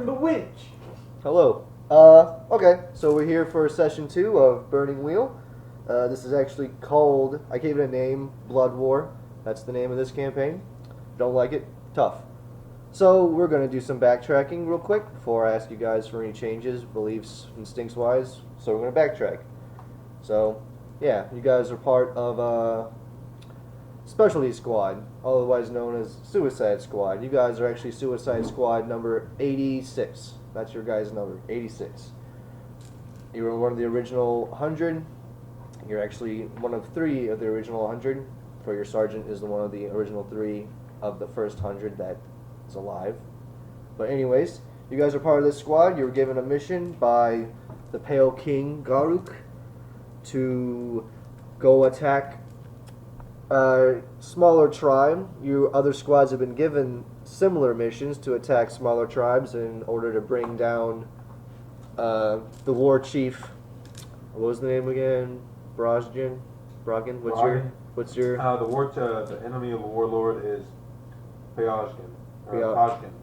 burn the witch. Hello. Okay, so we're here for session 2 of Burning Wheel. This is actually called, I gave it a name, Blood War. That's the name of this campaign. Don't like it? Tough. So we're going to do some backtracking real quick before I ask you guys for any changes, beliefs, instincts-wise. So we're going to backtrack. So, yeah, you guys are part of Specialty Squad, otherwise known as Suicide Squad. You guys are actually Suicide Squad number 86. That's your guys' number, 86. You were one of the original 100. You're actually one of 3 of the original 100. For your sergeant is the one of the original 3 of the first 100 that is alive. But anyways, you guys are part of this squad. You were given a mission by the Pale King Garuk to go attack a smaller tribe. You other squads have been given similar missions to attack smaller tribes in order to bring down the war chief. What was the name again? Brogin? What's your the enemy of the warlord is Bajgen.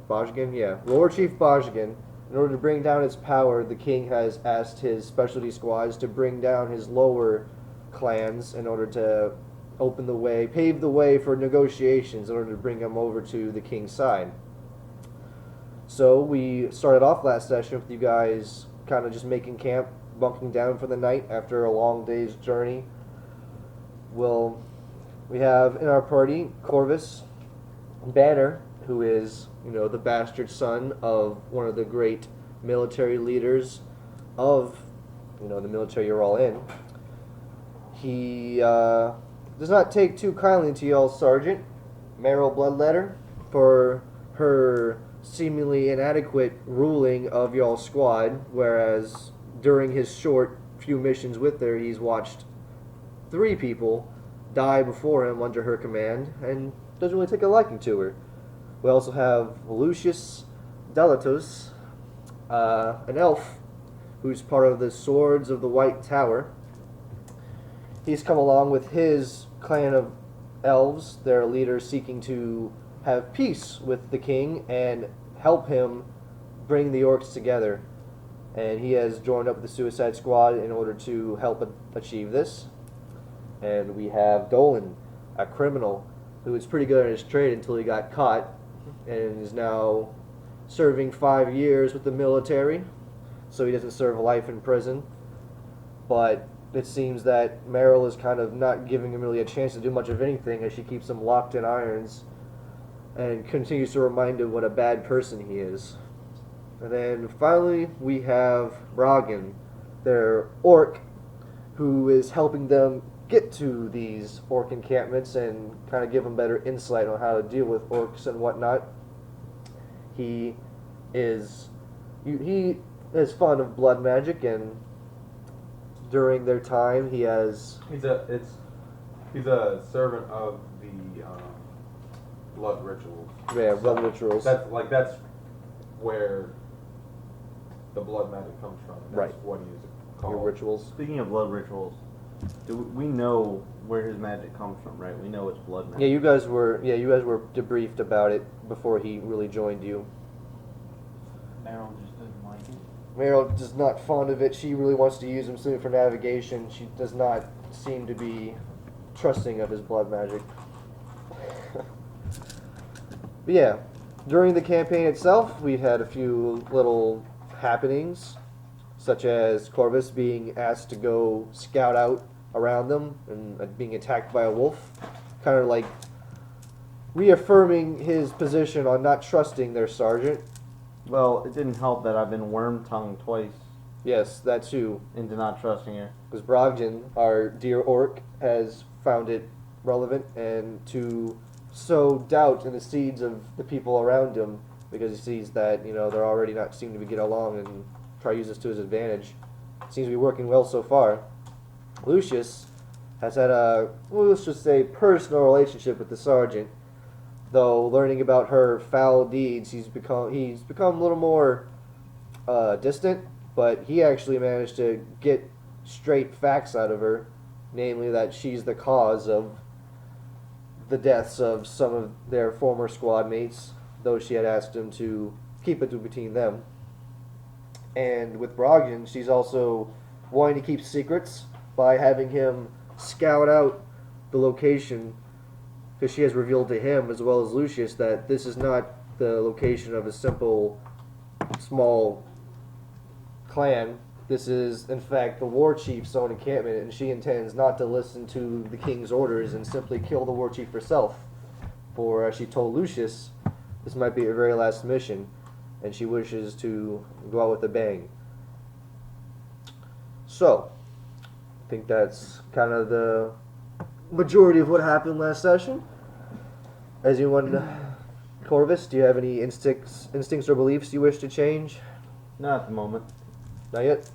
Bajgen, yeah. War Chief Bajgen. In order to bring down its power, the king has asked his specialty squads to bring down his lower clans in order to open the way, pave the way for negotiations in order to bring them over to the king's side. So we started off last session with you guys kind of just making camp, bunking down for the night after a long day's journey. Well, we have in our party Corvus Banner, who is, the bastard son of one of the great military leaders of, the military you're all in. He does not take too kindly to y'all's sergeant, Meryl Bloodletter, for her seemingly inadequate ruling of y'all's squad, whereas during his short few missions with her, he's watched 3 people die before him under her command, and doesn't really take a liking to her. We also have Lucius Delatus, an elf who's part of the Swords of the White Tower. He's come along with his clan of elves, their leader seeking to have peace with the king and help him bring the orcs together. And he has joined up with the Suicide Squad in order to help achieve this. And we have Dolan, a criminal who was pretty good at his trade until he got caught and is now serving 5 years with the military, so he doesn't serve life in prison. But it seems that Meryl is kind of not giving him really a chance to do much of anything, as she keeps him locked in irons and continues to remind him what a bad person he is. And then finally we have Brogin, their orc, who is helping them get to these orc encampments and kind of give them better insight on how to deal with orcs and whatnot. He is fond of blood magic, and during their time he's a servant of the blood rituals. Yeah, blood rituals. That's where the blood magic comes from. That's right. What he is called. Your rituals. Speaking of blood rituals, we know where his magic comes from, right? We know it's blood magic. Yeah, you guys were debriefed about it before he really joined you. Meryl just doesn't like it. Meryl is not fond of it. She really wants to use him simply for navigation. She does not seem to be trusting of his blood magic. But yeah, during the campaign itself, we've had a few little happenings, such as Corvus being asked to go scout out around them and being attacked by a wolf, kind of like reaffirming his position on not trusting their sergeant. Well, it didn't help that I've been worm-tongued twice Yes, that too. into not trusting her. Because Brogdon, our dear orc, has found it relevant and to sow doubt in the seeds of the people around him, because he sees that, they're already not seeming to get along, and try to use this to his advantage. It seems to be working well so far. Lucius has had let's just say, personal relationship with the sergeant, though learning about her foul deeds, he's become a little more distant, but he actually managed to get straight facts out of her, namely that she's the cause of the deaths of some of their former squad mates, though she had asked him to keep it between them. And with Brogdon, she's also wanting to keep secrets by having him scout out the location, because she has revealed to him as well as Lucius that this is not the location of a simple, small clan. This is, in fact, the war chief's own encampment, and she intends not to listen to the king's orders and simply kill the war chief herself. For, as she told Lucius, this might be her very last mission, and she wishes to go out with a bang. So, I think that's kind of the majority of what happened last session. As anyone, Corvus, do you have any instincts or beliefs you wish to change? Not at the moment. Not yet?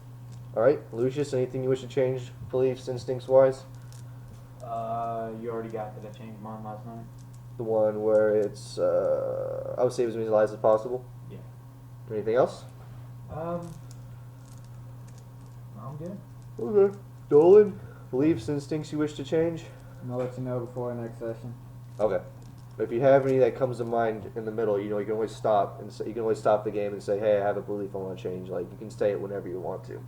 Alright, Lucius, anything you wish to change, beliefs, instincts-wise? You already got that I changed mine last night? The one where it's, I would save as many lives as possible? Yeah. Anything else? I'm good. Okay. Dolan, beliefs, instincts you wish to change? And I'll let you know before our next session. Okay. If you have any that comes to mind in the middle, you know, you can always stop and say, you can always stop the game and say, "Hey, I have a belief I want to change." Like, you can say it whenever you want to.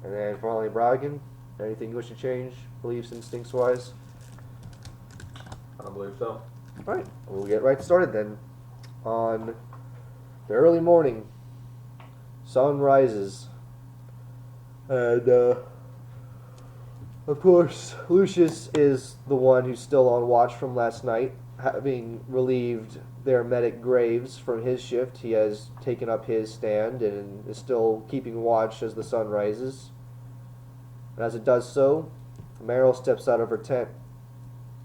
And then finally, Brogdon, anything you wish to change, beliefs, instincts wise? I don't believe so. All right, we'll get right started then. On the early morning, sun rises, and of course, Lucius is the one who's still on watch from last night. Having relieved their medic Graves from his shift, he has taken up his stand and is still keeping watch as the sun rises. And as it does so, Meryl steps out of her tent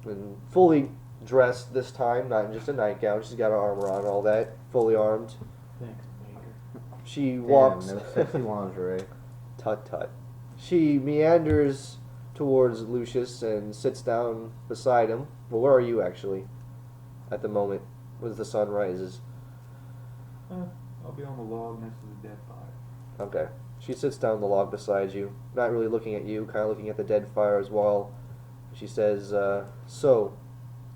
and fully dressed this time, not in just a nightgown. She's got her armor on and all that, fully armed. Thanks, Baker. She Damn, walks. no sexy lingerie. Tut tut. She meanders towards Lucius and sits down beside him. Well, where are you actually? At the moment, as the sun rises. I'll be on the log next to the dead fire. Okay. She sits down on the log beside you, not really looking at you, kind of looking at the dead fire as well. She says, "So,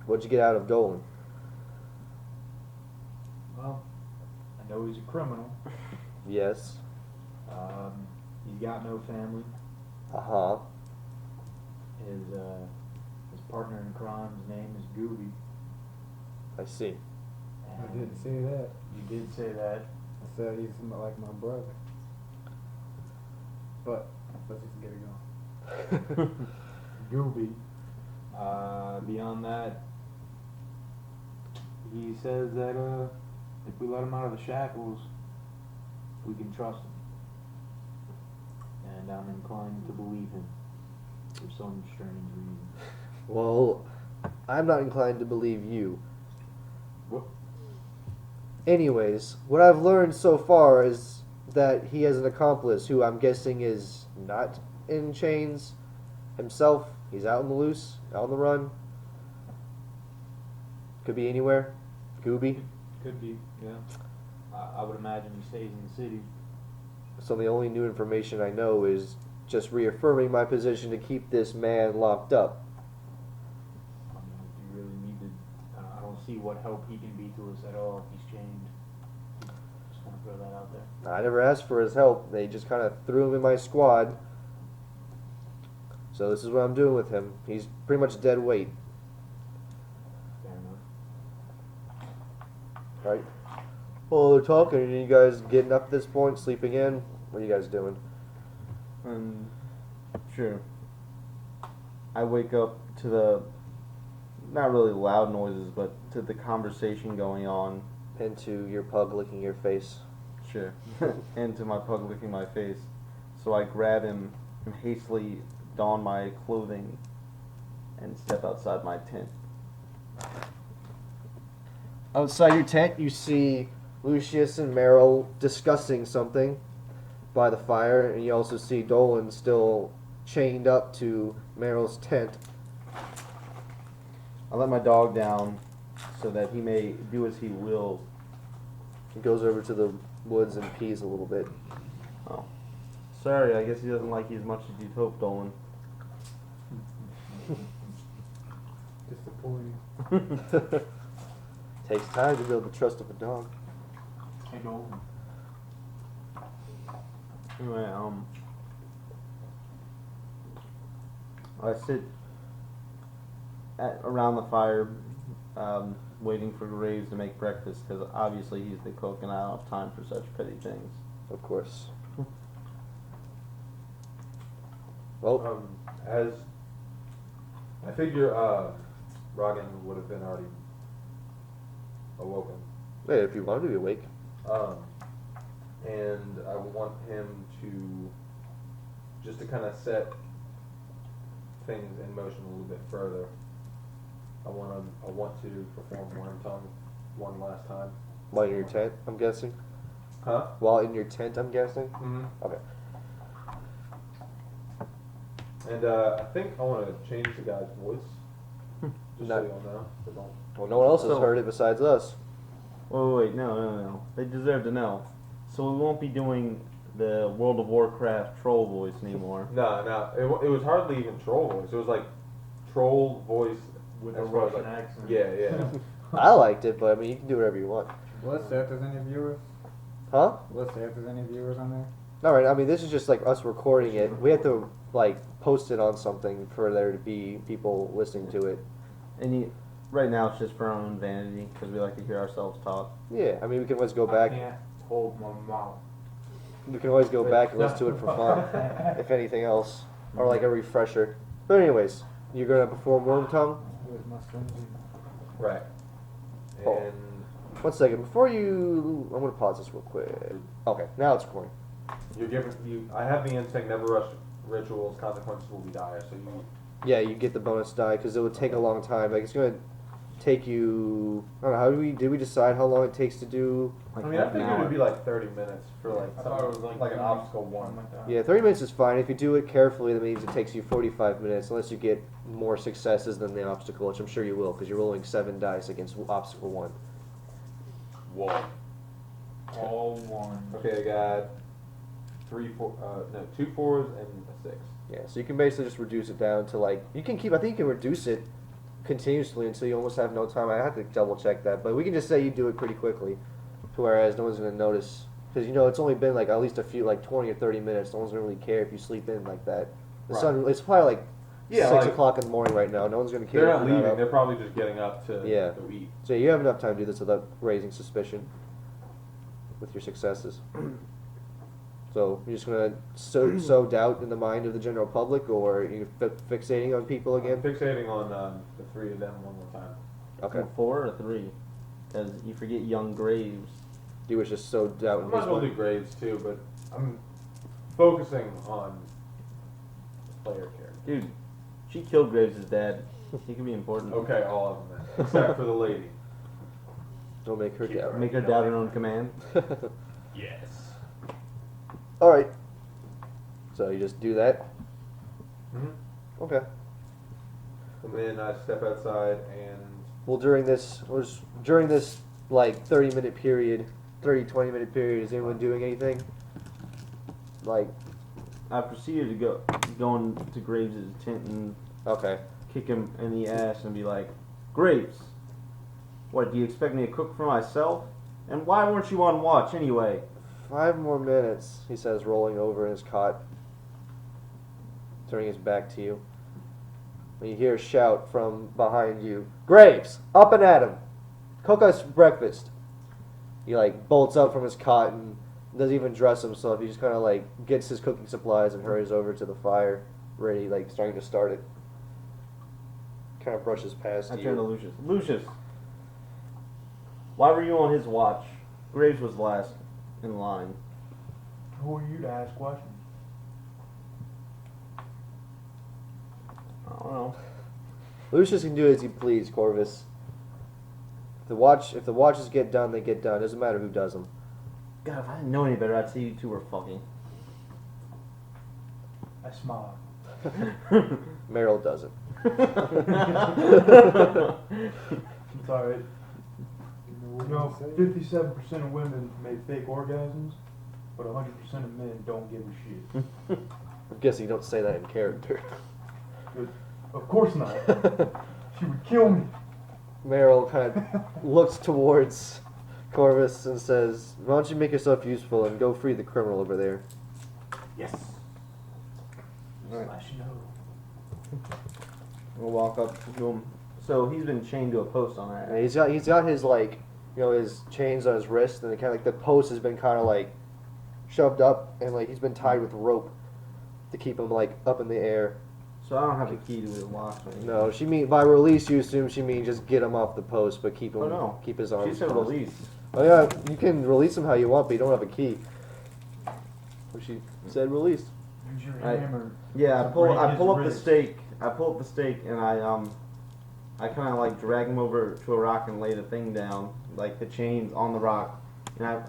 what'd you get out of Dolan?" Well, I know he's a criminal. Yes. He's got no family. Uh-huh. His partner in crime's name is Gooby. I see. I And didn't say that. You did say that. I said he's like my brother. But let's just get it going. Gooby. Beyond that, he says that if we let him out of the shackles, we can trust him. And I'm inclined to believe him for some strange reason. Well, I'm not inclined to believe you. What? Anyways, what I've learned so far is that he has an accomplice who I'm guessing is not in chains himself. He's out on the loose, out on the run. Could be anywhere. Gooby. Could be, yeah. I would imagine he stays in the city. So the only new information I know is just reaffirming my position to keep this man locked up. I mean, if you really need to, I don't see what help he can be to us at all if he's chained. Just want to throw that out there. I never asked for his help. They just kind of threw him in my squad. So this is what I'm doing with him. He's pretty much dead weight. Fair enough. Right? Well, they're talking. Are you guys getting up at this point, sleeping in? What are you guys doing? Sure. I wake up to the, not really loud noises, but to the conversation going on. And to your pug licking your face. Sure. And to my pug licking my face. So I grab him and hastily don my clothing and step outside my tent. Outside your tent, you see Lucius and Meryl discussing something by the fire, and you also see Dolan still chained up to Meryl's tent. I let my dog down so that he may do as he wills. He goes over to the woods and pees a little bit. Oh. Sorry, I guess he doesn't like you as much as you'd hoped, Dolan. Disappointing. Takes time to build the trust of a dog. Hey, Dalton. Anyway, I sit around the fire, waiting for Graves to make breakfast because obviously he's the cook and I don't have time for such petty things. Of course. Well, As I figure, Rogan would have been already awoken. hey, if you want to be awake. And I want him to just to kind of set things in motion a little bit further. I want to perform Worm Tongue one last time. While in your tent, I'm guessing. Huh? While in your tent, I'm guessing. Mm-hmm. Okay. And I think I want to change the guy's voice. Just Not- so y'all know. So don't- Well, no one else has So- heard it besides us. Wait, no. They deserve to know. So we won't be doing the World of Warcraft troll voice anymore. No. It was hardly even troll voice. It was like troll voice With as a far as, Russian like, accent. Yeah. I liked it, but I mean, you can do whatever you want. Let's say if there's any viewers. Huh? Let's say if there's any viewers on there. All right. I mean, this is just like us recording it. We have to like post it on something for there to be people listening to it. And right now it's just for our own vanity because we like to hear ourselves talk. Yeah. I mean, we can always go I back. can't hold my mouth. We can always go back and listen to it for fun, if anything else, or like a refresher. But anyways, you're gonna perform Worm Tongue. With my strings. Right. Oh. And 1 second before you. I'm gonna pause this real quick. Okay, now it's recording. you're giving I have the instinct never rush rituals. Consequences will be dire. So you. Yeah, you get the bonus die because it would take a long time. Like it's gonna take you. I don't know. How did we decide how long it takes to do? Like I mean, I half an figured it would hour. be like 30 minutes for like I thought it was something, like an 2 obstacle minutes, one. something like that. Yeah, 30 minutes is fine. If you do it carefully, that means it takes you 45 minutes, unless you get more successes than the obstacle, which I'm sure you will, because you're rolling 7 dice against obstacle 1. Whoa. All one. Okay, I got 2 4s and a 6. Yeah, so you can basically just reduce it down to like you can keep. I think you can reduce it continuously until you almost have no time. I have to double check that, but we can just say you do it pretty quickly, whereas no one's gonna notice because it's only been like at least a few 20 or 30 minutes. No one's gonna really care if you sleep in like that. The Right. sun. It's probably like Yeah, 6 like- o'clock in the morning right now. No one's gonna care. They're if not you're leaving. up. They're probably just getting up to Yeah. to eat. So you have enough time to do this without raising suspicion with your successes. So you're just gonna sow doubt in the mind of the general public, or you fixating on people again? I'm fixating on the 3 of them one more time. Okay. 4 or 3? Because you forget young Graves. You was just sow doubt I in might his as well do mind. grades too, but I'm focusing on the player character. Dude, she killed Graves' dad. He could be important. Okay, all of them then, except for the lady. Don't make her doubt. Make her doubt her own command. Yes. All right. So you just do that. Mm-hmm. Okay. And then I step outside and Well, during this like 30-minute period, 20-minute period, is anyone doing anything? Like, I proceeded to go into Graves' tent and okay. kick him in the ass and be like, Graves, what, do you expect me to cook for myself? And why weren't you on watch anyway? 5 more minutes, he says, rolling over in his cot, turning his back to you. When you hear a shout from behind you, Graves, up and at him! Cook us breakfast! He like bolts up from his cot and doesn't even dress himself. He just kind of like gets his cooking supplies and hurries over to the fire, ready, like starting to start it. Kind of brushes past I you. turned to Lucius. Lucius, why were you on his watch? Graves was last in line. Who are you to ask questions? I don't know. Lucius can do as he please, Corvus. If the watches get done, they get done. Doesn't matter who does them. God, if I didn't know any better, I'd say you two were fucking. I smile. Meryl doesn't. It's alright. You know, 57% of women make fake orgasms, but 100% of men don't give a shit. I'm guessing you don't say that in character. Of course not. She would kill me. Meryl kind of looks towards Corvus and says, "Why don't you make yourself useful and go free the criminal over there?" Yes. Slash no. We'll walk up to him. So he's been chained to a post on that. And he's got his his chains on his wrist, and kind of like the post has been kind of like shoved up, and like he's been tied with rope to keep him like up in the air. So I don't have a key to his lock or anything. No, she mean by release you assume she means just get him off the post, but keep him Oh, no. keep his arms. She said crossed. release. Oh yeah, you can release him how you want, but you don't have a key. But she said release. Use your I- hammer. Yeah, To I pull break his up the wrist. stake. I pull up the stake and I kind of like drag him over to a rock and lay the thing down, like the chains on the rock, and I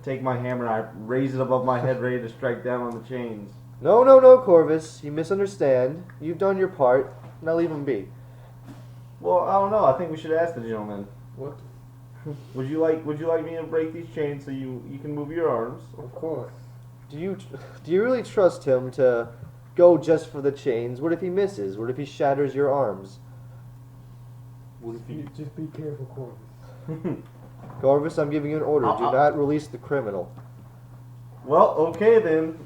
take my hammer and I raise it above my head, ready to strike down on the chains. No, Corvus, you misunderstand. You've done your part. Now leave him be. Well, I don't know. I think we should ask the gentleman. What? Would you like me to break these chains so you can move your arms? Of course. Do you really trust him to go just for the chains? What if he misses? What if he shatters your arms? What if you Just be careful, Corvus. Corvus, I'm giving you an order. Do not release the criminal. Well, okay then.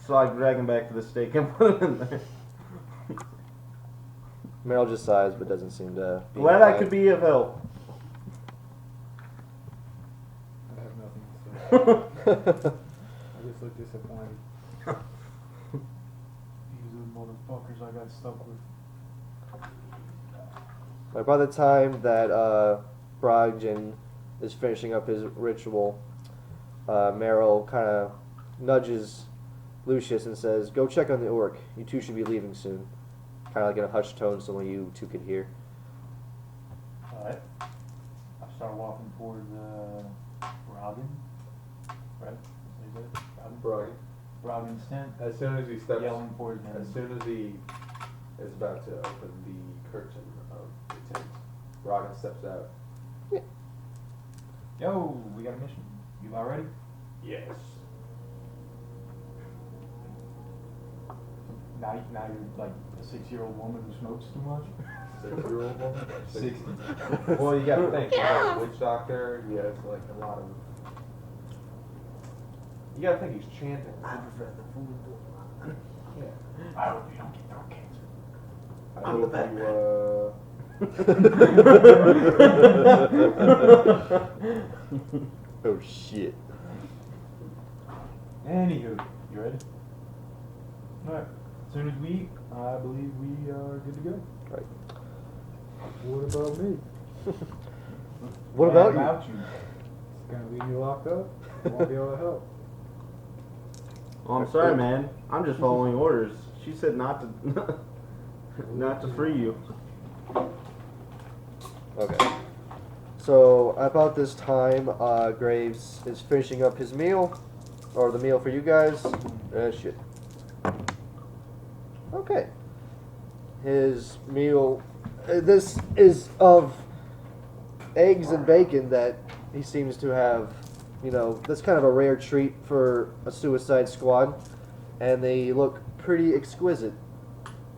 So I drag him back to the stake and put him in there. Meryl just sighs, but doesn't seem to. Be Glad I could be of help. I have nothing to say. I just look disappointed. These are the motherfuckers I got stuck with. Right, by the time that Brogden is finishing up his ritual, Meryl kind of nudges Lucius and says, "Go check on the orc. You two should be leaving soon." Kind of like in a hushed tone, so only you two could hear. Alright. I start walking towards Robin. Right? Is it? Brogden. Robin's tent. As soon as he steps, Yelling towards him. as soon as he is about to open the curtain of the tent, Brogden steps out. Yo, we got a mission. You about ready? Yes. Now you're like a 6-year-old woman who smokes too much. 6-year-old woman? 60. Well, you gotta think, he's like a witch doctor, he has like a lot of... You gotta think he's chanting. I prefer the food. Yeah. I hope you don't get throat cancer. I I'm the hope you, Oh shit. Anywho, you ready? Alright. As soon as we eat, I believe we are good to go. Right. What about me? What And about you? about you? It's gonna leave me locked up? I won't be able to help. Oh, I'm sorry, man. I'm just following orders. She said not to not to free you. Okay. So about this time, Graves is finishing up his meal, or the meal for you guys. Shit. Okay. His meal. This is of eggs and bacon that he seems to have. You know, that's kind of a rare treat for a Suicide Squad, and they look pretty exquisite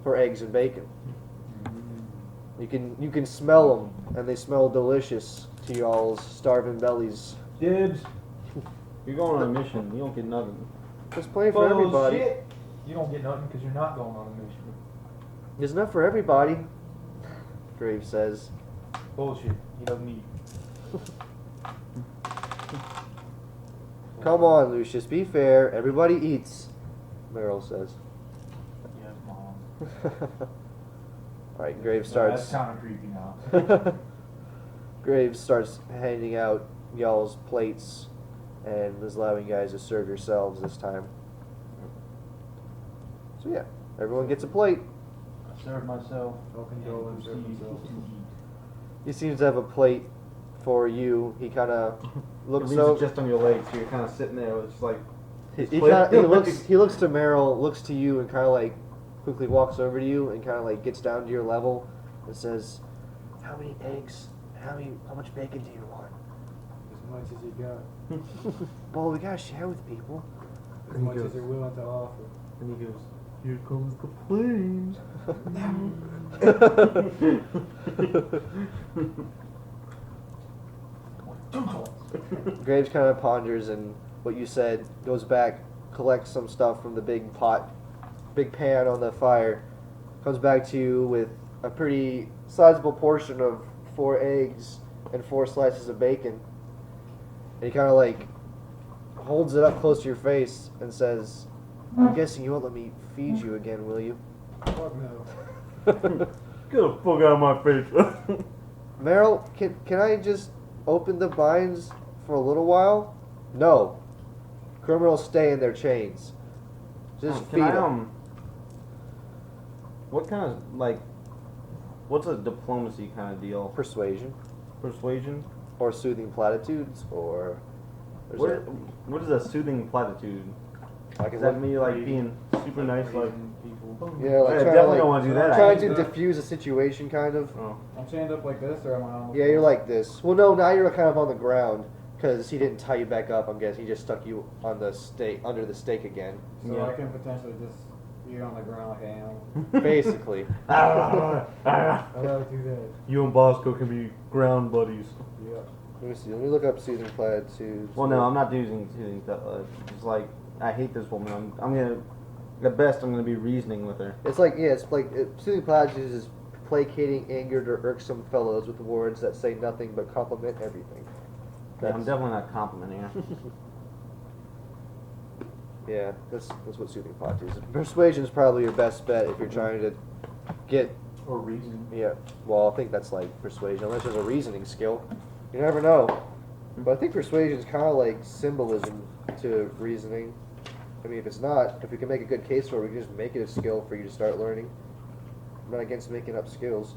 for eggs and bacon. You can smell them, and they smell delicious to y'all's starving bellies. Dibs. You're going on a mission. You don't get nothing. There's plenty for everybody. Bullshit. You don't get nothing because you're not going on a mission. There's enough for everybody. Graves says. Bullshit. He doesn't eat. Come on, Lucius, be fair. Everybody eats. Meryl says. Yes, Mom. Alright, Graves So starts. that's kind of creepy now. Graves starts handing out y'all's plates and is allowing you guys to serve yourselves this time. So yeah, everyone gets a plate. I served myself. All condolence and proceed themselves. to eat. He seems to have a plate for you. He kind of looks Leaves so. it just on your legs, so you're kind of sitting there. It's like He plate. looks to Meryl, looks to you, and kind of like quickly walks over to you and kind of like gets down to your level and says, "How many eggs? How much bacon do you want?" As much as you got. Well, we gotta share with people. As And he much goes- as you're willing to offer. and he goes, "Here comes the flames." Graves kind of ponders and what you said, goes back, collects some stuff from the big pan on the fire, comes back to you with a pretty sizable portion of 4 eggs and 4 slices of bacon. And he kind of like holds it up close to your face and says, I'm guessing you won't let me feed you again, will you? Fuck no. Get the fuck out of my face. Meryl, can I just open the binds for a little while? No. Criminals stay in their chains. Just feed them. What kind of, like, what's a diplomacy kind of deal? Persuasion. Persuasion? Or soothing platitudes, or... What is a soothing platitude? Like, Is that me, like, being super nice, like... People. Yeah, like I trying to, definitely like, don't want to do that. trying to diffuse a situation, kind of. Oh. I'm chained up like this, or am I on the Yeah, you're floor? like this. Well, no, now you're kind of on the ground, because he didn't tie you back up, I'm guessing. He just stuck you on the stake, under the stake again. So Yeah. I can potentially just be on the ground like I am. Basically. How do I do that? You and Bosco can be ground buddies. Yeah. Let me see. Let me look up soothing platitudes. Well, no, I'm not using soothing. Just like, I hate this woman. I'm gonna, at best, I'm gonna be reasoning with her. It's like, yeah, it's like soothing platitudes is placating angered or irksome fellows with words that say nothing but compliment everything. Yeah, I'm definitely not complimenting her. Yeah, that's what soothing platitudes is. Persuasion is probably your best bet if you're trying to get. Or reason. Yeah, well, I think that's like persuasion, unless there's a reasoning skill. You never know. But I think persuasion is kind of like symbolism to reasoning. I mean, if it's not, if we can make a good case for it, we can just make it a skill for you to start learning. I'm not against making up skills.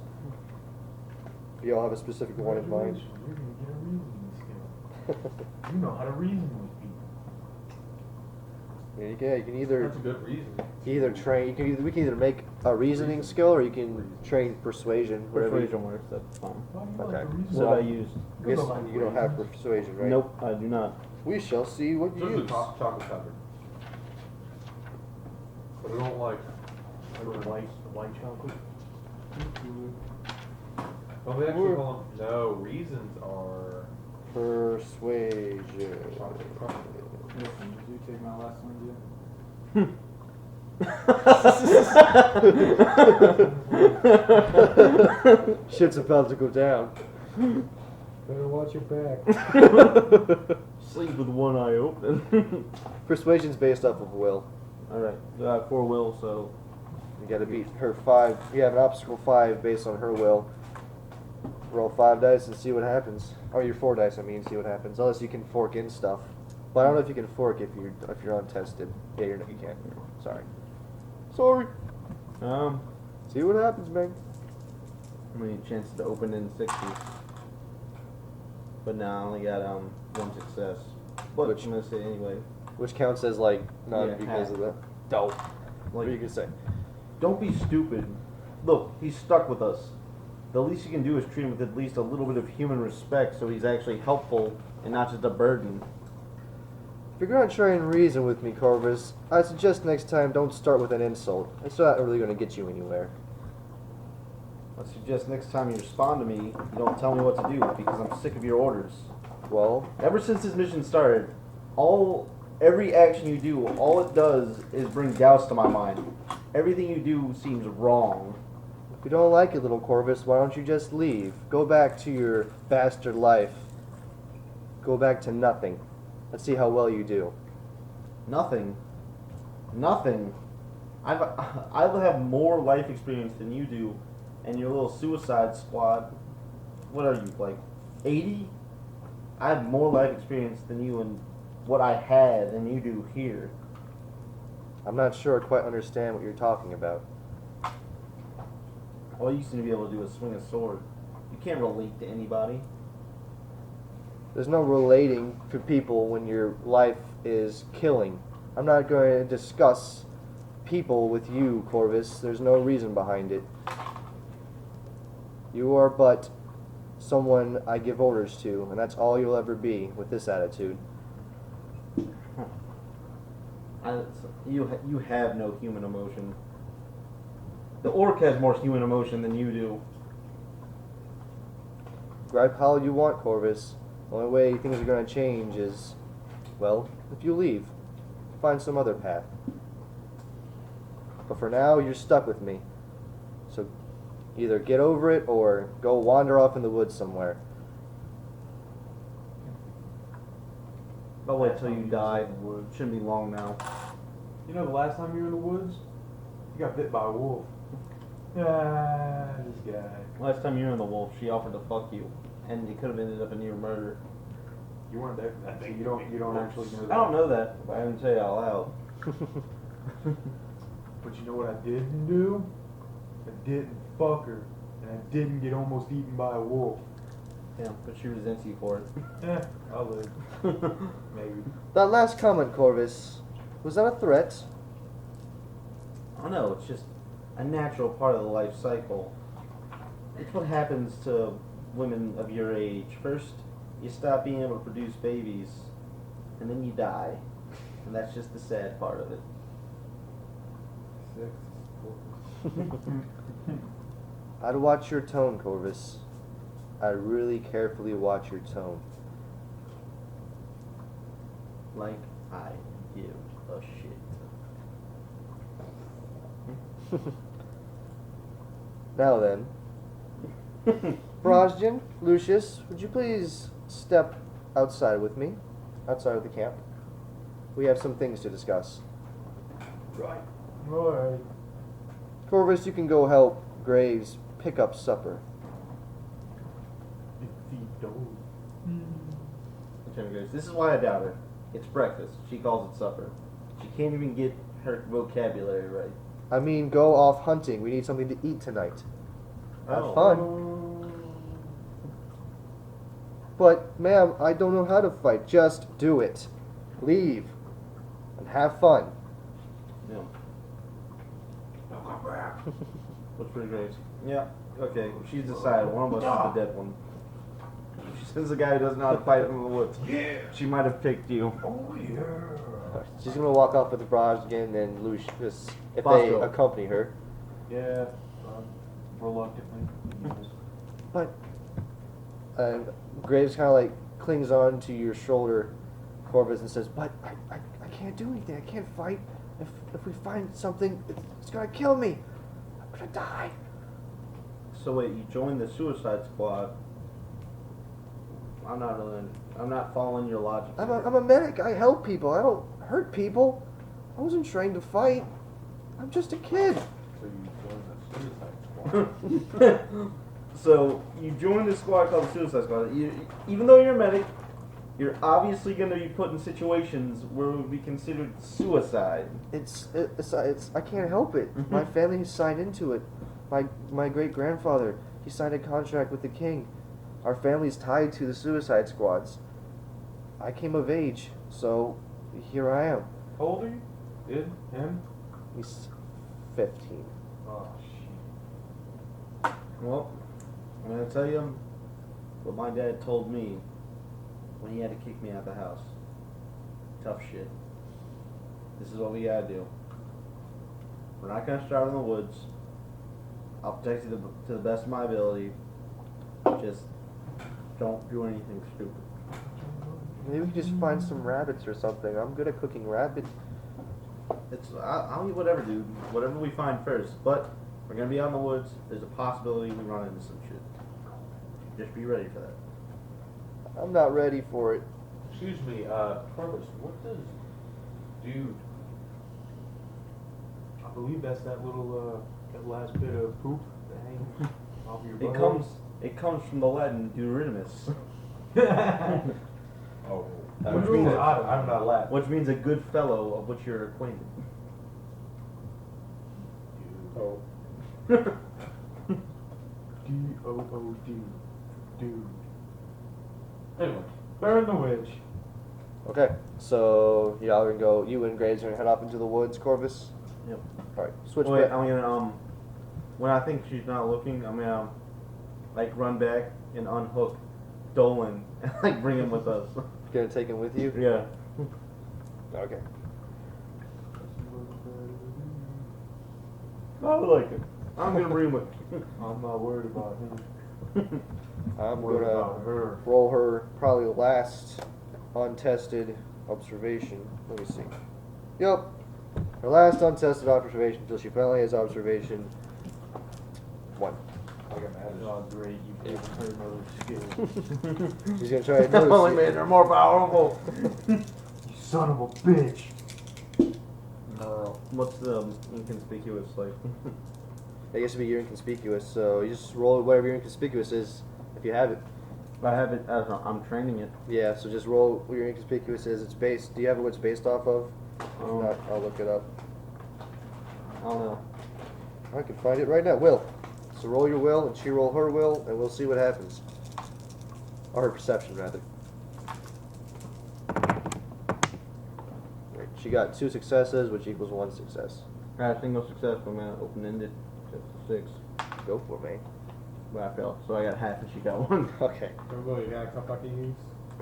If you all have a specific one in mind. You're gonna get a reasoning skill. You know how to reason with people. Yeah, you can either That's a good reason. train. We can either make a reasoning skill or you can train persuasion. Whatever. Persuasion works, that's fine. Why do you Okay. like to reason? What I use? I guess you don't have persuasion, right? Nope, I do not. We shall see what you Those use. are chocolate covered. But I don't like. White chocolate. Oh, they actually call them. No, reasons are. Persuasion. Listen, did you take my last one yet? Shit's about to go down. Better watch your back. Sleep with one eye open. Persuasion's based off of will. Alright, I got 4 will, so. You gotta beat her 5. You have an obstacle 5 based on her will. Roll 5 dice and see what happens. Or your 4 dice, I mean, see what happens. Unless you can fork in stuff. But I don't know if you can fork if you're untested. Yeah, you can't. Sorry. Sorry. See what happens, man. How many chances to open in 60s? But now I only got 1 success. But Which- I'm gonna say anyway. Which counts as like not Yeah, because half. of that. Dope. What Like, are you gonna say? don't be stupid. Look, he's stuck with us. The least you can do is treat him with at least a little bit of human respect so he's actually helpful and not just a burden. If you're gonna try and reason with me, Corvus, I suggest next time don't start with an insult. It's not really gonna get you anywhere. I suggest next time you respond to me, you don't tell me what to do because I'm sick of your orders. Well, Ever since this mission started, every action you do, all it does is bring doubts to my mind. Everything you do seems wrong. if you don't like it, little Corvus, why don't you just leave? Go back to your bastard life. Go back to nothing. Let's see how well you do. Nothing. Nothing. I have more life experience than you do, and your little suicide squad. What are you, like 80? I have more life experience than you and what I had than you do here. I'm not sure I quite understand what you're talking about. All you seem to be able to do is swing a sword. You can't relate to anybody. There's no relating to people when your life is killing. I'm not going to discuss people with you, Corvus. There's no reason behind it. You are but someone I give orders to, and that's all you'll ever be with this attitude. You have no human emotion. The orc has more human emotion than you do. Gripe how you want, Corvus. The only way things are going to change is, well, if you leave, find some other path. But for now, you're stuck with me. So either get over it or go wander off in the woods somewhere. I'll wait till you die. Shouldn't be long now. You know the last time you were in the woods? You got bit by a wolf. Ah, this guy. Last time you were in the wolf, she offered to fuck you, and it could have ended up in your murder. You weren't there for that, so you don't actually know that. I don't know that, but I didn't say it out loud. But you know what I didn't do? I didn't fuck her, and I didn't get almost eaten by a wolf. Yeah, but she resents you for it. I'll live. Maybe. That last comment, Corvus, was that a threat? I don't know, it's just a natural part of the life cycle. It's what happens to women of your age. First, you stop being able to produce babies, and then you die. And that's just the sad part of it. I'd watch your tone, Corvus. I'd really carefully watch your tone. Like I give a shit. Now then, Brosjan, Lucius, would you please step outside with me, outside of the camp? We have some things to discuss. Right. Alright. Corvus, you can go help Graves pick up supper. Lieutenant Graves, this is why I doubt her. It's breakfast. She calls it supper. She can't even get her vocabulary right. I mean, go off hunting. We need something to eat tonight. Have Oh. fun. But, ma'am, I don't know how to fight. Just do it. Leave. And have fun. Yeah. What's pretty Graves? Yeah. Okay. She's decided. One of us is the dead one. She sends a guy who doesn't know how to fight in the woods. Yeah. She might have picked you. Oh yeah. She's gonna walk off with Brosjan and Lucius if Bosco. they accompany her. Yeah. Reluctantly. But Graves kind of like clings on to your shoulder, Corvus, and says, "But I can't do anything. I can't fight. If we find something, it's gonna kill me. I'm gonna die." So wait, you joined the Suicide Squad. I'm not following your logic. I'm a medic. I help people. I don't hurt people. I wasn't trained to fight. I'm just a kid. So you joined the Suicide Squad. So you joined the squad called the Suicide Squad. Even though you're a medic, you're obviously going to be put in situations where it would be considered suicide. It's I can't help it. My family signed into it. My great grandfather, he signed a contract with the king. Our family's tied to the suicide squads. I came of age, so here I am. How old are you? Him? He's 15. Oh shit. Well, I'm going to tell you what my dad told me when he had to kick me out of the house. Tough shit. This is what we gotta do. We're not gonna start in the woods. I'll protect you to the best of my ability. Just don't do anything stupid. Maybe we can just find some rabbits or something. I'm good at cooking rabbit. I'll eat whatever, dude. Whatever we find first. But we're gonna be out in the woods. There's a possibility we run into some shit. Just be ready for that. I'm not ready for it. Excuse me, Corvus, what does dude? I believe that's that little that last bit of poop that hangs off your butt. It comes from the Latin Deuterimus, Oh, Which means- I'm not laughing. which means a good fellow of which you're acquainted. oh, D-O-O-D. Dude. anyway. Burn the witch. Okay, so y'all are gonna go. You and Graves are gonna head off into the woods, Corvus. Yep. All right, switch Wait, back. I'm gonna when I think she's not looking, I'm gonna like run back and unhook Dolan and like bring him with us. Gonna take him with you. Yeah. Okay. I like it. I'm gonna bring him with me. I'm not worried about him. I'm What gonna about her? roll her probably last untested observation. Let me see. Yep. Her last untested observation until she finally has observation 1. I got mad at Oh, great, you gave her another skill. She's gonna try That only another. made her more powerful. You son of a bitch. What's the inconspicuous like? I guess it'd be your inconspicuous, so you just roll whatever your inconspicuous is if you have it. I have it. I'm training it. Yeah, so just roll what your inconspicuous is. It's based. Do you have what it's based off of? If not, I'll look it up. I don't know. I can find it right now. Will. So roll your will, and she roll her will, and we'll see what happens. Or her perception, rather. Right. She got 2 successes, which equals 1 success. I had a single success, but I'm gonna open-ended. Just a 6. Go for it, man. But I failed, so I got half and she got 1. Okay. Go, you got a cup I can use?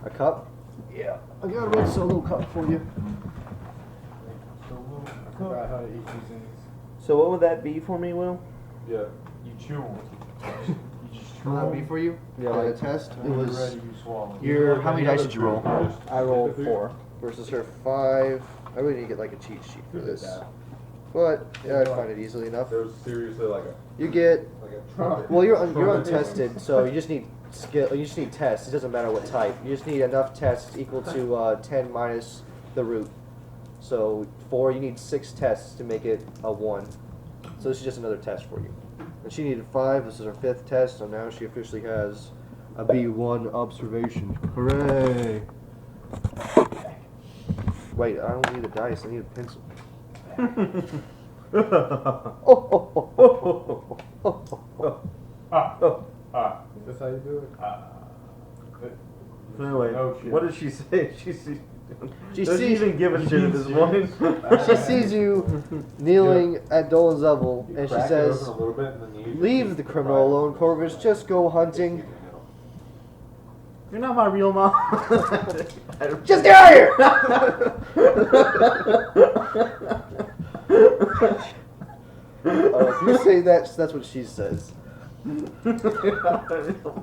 A cup? Yeah. I got a red solo cup for you. I forgot how to eat these things. So what would that be for me, Will? Yeah. You chew 'em. You just chew Will that 'em, be for you? Yeah, On the like- test, it and when was you're ready, you swallow. your. How many dice did you roll? I rolled 4. Versus her 5. I really need to get like a cheat sheet for this. But yeah, I find it easily enough. There was seriously like You get. a trumpet. Well, you're untested, so you just need skill. You just need tests. It doesn't matter what type. You just need enough tests equal to 10 minus the root. So 4. You need 6 tests to make it a 1. So this is just another test for you. And she needed 5. This is her 5th test, so now she officially has a B1 observation. Hooray! Wait, I don't need a dice. I need a pencil. Is this how you do it? So anyway, No shit. what did she say? She She does she sees- even give a shit at this point? She sees you kneeling at Dolan's level, You and she crack it says, open a little bit and then you use your "Leave teeth the to criminal pry it alone, open. Corvus. Just go hunting. You're not my real mom. Just get out of here!" If you say that, that's what she says.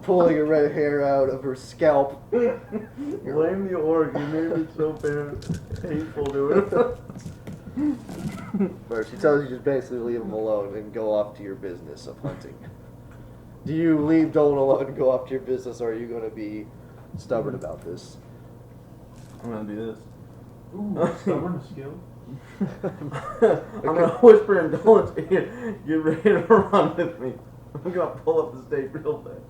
Pulling her red hair out of her scalp. Blame the org. You made me so hateful to it. Or she tells you just basically leave him alone and go off to your business of hunting. Do you leave Dolan alone and go off to your business, or are you going to be stubborn about this? I'm gonna do this. Ooh, stubborn skill. I'm gonna whisper in Dolan's ear, get ready to run with me. I'm gonna pull up the stage real fast.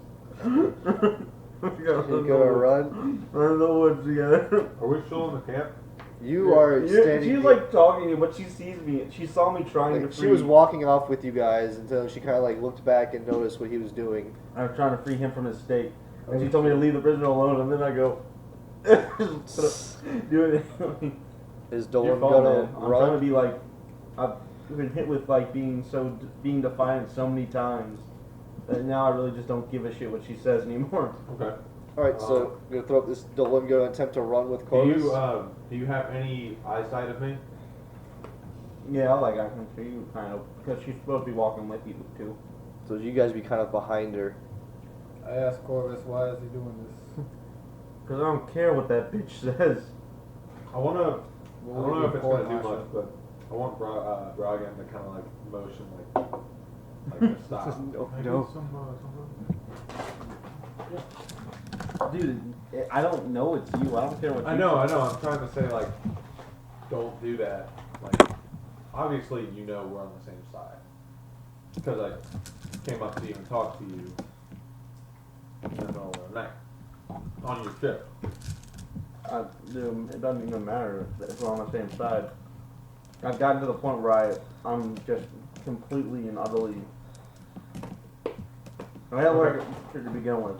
You're going to run? Run in the woods together. Are we still in the camp? You are standing. She's like talking to me, but she sees me. She saw me trying like, to she free. was walking off with you guys until she kind of like looked back and noticed what he was doing. I was trying to free him from his stake, and she told me to leave the prisoner alone. And then I go, do it. Is Your Dolan fault, gonna man. I'm trying to run? be like, I've been hit with like being defiant so many times that now I really just don't give a shit what she says anymore. Okay. All right, so you're gonna throw up this Dolan gonna attempt to run with Do Corvus. you have any eyesight of me? Yeah, I can see you kind of because she's supposed to be walking with you too. So you guys be kind of behind her. I asked Corvus, why is he doing this? Because I don't care what that bitch says. I don't know if it's gonna do Marshall. much, but I want Bragan to kind of like motion like to stop. No, Maybe no. some Dude, I don't know it's you. I don't care what I you know. say. I'm trying to say like, don't do that. Like, obviously you know we're on the same side because I came up to you and talked to you in the middle of the night on your ship. Dude, it doesn't even matter if we're on the same side. I've gotten to the point where I'm just completely and utterly. I had like shit to begin with,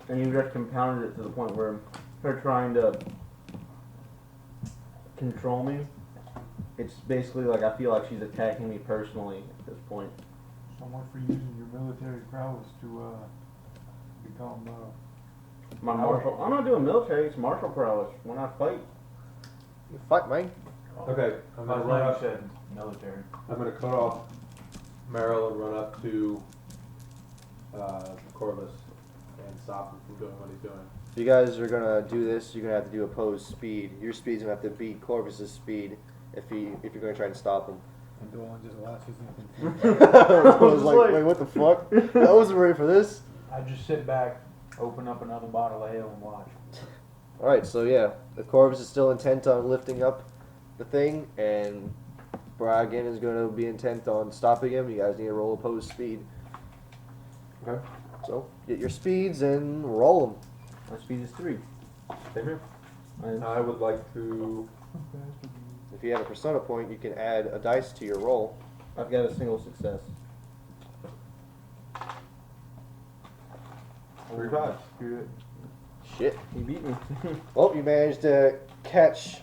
and you just compounded it to the point where her trying to control me. It's basically like I feel like she's attacking me personally at this point. so much for using your military prowess to become. My martial. I'm not doing military. It's martial prowess. When I fight, You fight, man. Okay, I'm I gonna was run like you up. said, military. I'm gonna cut off Meryl and run up to Corvus and stop him from doing what he's doing. If you guys are gonna do this, you're gonna have to do opposed speed. Your speed's gonna have to beat Corvus's speed if you're gonna try and stop him. And Dolan just watches and I was like, wait, what the fuck? I wasn't ready for this. I just sit back, open up another bottle of ale and watch. Alright, so yeah, the Corvus is still intent on lifting up the thing, and Bragan is going to be intent on stopping him. You guys need to roll opposed speed. Okay. So, get your speeds and roll them. My speed is 3. Same here. I, I would like to. If you have a persona point, you can add a dice to your roll. I've got a single success. 3 5. Good. Shit. He beat me. Well, you managed to catch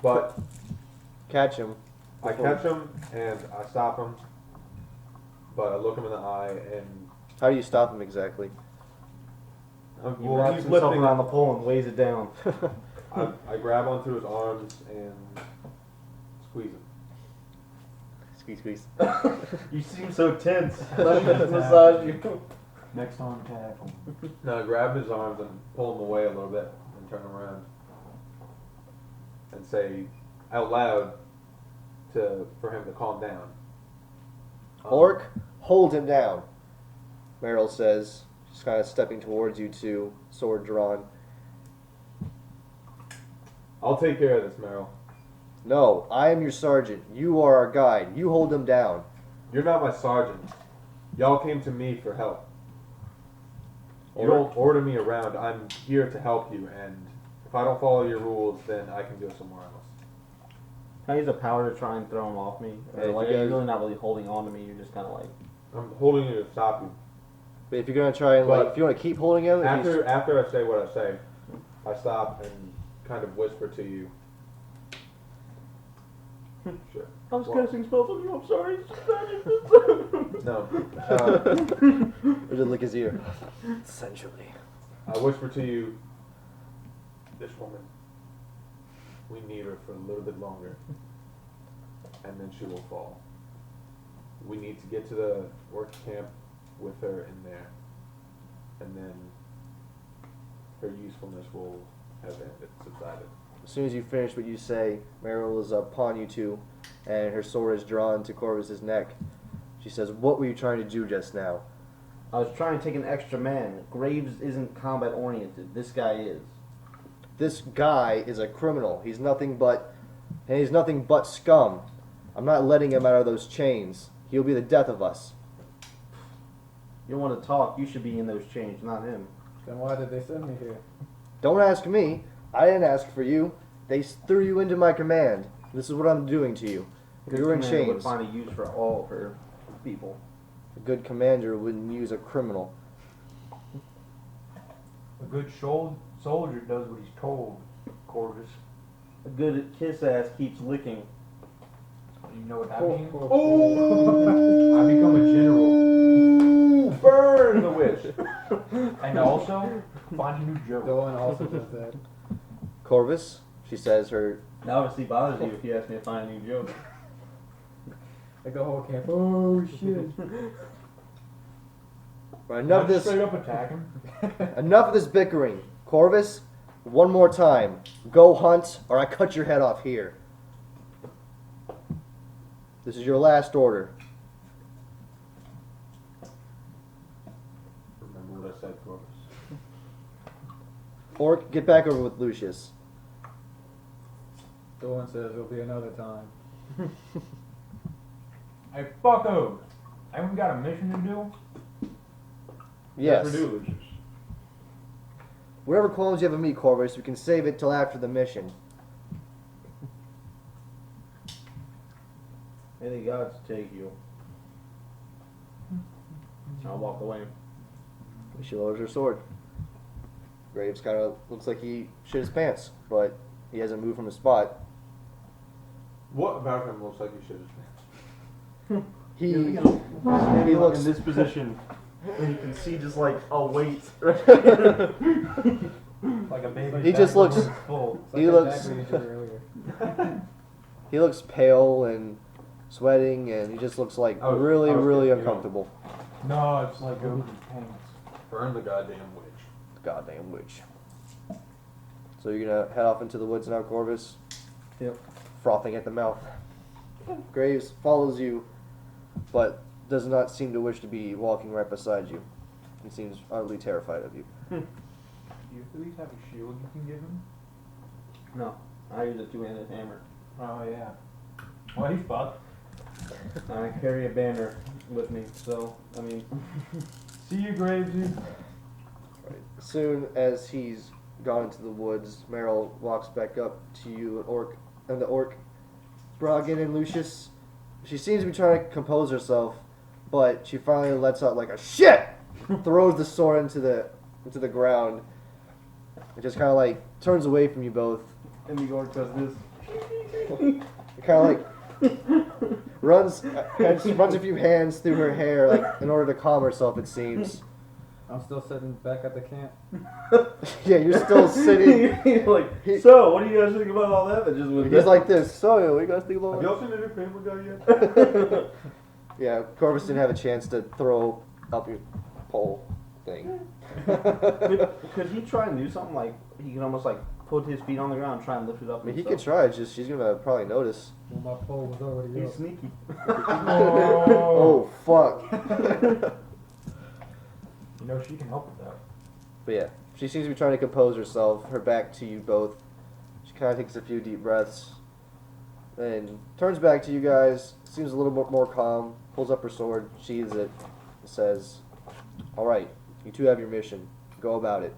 But him. I catch him and I stop him. But I look him in the eye and How do you stop him exactly? He well, wraps he's himself lifting around the pole and weighs it down. I grab onto his arms and squeeze him. Squeeze. You seem so tense. Let me just massage you. Next time, tackle. No, I grab his arms and pull him away a little bit and turn him around and say out loud for him to calm down. Orc, hold him down. Meryl says, just kind of stepping towards you two, sword drawn. I'll take care of this, Meryl. No, I am your sergeant. You are our guide. You hold him down. You're not my sergeant. Y'all came to me for help. You Orc? don't order me around. I'm here to help you, and if I don't follow your rules, then I can go somewhere else. Can I use a power to try and throw him off me? Or Yeah, like, you you're guys- really not really holding on to me. You're just kind of like. I'm holding you to stop you. But if you're gonna try and But if you want to keep holding him, if he's- After I say what I say, I stop and kind of whisper to you. Sure. I was What? casting spells on you. I'm sorry. No. or just lick his ear. Essentially. I whisper to you, this woman, we need her for a little bit longer, and then she will fall. We need to get to the work camp with her in there, and then her usefulness will have subsided. As soon as you finish what you say, Meryl is upon you two, and her sword is drawn to Corvus's neck. She says, "What were you trying to do just now?" I was trying to take an extra man. Graves isn't combat oriented. This guy is. This guy is a criminal. He's nothing but scum. I'm not letting him out of those chains. He'll be the death of us. You don't want to talk. You should be in those chains, not him. Then why did they send me here? Don't ask me. I didn't ask for you. They threw you into my command. This is what I'm doing to you. You're in Commander would chains. find a use for all of her people. A good commander wouldn't use a criminal. A good soldier does what he's told, Corvus. A good kiss ass keeps licking. You know what that means? Oh! I become a general. Burn the witch! And also, find a new joke. Dolan also does that. Corvus, she says, her That obviously bothers you if you ask me to find a new joke. Like the whole camp. Oh shit. enough of Just this. straight up attack him. Enough of this bickering. Corvus, one more time. Go hunt, or I cut your head off here. This is your last order. Remember what I said, Corvus. Orc, get back over with Lucius. Dolan says it'll be another time. Hey, fuckos! Haven't we got a mission to do? Yes. Never do, Lucius. Whatever qualms you have of me, Corvus, we can save it till after the mission. May the gods take you. I'll walk away. She lowers her sword. Graves kind of looks like he shit his pants, but he hasn't moved from his spot. What about him looks like you should have He He looks in this position, and you can see just like a weight. Like a baby. He just looks- full. It's like He that looks- back we did earlier. he looks pale and sweating, and he just looks like I was really kidding, you don't- uncomfortable. No, it's like open pants. Burn the goddamn witch. Goddamn witch. So you're gonna head off into the woods now, Corvus? Yep. Frothing at the mouth. Graves follows you, but does not seem to wish to be walking right beside you. He seems utterly terrified of you. Do you at least have a shield you can give him? No, I use a two-handed hammer. Oh yeah. Well, he's fucked. I carry a banner with me, so I mean. See you, Gravesy. Right. As soon as he's gone into the woods, Meryl walks back up to you and the orc, Bragan and Lucius. She seems to be trying to compose herself, but she finally lets out like a shit, throws the sword into the ground, and just kind of like turns away from you both. And the orc does this. Kind of like runs a few hands through her hair, like in order to calm herself. It seems. I'm still sitting back at the camp. Yeah, you're still sitting. He's like, so what do you guys think about all that? But just with He's like this. So, what do you guys think Have about? y'all seen the new Family Guy yet? Yeah, Corvus didn't have a chance to throw up your pole thing. could he try and do something like he can almost like put his feet on the ground and try and lift it up? I mean, he himself? could try. It's just she's gonna probably notice. Well, my pole was already He's up. sneaky. Oh fuck! You know she can help with that. But yeah, she seems to be trying to compose herself. Her back to you both. She kind of takes a few deep breaths, and turns back to you guys. Seems a little bit more calm. Pulls up her sword, sheathes it, and says, "All right, you two have your mission. Go about it."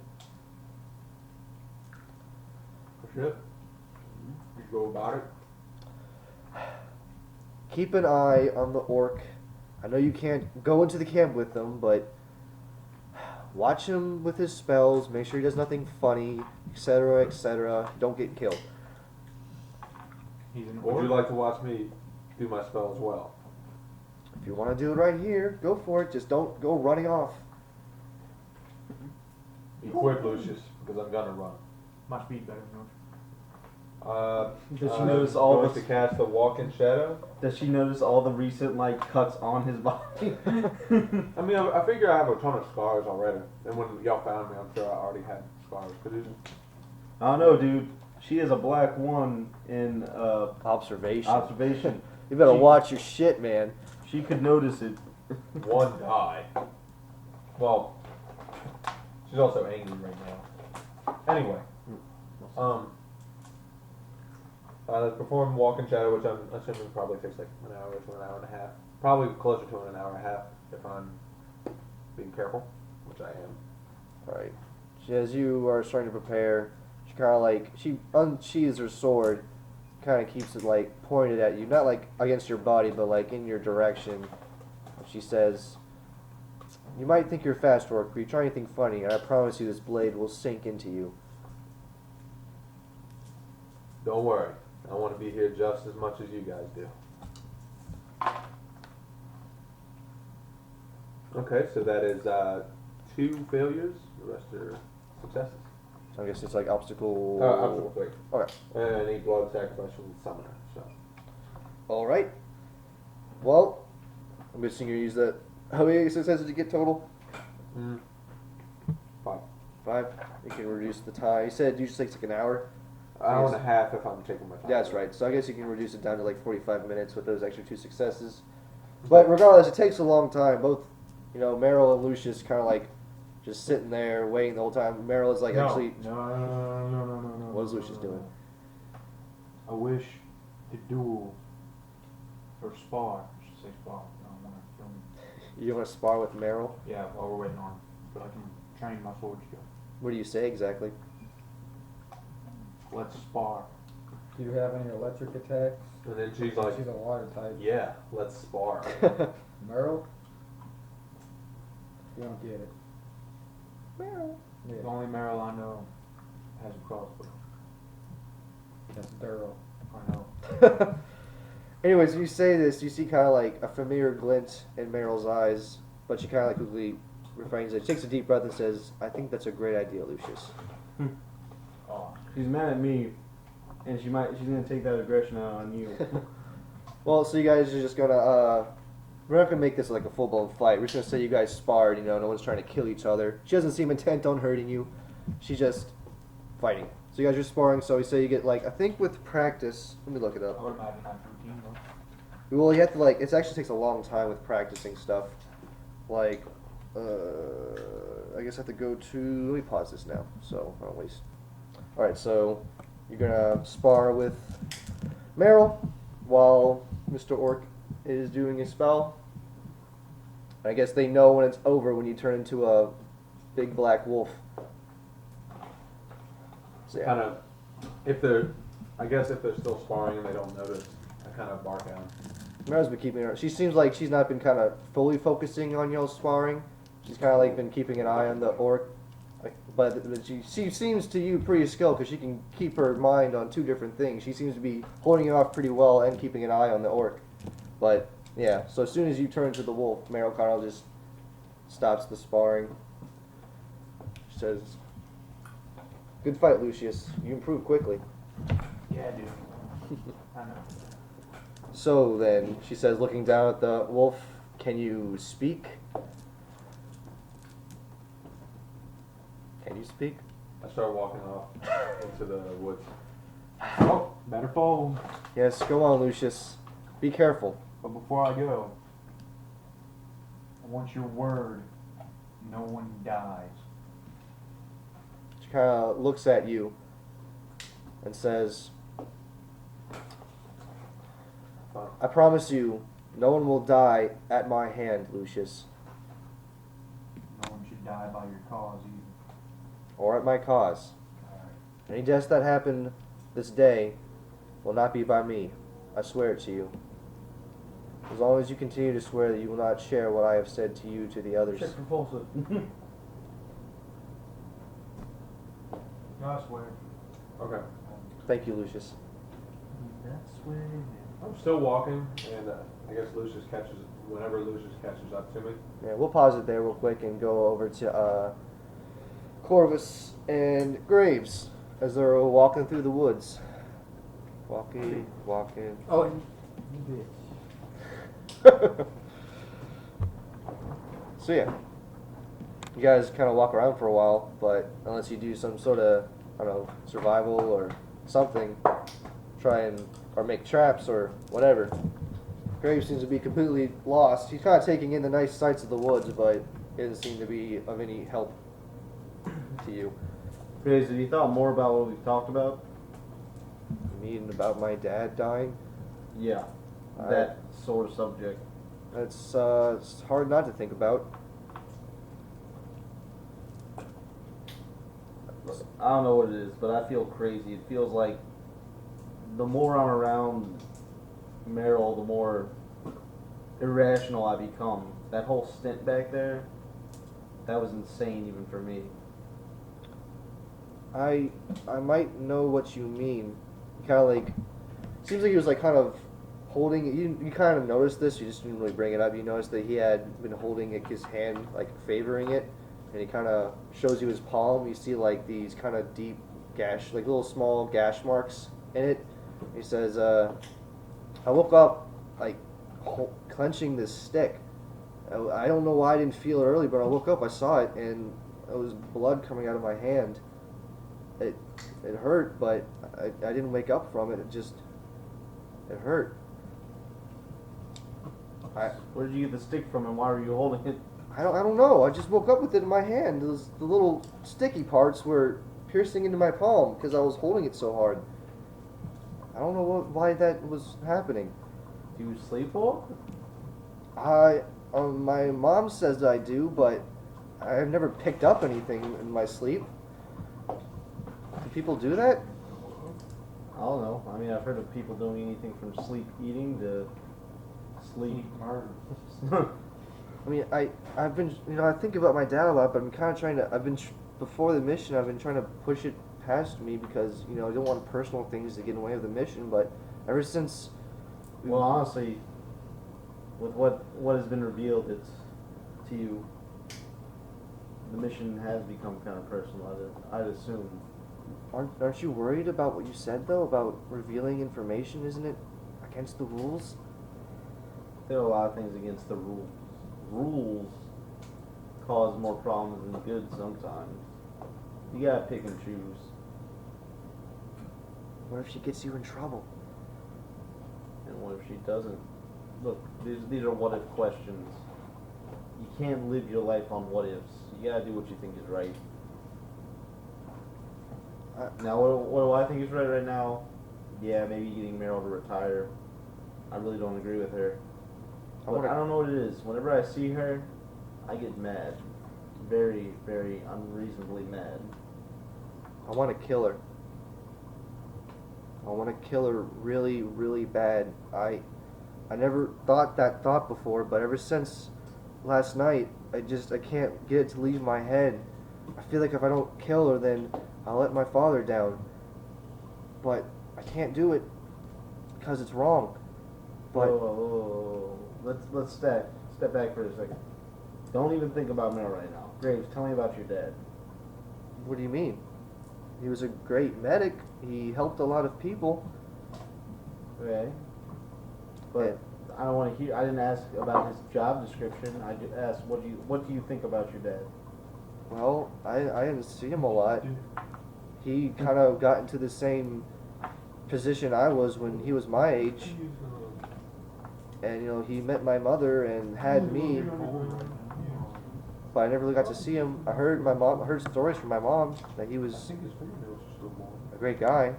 For shit. You go about it. Keep an eye on the orc. I know you can't go into the camp with them, but watch him with his spells. Make sure he does nothing funny, etc., etc. Don't get killed. He's an Would orc. you like to watch me do my spell as well? If you want to do it right here, go for it. Just don't go running off. Be quick, Lucius, because I'm gonna run. My speed better than yours. Does she notice all going the- to cast the walk in shadow? Does she notice all the recent like cuts on his body? I mean, I figure I have a ton of scars already. And when y'all found me, I'm sure I already had scars. Cause I don't know, dude. She is a black one in Observation. observation. You better She- watch your shit, man. She could notice it. one die. Well, she's also angry right now. Anyway, perform walk in shadow, which I'm assuming probably takes like an hour to an hour and a half. Probably closer to an hour and a half if I'm being careful, which I am. Alright. As you are starting to prepare, she kind of like, she unsheathes her sword, kind of keeps it like pointed at you, not like against your body, but like in your direction. She says, "You might think you're fast, orc, but you try anything funny, and I promise you this blade will sink into you." Don't worry, I want to be here just as much as you guys do. Okay, so that is 2 failures. The rest are successes. So I guess it's like obstacle. Obstacle 3. Okay. And I need blood sacrifice from the summoner. So Alright. Well, I'm guessing you use that. How many successes did you get total? 5. 5. You can reduce the time. You said it usually takes like an hour. Hour and a half if I'm taking my time. That's right. So I guess you can reduce it down to like 45 minutes with those extra 2 successes. But regardless, it takes a long time. Both, Meryl and Lucius kind of like just sitting there waiting the whole time. Meryl is like no. actually. No. What is Lucius doing? I wish to duel or spar. I should say spar. I don't want to kill me. You want to spar with Meryl? Yeah, while we're waiting on. But I can train my sword skill. What do you say exactly? Let's spar. Do you have any electric attacks? And then she's like, She's a water type. yeah, let's spar. Merle? You don't get it. Meryl. The Yeah, only Meryl I know has a crossbow. that's Daryl. I know. Anyways, you say this, you see kind of like a familiar glint in Meryl's eyes, but she kind of like quickly refrains it. She takes a deep breath and says, "I think that's a great idea, Lucius." Oh. She's mad at me, and she's gonna take that aggression out on you. Well, so you guys are just gonna We're not gonna make this like a full blown fight. We're just gonna say you guys sparred. You know, no one's trying to kill each other. She doesn't seem intent on hurting you. She's just fighting. So you guys are sparring. So we say you get like I think with practice. Let me look it I up. would imagine that's routine, though. Well, you have to like. It actually takes a long time with practicing stuff. Like, I guess I have to go to. Let me pause this now, so I don't waste. All right, so you're gonna spar with Meryl while Mr. Orc is doing his spell. I guess they know when it's over when you turn into a big black wolf. So, yeah. Kind of, if they're, I guess if they're still sparring and they don't notice, I kind of bark at them. Meryl's been keeping her. She seems like she's not been kind of fully focusing on y'all sparring. She's kind of like been keeping an eye on the orc, but she seems to you pretty skilled because she can keep her mind on two different things. She seems to be holding it off pretty well and keeping an eye on the orc. But yeah, so as soon as you turn to the wolf, Meryl kind of just stops the sparring. She says, "Good fight, Lucius. You improved quickly." Yeah, dude. I know. So then, she says, looking down at the wolf, "Can you speak?" Can you speak? I start walking off into the woods. Oh, better fold. Yes, go on, Lucius. Be careful. But before I go, I want your word. No one dies. She kind of looks at you and says, "I promise you, no one will die at my hand, Lucius, No one should die by your cause either. or at my cause. Alright. Any deaths that happen this day will not be by me. I swear it to you. As long as you continue to swear that you will not share what I have said to you to the others." Check propulsive. No, I swear. Okay. Thank you, Lucius. That's where. I'm still walking, and I guess whenever Lucius catches up to me. Yeah, we'll pause it there real quick and go over to Corvus and Graves as they're walking through the woods. Walking. Oh, and you So yeah, you guys kind of walk around for a while, but unless you do some sort of, I don't know, survival or something, or make traps or whatever. Graves seems to be completely lost. He's kind of taking in the nice sights of the woods, but it doesn't seem to be of any help to you. Graves, have you thought more about what we've talked about? Mean about my dad dying? Yeah, that sort of subject. It's hard not to think about. I don't know what it is, but I feel crazy. It feels like the more I'm around Meryl, the more irrational I become. That whole stint back there, that was insane even for me. I might know what you mean. Kind of like, seems like he was like kind of holding. You kind of noticed this. You just didn't really bring it up. You noticed that he had been holding his hand, like favoring it, and he kind of shows you his palm. You see like these kind of deep gash, like little small gash marks in it. He says, "I woke up like clenching this stick. I don't know why I didn't feel it early, but I woke up, I saw it, and it was blood coming out of my hand. It hurt, but I didn't wake up from it. It hurt." Where did you get the stick from, and why were you holding it? I don't know. I just woke up with it in my hand. The little sticky parts were piercing into my palm because I was holding it so hard. I don't know why that was happening. Do you sleepwalk? My mom says that I do, but I've never picked up anything in my sleep. Do people do that? I don't know. I mean, I've heard of people doing anything from sleep eating to sleep murder. I mean, I've been, I think about my dad a lot, but I'm kind of trying to, before the mission, I've been trying to push it past me because, I don't want personal things to get in the way of the mission, but ever since... Well, honestly, with what has been revealed, it's to you, the mission has become kind of personal, I'd assume. Aren't you worried about what you said, though, about revealing information? Isn't it against the rules? there are a lot of things against the rules. Rules cause more problems than good sometimes. You gotta pick and choose. What if she gets you in trouble? And what if she doesn't? Look, these are what if questions. You can't live your life on what ifs. You gotta do what you think is right. Now, what do I think is right now? Yeah, maybe getting Meryl to retire. I really don't agree with her. But I don't know what it is. Whenever I see her, I get mad. Very, very unreasonably mad. I want to kill her. I want to kill her really, really bad. I never thought that thought before, but ever since last night, I can't get it to leave my head. I feel like if I don't kill her, then I'll let my father down. But I can't do it because it's wrong. But Whoa. Let's step back for a second. Don't even think about Meryl right now. Graves, tell me about your dad. what do you mean? He was a great medic. He helped a lot of people. Okay. But I don't want to hear. I didn't ask about his job description. I just asked, what do you think about your dad? Well, I didn't see him a lot. He kind of got into the same position I was when he was my age. And, he met my mother and had me, but I never really got to see him. I heard stories from my mom that he was a great guy.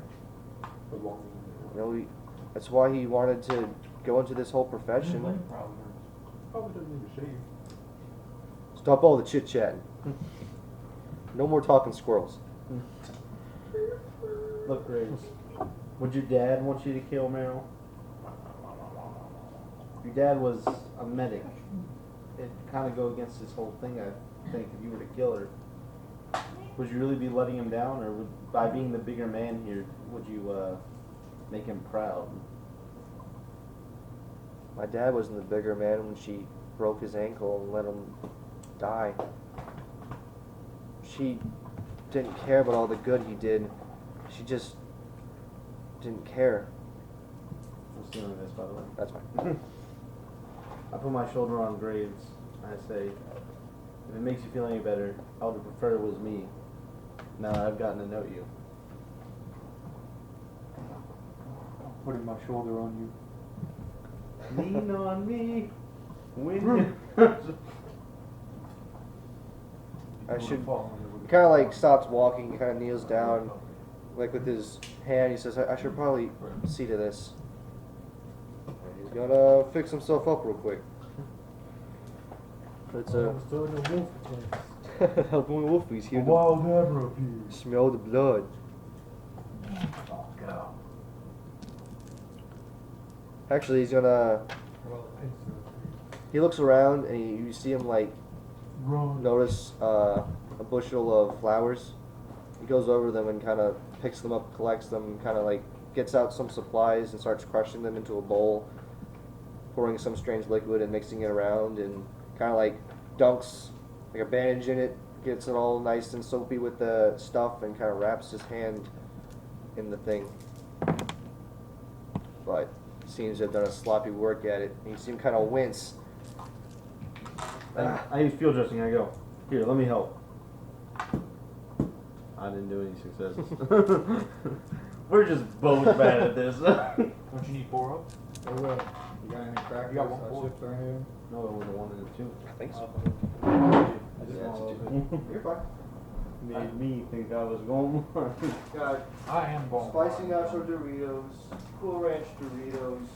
That's why he wanted to go into this whole profession. Probably doesn't even shave. Stop all the chit chatting. No more talking squirrels. Look, Graves. Would your dad want you to kill Meryl? Your dad was a medic. It kind of go against this whole thing, I think, if you were to kill her. Would you really be letting him down, or by being the bigger man here, would you make him proud? My dad wasn't the bigger man when she broke his ankle and let him die. She didn't care about all the good he did. She just didn't care. I'm stealing this, by the way. That's fine. I put my shoulder on Graves. I say, if it makes you feel any better, I would prefer it was me. Now that I've gotten to know you. Putting my shoulder on you. Lean on me when you... I should kind of like stops walking, he kind of kneels down, like with his hand. He says, I should probably see to this. And he's gonna fix himself up real quick. It's a helping wolf. He's here to Wild Abra appears. smell the blood. Actually, he's gonna. He looks around and you see him like Run. notice a bushel of flowers. He goes over them and kind of picks them up, collects them, kind of like gets out some supplies and starts crushing them into a bowl, pouring some strange liquid and mixing it around, and kind of like dunks like a bandage in it, gets it all nice and soapy with the stuff, and kind of wraps his hand in the thing. But seems to have done a sloppy work at it. And you see him kind of wince. I use field dressing. I go, here, let me help. I didn't do any successes. We're just both bad at this. Don't you need 4 up? You got any crackers? You got one I for shipped right here. No, it was a 1 and a 2. I think so. I just Yeah, want a it's little bit. You're fine. Made me think I was going. Got I am going. spicy nacho Doritos, Cool Ranch Doritos.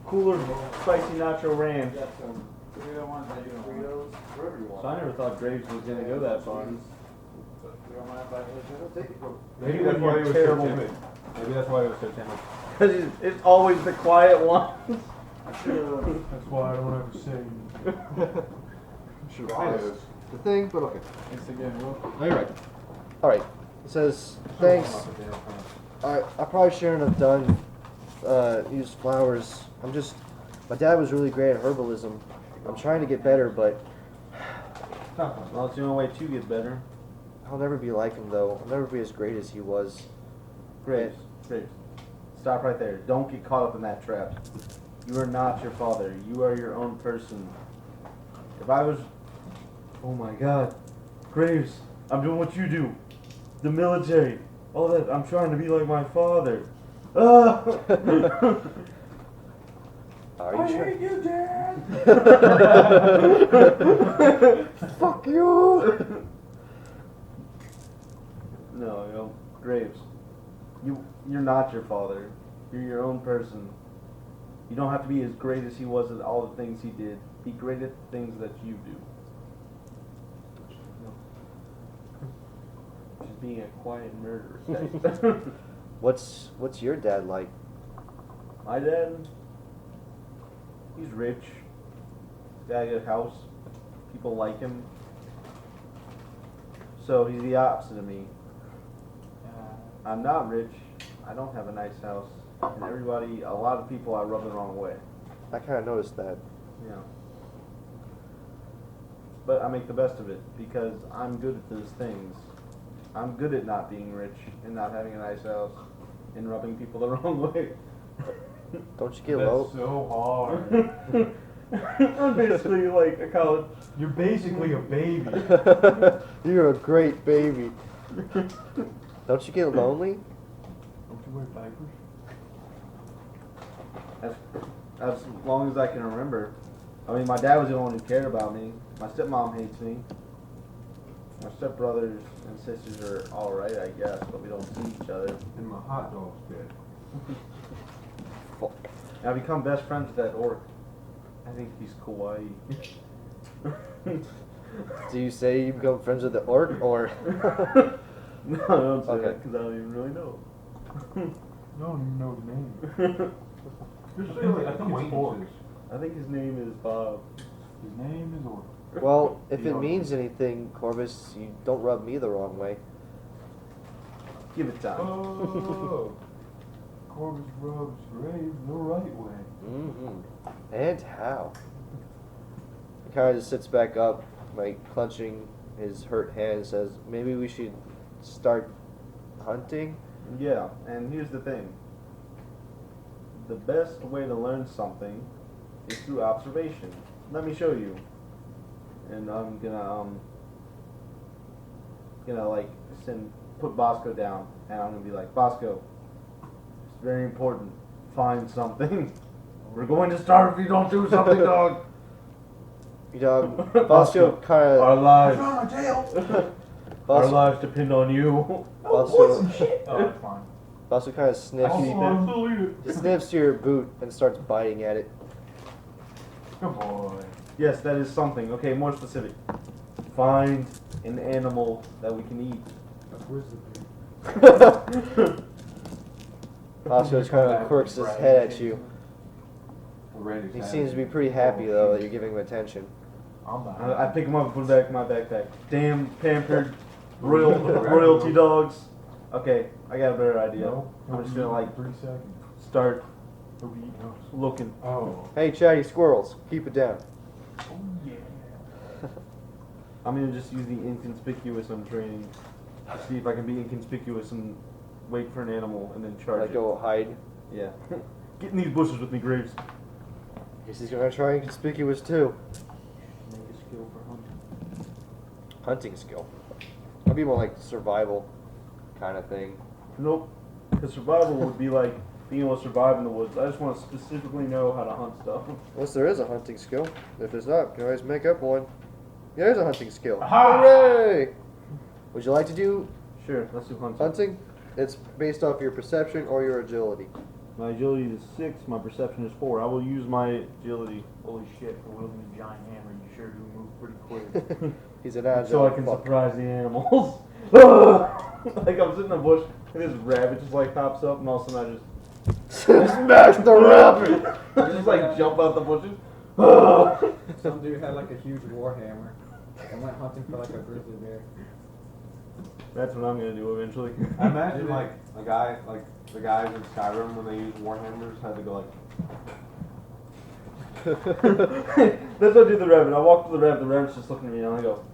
Cooler spicy nacho ranch. Got some Dorito ones that you don't want. Doritos, wherever you want. So I never thought Graves was gonna go that far. You don't mind if I Take it, bro. Maybe When that's why you're he was terrible. so timid. Maybe that's why he was so timid. Because it's always the quiet one. That's why I don't ever say. Should have the thing, but okay. Thanks again, Will. No, you're right. All right. It says thanks. I probably shouldn't have done used flowers. My dad was really great at herbalism. I'm trying to get better, but Well, it's the only way to get better. I'll never be like him though. I'll never be as great as he was. Graves, Graves, stop right there. Don't get caught up in that trap. You are not your father. You are your own person. If I was... Oh my god. Graves, I'm doing what you do. The military. All that. I'm trying to be like my father. Ah! Are you sure? you, Dad. Fuck you! No, Graves. You're not your father. You're your own person. You don't have to be as great as he was at all the things he did. Be great at the things that you do. Just being a quiet murderer. What's your dad like? My dad, he's rich. He's got a good house. People like him. So he's the opposite of me. I'm not rich. I don't have a nice house. And a lot of people I rub the wrong way. I kind of noticed that. Yeah. But I make the best of it because I'm good at those things. I'm good at not being rich and not having a nice house and rubbing people the wrong way. Don't you get That's low? so hard. I'm basically like a college. You're basically a baby. You're a great baby. Don't you get lonely? Don't you wear diapers? As long as I can remember. I mean, my dad was the only one who cared about me. My stepmom hates me. My stepbrothers and sisters are alright, I guess, but we don't see each other. And my hot dog's dead. And I've become best friends with that orc. I think he's kawaii. Do you say you become friends with the orc, or? No, I don't say Okay. that because I don't even really know. You don't even know his name. Just say like I think it's acquaintances. I think his name is Bob. His name is Orc. Well, if it Yeah. means anything, Corvus, you don't rub me the wrong way. Give it time. Oh. Corvus rubs Graves the right way. Mm-hmm. And how? He kind of just sits back up, like clenching his hurt hand, and says, "Maybe we should start hunting." Yeah, and here's the thing. The best way to learn something is through observation. Let me show you. And I'm gonna like put Bosco down, and I'm gonna be like, Bosco, it's very important. Find something. We're going to starve if you don't do something, dog. You know, Bosco kind Our of. lives, my tail. our Bosco, lives depend on you. Bosco, shit. Oh, it's fine. Bosco kind of sniffs. keep it. Still eat He it. sniffs your boot and starts biting at it. Good boy. Yes, that is something. Okay, more specific. Find an animal that we can eat. Where's the pig? Bosco just kind of quirks his head at you. Randy's He having seems to be pretty it. happy though that you're giving him attention. I'm not. I pick him up and put him back in my backpack. Damn pampered royalty dogs. Okay, I got a better idea. No, I'm just gonna like 3 seconds. start He'll be eating us. looking. Oh. Hey, chatty squirrels, keep it down. Oh yeah. I'm gonna just use the inconspicuous on training to see if I can be inconspicuous and wait for an animal and then charge Like it. go hide. Yeah. Get in these bushes with me, Graves. Guess he's gonna try inconspicuous too. Make a skill for hunting. Hunting skill. That'd be more like survival kind of thing. Nope. Because survival would be like being able to survive in the woods. I just want to specifically know how to hunt stuff. Unless there is a hunting skill. If there's not, you can always make up one. Yeah, there's a hunting skill. Aha! Hooray! Would you like to do Sure, let's do hunting. hunting? It's based off your perception or your agility. My agility is 6, my perception is 4. I will use my agility. Holy shit, for wielding a giant hammer, you sure do move pretty quick. He's an agile So I can fuck. surprise the animals. Like I'm sitting in a bush and this rabbit just like hops up and all of a sudden I Smash the rabbit! I just like jump out the bushes. Some dude had like a huge war hammer and went hunting for like a grizzly bear. That's what I'm gonna do eventually. I imagine like a guy, like the guys in Skyrim when they use warhammers had to go like. That's what I do to the rabbit. I walk to the rabbit's just looking at me and I go.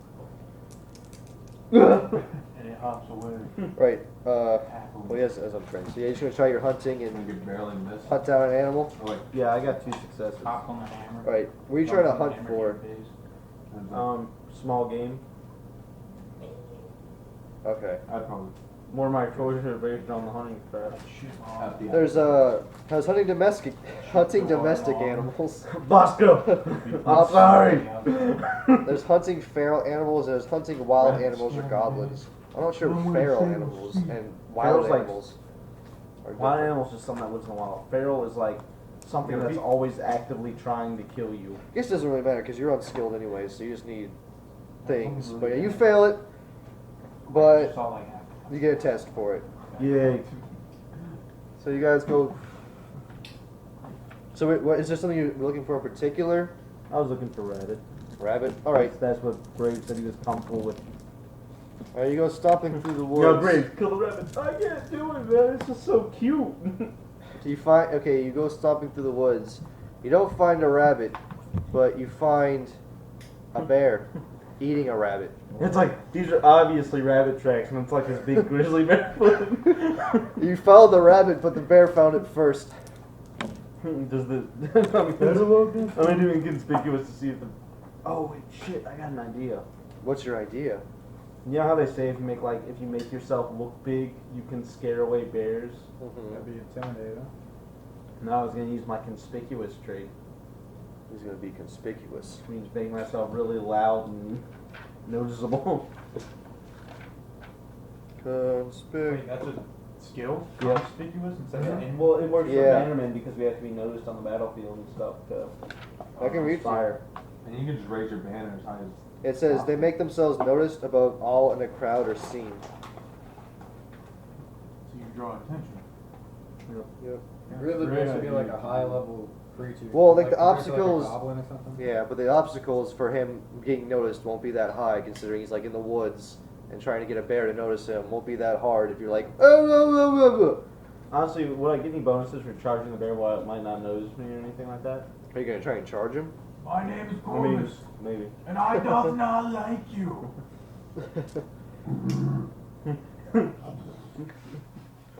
And it hops away. Right. Happily. Well, yes, as I'm friends. So you're just gonna try your hunting I and could barely miss. hunt down an animal. Oh, wait. Yeah, I got 2 successes. Hop on the hammer. Right. What are you trying to Bump on the hunt hammer, for? get phased. Small game. Okay. I'd probably. More of my exposure are based on the hunting crap. Shoot At the There's how's hunting domestic animals. Bosco! I'm sorry! There's hunting feral animals. There's hunting wild animals or goblins. I'm not sure what feral animals and wild Feral's like- animals are Wild different. animal is just something that lives in the wild. Feral is like something Yeah, that's we- always actively trying to kill you. I guess it doesn't really matter because you're unskilled anyway, so you just need things. But yeah, you fail it, but Saw like half. you get a test for it. Yay. So you guys go. So wait, what is there something you're looking for in particular? I was looking for rabbit. Rabbit. All right. That's what Graves said he was comfortable with. All right. You go stomping through the woods. Yo, Graves, kill the rabbit. I can't do it, man. It's just so cute. You find okay. You go stomping through the woods. You don't find a rabbit, but you find a bear eating a rabbit. It's like, these are obviously rabbit tracks, and it's like this big grizzly bear foot. You followed the rabbit, but the bear found it first. Does the... I'm gonna do inconspicuous to see if the... Oh, wait, shit, I got an idea. What's your idea? You know how they say if you make yourself look big, you can scare away bears? That'd be intimidating. No, I was gonna use my conspicuous trait, He's gonna be conspicuous. which means making myself really loud and noticeable. Wait, that's a skill? Yeah. Conspicuous instead of in. Well, it works Yeah. for bannermen because we have to be noticed on the battlefield and stuff to I can read you. fire. And you can just raise your banner as high as. It says they make themselves noticed above all in a crowd or scene. So you draw attention. Yep. Grizzly Great bear should be idea. like a high level creature. Well, like the compared to, obstacles- Like a goblin or something. Yeah, but the obstacles for him getting noticed won't be that high, considering he's like in the woods and trying to get a bear to notice him. Won't be that hard if you're like, oh. Honestly, would I get any bonuses for charging the bear while it might not notice me or anything like that? Are you gonna try and charge him? My name is I mean, Corvus, maybe. and I does not like you.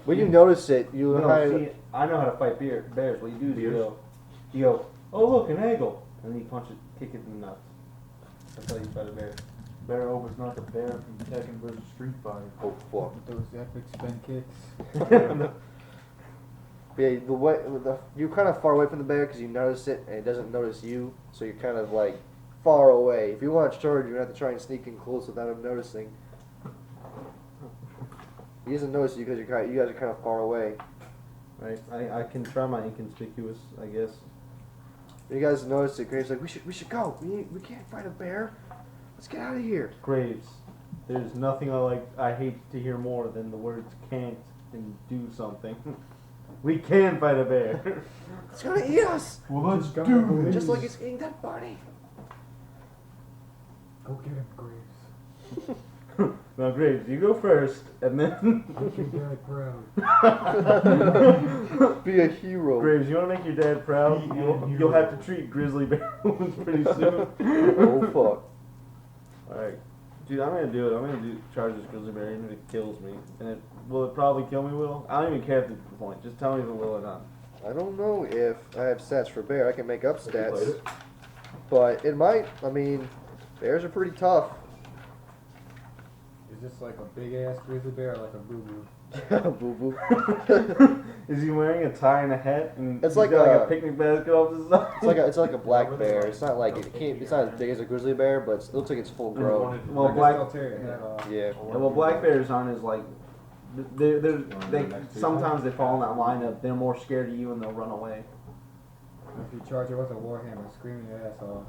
When you notice it, you No, kind of, see, I know how to fight bears. What you do is you go, oh look, an eagle, and then you punch it, kick it in the nuts. That's how you fight a bear. Bear opens not the bear from Tekken versus Street Fighter. oh fuck. With those epic spin kicks. Yeah, you're kind of far away from the bear because you notice it and it doesn't notice you, so you're kind of like far away. If you want to charge, you're gonna have to try and sneak in close without him noticing. He doesn't notice you because you guys are kind of far away. Right? I can try my inconspicuous, I guess. When you guys notice it, Graves like, we should go. We can't fight a bear. Let's get out of here. Graves, there's nothing I hate to hear more than the words can't and do something. We can fight a bear. It's gonna eat us, Well, let's Go do ahead, this. just like it's eating that bunny. Go get him, Graves. Now, Graves, you go first, and then Make your dad proud. Be a hero. Graves, you want to make your dad proud? Be a You'll hero. have to treat grizzly bear wounds pretty soon. Oh fuck. Alright. Dude, I'm gonna do it. I'm gonna charge this grizzly bear even if it kills me. And will it probably kill me, Will? I don't even care at this point. Just tell me if it will or not. I don't know if I have stats for bear. I can make up Have you played stats, it? but it might. I mean, bears are pretty tough. Is this like a big ass grizzly bear or like a boo boo? Boo boo. Is he wearing a tie and a hat? And It's he's like got a- a picnic basket off the side? It's like a black bear. It's not like it can't. It's not as big as a grizzly bear, but it looks like it's full grown. Well, I guess black. they'll tear your head off. Yeah. Yeah, well, black bears aren't as like. They sometimes they fall in that lineup. They're more scared of you and they'll run away. If you charge it with a warhammer, screaming your ass off.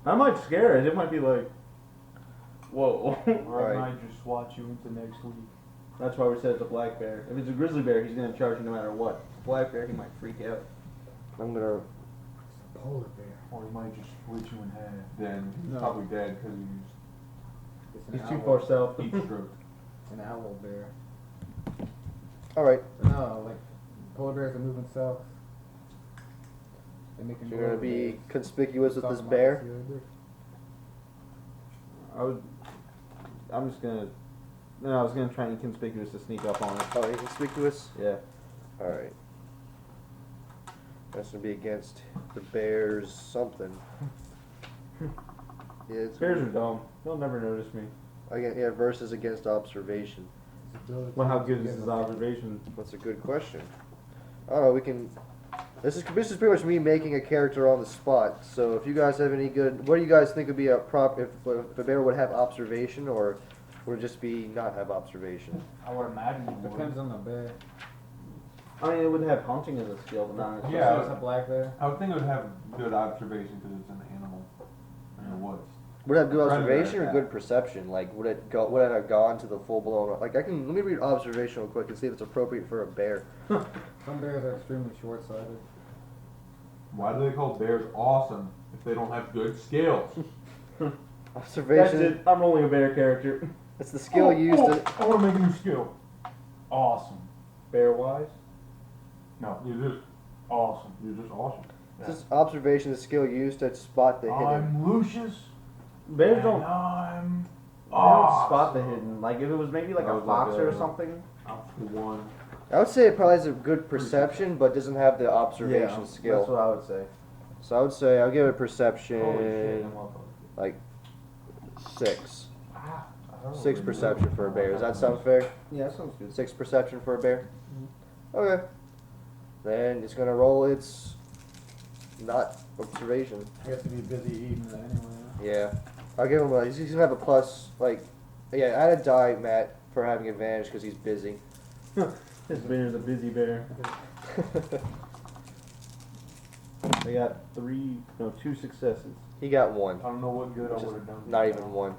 I might scare it. It might be like, whoa. Or I Right. might just swat you into next week. That's why we said it's a black bear. If it's a grizzly bear, he's gonna charge you no matter what. Black bear, he might freak out. I'm gonna. It's a polar bear. Or he might just split you in half. Then he's No. probably dead because It's an He's too owl. far south. he's heat stroke. It's an owl bear. All right. No, like polar bears are moving south. They make So you're gonna be conspicuous with this bear. I would. I'm just gonna No, I was gonna try inconspicuous to sneak up on it. Oh, inconspicuous? Yeah. Alright. That's gonna be against the Bears something. Yeah, it's Bears are dumb. They'll never notice me. yeah, versus against observation. Well, how good is his observation? That's a good question. I don't know, we can this is pretty much me making a character on the spot. So if you guys have any good what do you guys think would be a prop if a bear would have observation or would it just be not have observation? I would imagine it would. Depends on the bear. I mean, it would have hunting as a skill, but not as Yeah. So it's a black bear. I would think it would have good observation because it's an animal in the woods. Would it have good Predator observation or attack. good perception? Like would it have gone to the full blown like let me read observation real quick and see if it's appropriate for a bear. Some bears are extremely short-sighted. Why do they call bears awesome if they don't have good skills? That's Observation it. I'm rolling a bear character. it's the skill used to I want to make a new skill. Awesome. Bear wise. No, you're just awesome. You're just awesome. this observation is the skill used to spot the hidden. I'm Lucius. Bears don't. And I'm They don't spot the hidden. Like if it was maybe like That a was fox like or a- something. one. I would say it probably has a good perception, but doesn't have the observation That's skill. what I would say. So I would say I'll give it perception Holy shit, I'm up. like 6. Ah, I don't 6 know. perception for a bear. Does that sound fair? Yeah, that sounds good. 6 perception for a bear. Okay. Then it's gonna roll its not observation. I guess to be busy eating it anyway. Yeah. I'll give him a. He's gonna have a plus. Like, yeah, add a die, Matt, for having advantage because he's busy. This bear's a busy bear. They got 2 successes. He got 1. I don't know what good I Which would is have done. not even 1.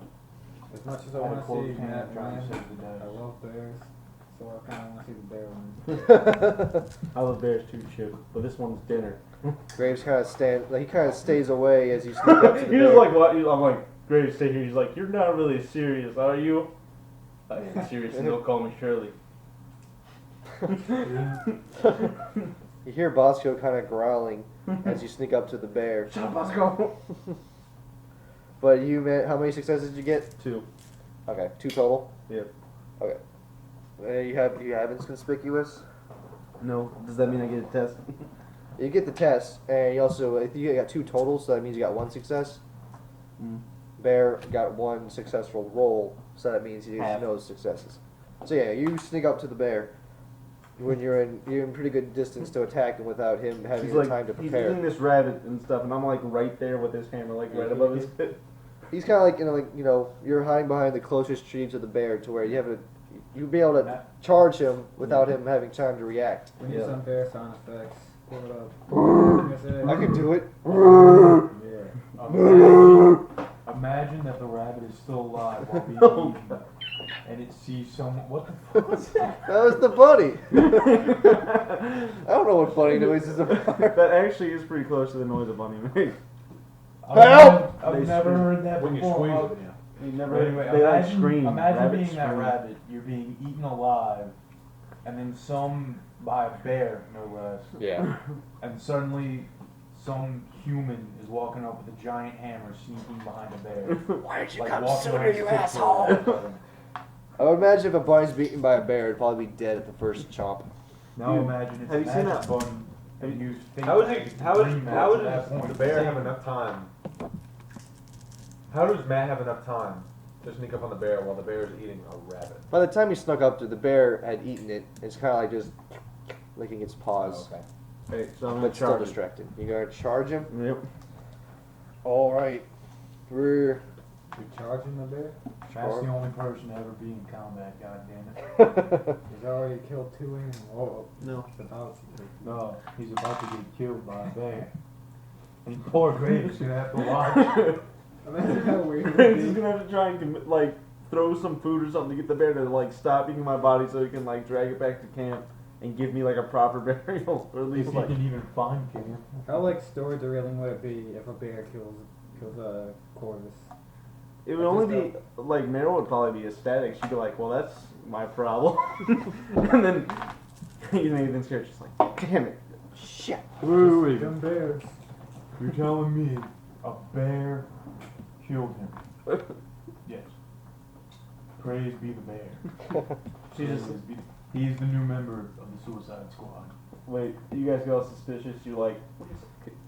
As much as I I had a want close to see hand Matt trying to win, save the day. I love bears, so I kind of want to see the bear win. I love bears too, Chip, but this one's dinner. Graves kind of he kind of stays away as you sneak up to the He bear. was like, "What?" I'm like, "Graves, stay here." He's like, "You're not really serious, are you?" I am serious, and they'll call me Shirley. You hear Bosco kind of growling as you sneak up to the bear. Shut up, Bosco. But you, man, how many successes did you get? 2. Okay, 2 total. Yep. Okay. You have inconspicuous. No. Does that mean I get a test? You get the test, and you also if you got 2 totals, so that means you got 1 success. Mm. Bear got 1 successful roll, so that means he has Half. no successes. So yeah, you sneak up to the bear when you're in pretty good distance to attack him without him having He's the like, time to he's prepare. eating this rabbit and stuff, and I'm like right there with his hammer, like right above his head. He's kind of like you're hiding behind the closest tree to the bear, to where you'd be able to charge him without him having time to react. We need Yeah. some bear sound effects. Pull it up. Yes, it I is. could do it. Yeah. Imagine that the rabbit is still alive while being eaten, and it sees someone. What the fuck was that? That was the bunny. I don't know what bunny noises are. That actually is pretty close to the noise a bunny makes. Help! I've They never scream. heard that When you before. squeeze it, yeah. You never. But anyway, they like imagine, scream. imagine Rabbits being that scream. rabbit. You're being eaten alive, and then by a bear, no less. Yeah. And suddenly, some human is walking up with a giant hammer, sneaking behind a bear. Why'd Like walking on his tiptoes. I would imagine if a bunny's beaten by a bear, it'd probably be dead at the first chomp. Now Dude, imagine it's have a you seen magic that- button, and you think How that is it's it? How green does at that point. the bear have enough time? How does Matt have enough time to sneak up on the bear while the bear is eating a rabbit? By the time he snuck up to the bear had eaten it, it's kind of like just licking its paws, Okay. Hey, so I'm gonna but still charge. distracted. You gonna charge him? Yep. All right. We're You charging the bear? That's the only person to ever be in combat, goddammit. He's already killed 2 animals. Oh, No. it's about to. No, he's about to get killed by a bear. And poor Graves gonna have to watch. Imagine how weird it Graves is would be. gonna have to try and like throw some food or something to get the bear to like stop eating my body so he can like drag it back to camp and give me like a proper burial, or at If least he like. can even find camp. How like story derailing would it be if a bear kills a Corvus? It would only be like Meryl would probably be ecstatic. She'd be like, "Well, that's my problem," and then Nathan's here just like, "Damn it, shit." Wait, Them bears. you're telling me a bear killed him? Yes. Praise be the bear. Jesus. He's the new member of the Suicide Squad. Wait, you guys get all suspicious. You like,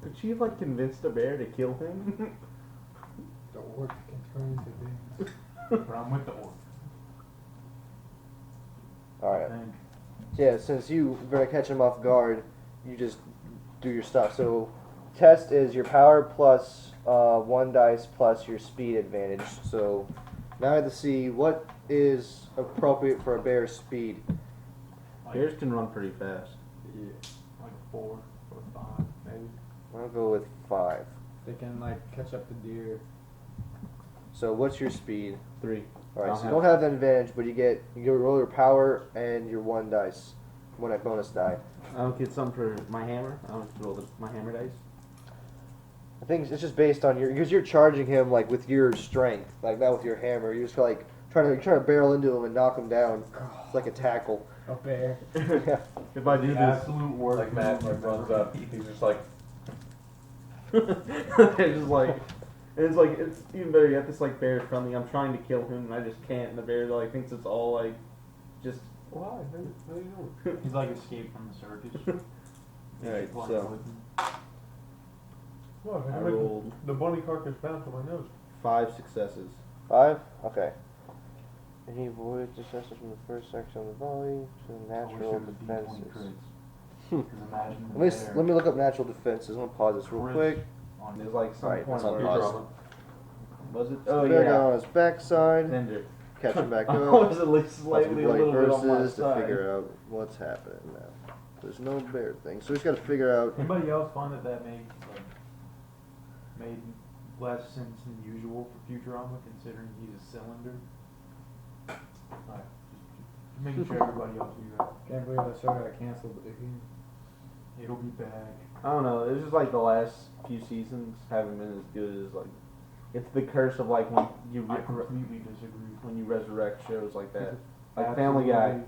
could she have like convinced a bear to kill him? The orc can turn into things. But I'm with the orc. Alright. Thank Yeah, since you're gonna catch him off guard, you just do your stuff. So, test is your power plus 1 dice plus your speed advantage. So, now I have to see what is appropriate for a bear's speed. Bears can run pretty fast. Yeah. like 4 or 5, maybe. I'll go with 5. They can like catch up to deer. So, what's your speed? 3. Alright, I'll so you have- don't have that advantage, but you roll your power and your 1 dice. 1 bonus die. I don't get something for my hammer. I don't roll my hammer dice. I think it's just based on because you're charging him like with your strength, like not with your hammer. You're just like trying to barrel into him and knock him down. It's like a tackle. A bear. Yeah. If I do The this, absolute worst. Like Matt like runs up, he's just like, it's just like, and it's like it's even better. You have this like bear friendly. I'm trying to kill him and I just can't. And the bear like thinks it's all like, just why? How you doing? He's like Escape from the Circus. Alright, Playing so with him. What? I I make rolled the bunny carcass bounce on my nose. 5 successes. 5? Okay. Any void successes from the first section of the volley to the I wish natural it was D20 defenses. crits. 'Cause imagine the Let me bear let me look up natural defenses. I'm gonna pause this real crits quick. on There's like some Alright, point that's where on Your pause. drama. was it? So Oh bear yeah. down on his backside, Tender. catch him back I up. was at least Lots of slightly a bloody little bit on my verses to side. figure out what's happening now. There's no bear thing, so he's got to figure out. Anybody else find that made less sense than usual for Futurama, considering he's a cylinder? Alright, just making sure everybody else knew that. Can't believe that show got canceled again. It'll be back. I don't know. It's just like the last few seasons haven't been as good as like. It's the curse of like when you I completely disagree. when you resurrect shows like that. Like Family Guy. Absolutely.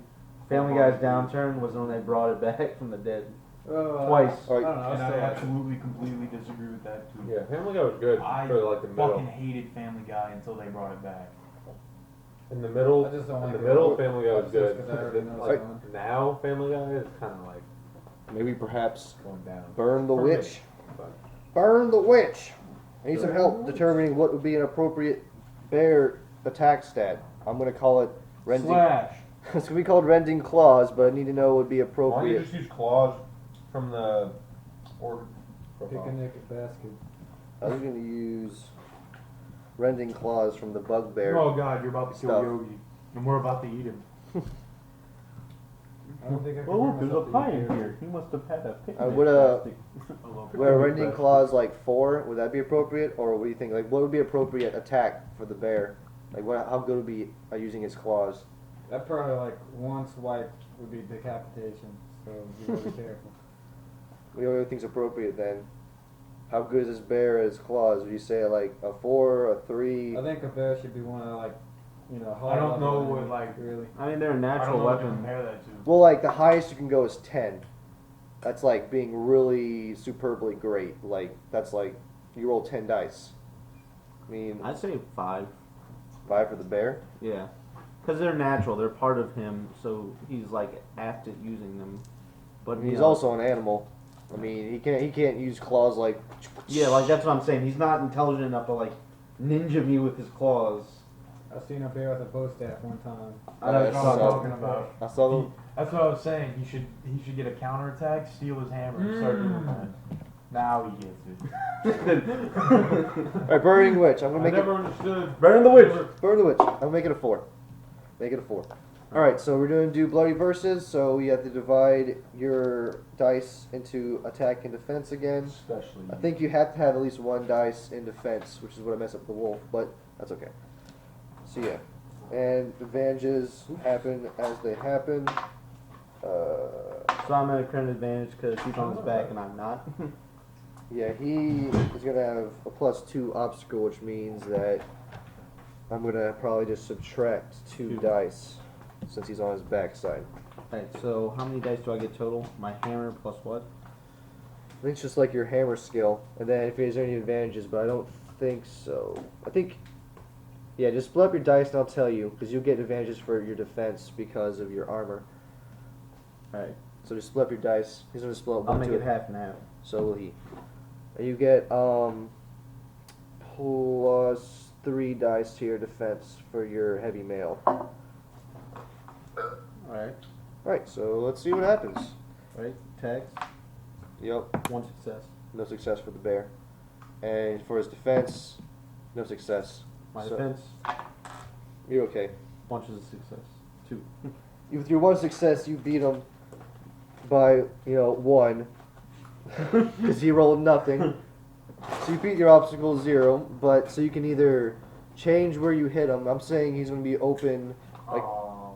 Family Guy's downturn was when they brought it back from the dead. Well, Twice. I don't know. I And I still like it. absolutely, completely disagree with that too. Yeah, Family Guy was good I for like the fucking middle. hated Family Guy until they brought it back. In the middle, I just don't in like the it. middle, Family Guy was Just good. 'cause I already know Like it's on. now, Family Guy is kind of like Maybe perhaps going down. burn the For me. witch. But Burn the witch. I need some help determining what would be an appropriate bear attack stat. I'm gonna call it rending. Slash. It's gonna be called rending claws, but I need to know what would be Why don't you appropriate. just use claws from the order profile? Picnic basket. I was gonna use rending claws from the bugbear. Oh god, you're about to kill Stuff. Yogi. And we're about to eat him. I don't think I can Oh, look, bring there's a myself to pie eat in beer. here. He must have had a picnic. would, basket. I love Where it. rending claws like 4, would that be appropriate, or what do you think? Like, what would be appropriate attack for the bear? Like, how good would be using his claws? That probably like one swipe would be decapitation. So be really careful. What do you think's appropriate then? How good is this bear as claws? Would you say like a 4, a 3? I think a bear should be one of like, high I don't know level what, enemies, like- really. I mean, they're a I don't natural know what to weapon. compare that to. Well, like the highest you can go is 10. That's like being really superbly great. Like that's like you roll 10 dice. I mean, I'd say 5. 5 for the bear. Yeah. Because they're natural. They're part of him, so he's like apt at using them. But He's you know, also an animal. I mean, he can't use claws like. Yeah, like that's what I'm saying. He's not intelligent enough to like ninja me with his claws. I've seen a bear with a bow staff one time. That's what I'm saw- talking about. I saw them. That's what I was saying. He should get a counterattack, steal his hammer, and start doing that. Now he gets it. All right, burning witch. I'm gonna I make never understood. Burn the witch. burn the witch. I'll make it a 4. Make it a 4. All right, so we're going to do bloody verses. So you have to divide your dice into attack and defense again. Especially. I think you have to have at least 1 dice in defense, which is what I messed up the wolf, but that's okay. So yeah, and advantages happen as they happen. So I'm at a current advantage because he's on his back and I'm not. Yeah, he is gonna have a +2 obstacle, which means that I'm gonna probably just subtract 2 Two. dice since he's on his backside. Alright, so how many dice do I get total? My hammer plus what? I think it's just like your hammer skill, and then if there's any advantages, but I don't think so. I think Yeah, just split up your dice and I'll tell you, because you'll get advantages for your defense because of your armor. Alright. So just split up your dice. He's gonna split up I'll one make to it half and half. So will he. You get plus 3 dice to your defense for your heavy mail. Alright. Alright, so let's see what happens. Right? Tags. Yep, One success. no success for the bear. And for his defense, no success. My So- defense. You're okay. Bunches of success. 2. With your one success, you beat him by, 1. Because he rolled nothing. So you beat your obstacle 0, but so you can either change where you hit him. I'm saying he's going to be open, like, Oh,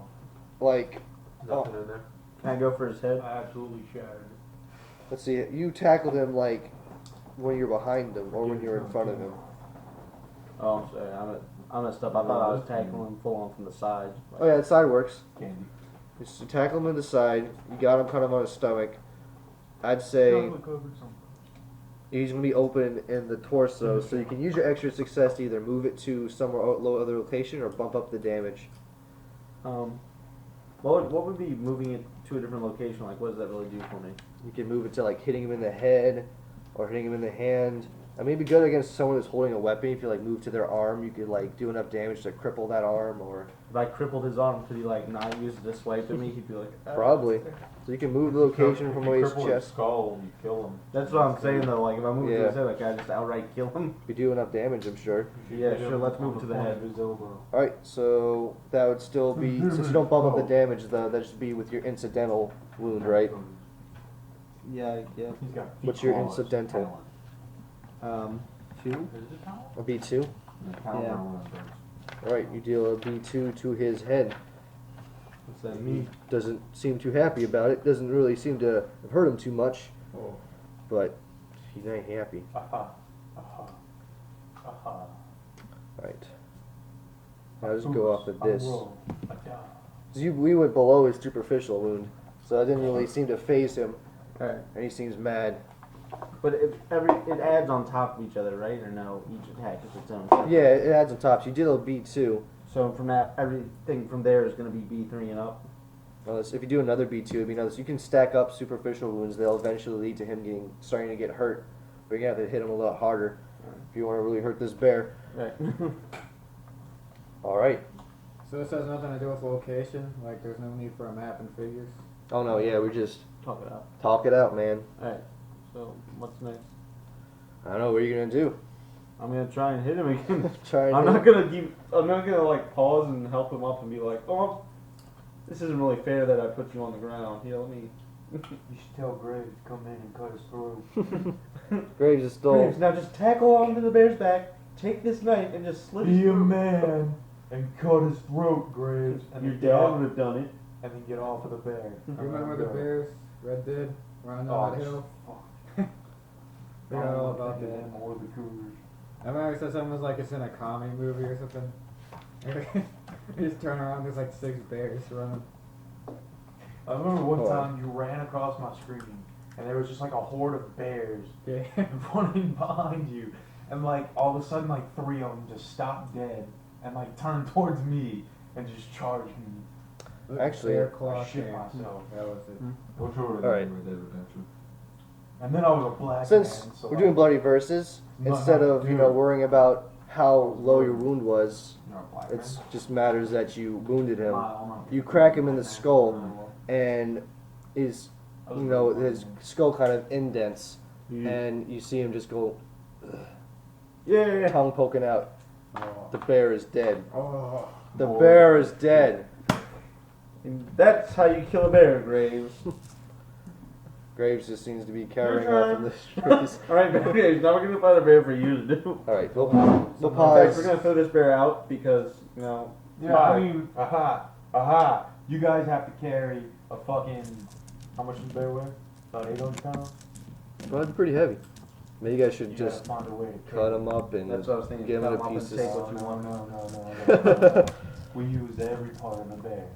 like, Nothing in there. Can I go for his head? I absolutely shattered it. let's see, you tackled him like when you're behind him or when you're in front of him. Oh, I'm sorry. I messed up. I thought I was tackling him full on from the side. Oh yeah, the side works. Candy. Just you tackle him in the side. You got him kind of on his stomach. I'd say Chocolate covered something. he's gonna be open in the torso, so you can use your extra success to either move it to somewhere other location or bump up the damage. What would be moving it to a different location? Like, what does that really do for me? You can move it to like hitting him in the head or hitting him in the hand. I mean, it'd be good against someone who's holding a weapon. If you like move to their arm, you could like do enough damage to cripple that arm, or If I crippled his arm, could he like not use it to swipe at me? He'd be like, "Ah." probably. So you can move the location from where his Cripple his chest. skull and you kill him. That's what I'm saying though. Like, if I move Yeah. to his head, like, I just outright kill him. You do enough damage, I'm sure. Yeah, Hit sure. him Let's on move to the point head. of his elbow. Alright, so that would still be, since you don't bump up the damage, though, that'd just be with your incidental wound, right? Yeah, yeah. He's got What's your claws. incidental? 2. Is it talent? A B2? Yeah. Alright, you deal a B2 to his head. What's that He mean? doesn't seem too happy about it, doesn't really seem to have hurt him too much, Oh. but he ain't happy. Aha. Aha. Aha. Right. Now just go off of this. So we went below his superficial wound, so that didn't really seem to phase him, Alright. and he seems mad. But it adds on top of each other, right? Or no? Each attack is its own. separate? Yeah, it adds on top. So you deal a B2. So from that, everything from there is going to be B3 and up. If you do another B2, it'd be another. So you can stack up superficial wounds. They'll eventually lead to him starting to get hurt. But you're gonna have to hit him a lot harder if you want to really hurt this bear. Right. All right. So this has nothing to do with location? Like there's no need for a map and figures? Oh no, yeah, we just Talk it out. talk it out, man. Alright. So what's next? I don't know what are you gonna do. I'm gonna try and hit him again. Try. I'm not gonna like pause and help him up and be like, oh, this isn't really fair that I put you on the ground. Here, let me. You should tell Graves to come in and cut his throat. Graves is still. Graves, now just tackle onto the bear's back, take this knife, and just slit his Be a throat. man and cut his throat, Graves. And Your then dad get off- would have done it. and then get off of the bear. Remember the Bears? Red Dead? Running Oh, down that hill? fuck. We got all about Thinking that. them or the Cougars. I remember it said something was like it's in a comedy movie or something. You just turn around, there's like 6 bears running. I remember one Oh. time you ran across my screen and there was just like a horde of bears Yeah. running behind you, and like all of a sudden like 3 of them just stopped dead and like turned towards me and just charged me. Actually, Bear claw I shit came. myself. That was it. Which one All right. Red Dead Redemption? And then I was a black Since man, so we're doing like, bloody verses, No, instead no, of dude. worrying about how low your wound was, you're a black it's man. just matters that you wounded him. I'm not- You crack him in the skull, and his his skull kind of indents, and you see him just go, Yeah. tongue poking out. The bear is dead. Oh. The bear is dead. And that's how you kill a bear, Graves. Graves just seems to be carrying Your off turn. in the streets. Alright, Graves, now we're gonna find a bear for you to do. All right, we'll In fact, we're pause. gonna throw this bear out because, Yeah, I mean, aha. You guys have to carry a fucking. How much does the bear weigh? About 800 pounds. Well, it's pretty heavy. Maybe you guys should You just gotta find a way to cut him up and that's what I was thinking. give Cut him him up to and pieces. take what you want. No. We use every part of the bear.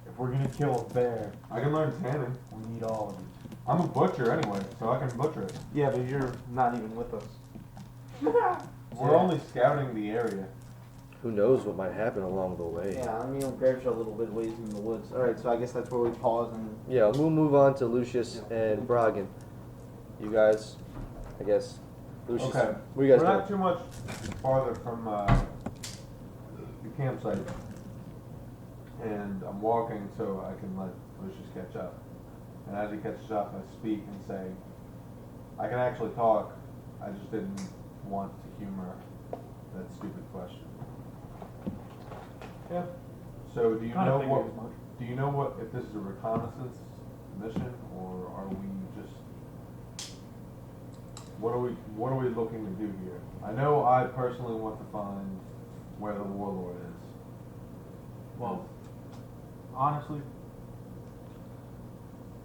If we're gonna kill a bear, I can learn tanning. we need all of it. I'm a butcher anyway, so I can butcher it. Yeah, but you're not even with us. We're only scouting the area. Who knows what might happen along the way? Yeah, I mean, Bear's a little bit ways in the woods. All right, so I guess that's where we pause and. Yeah, we'll move on to Lucius and Bragan. You guys, I guess. Lucius, Okay. what are you guys We're doing? not too much farther from the campsite, and I'm walking so I can let Lucius catch up. And as he catches up, I speak and say, "I can actually talk. I just didn't want to humor that stupid question." Yeah. So do you Kinda know figured what? as much. Do you know what if this is a reconnaissance mission, or are we just? What are we looking to do here? I know I personally want to find where the warlord is. Well, honestly,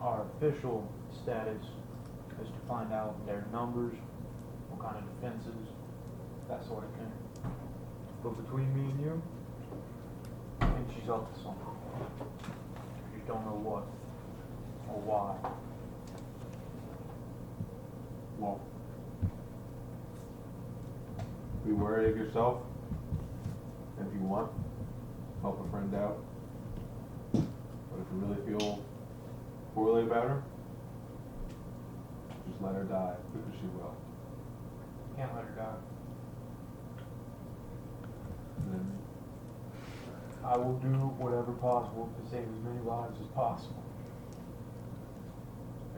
our official status is to find out their numbers, what kind of defenses, that sort of thing. But between me and you, I think she's up to something. We just don't know what or why. Well, be wary of yourself. If you want, help a friend out. But if you really feel poorly about her, just let her die, because she will. Can't let her die. And then I will do whatever possible to save as many lives as possible.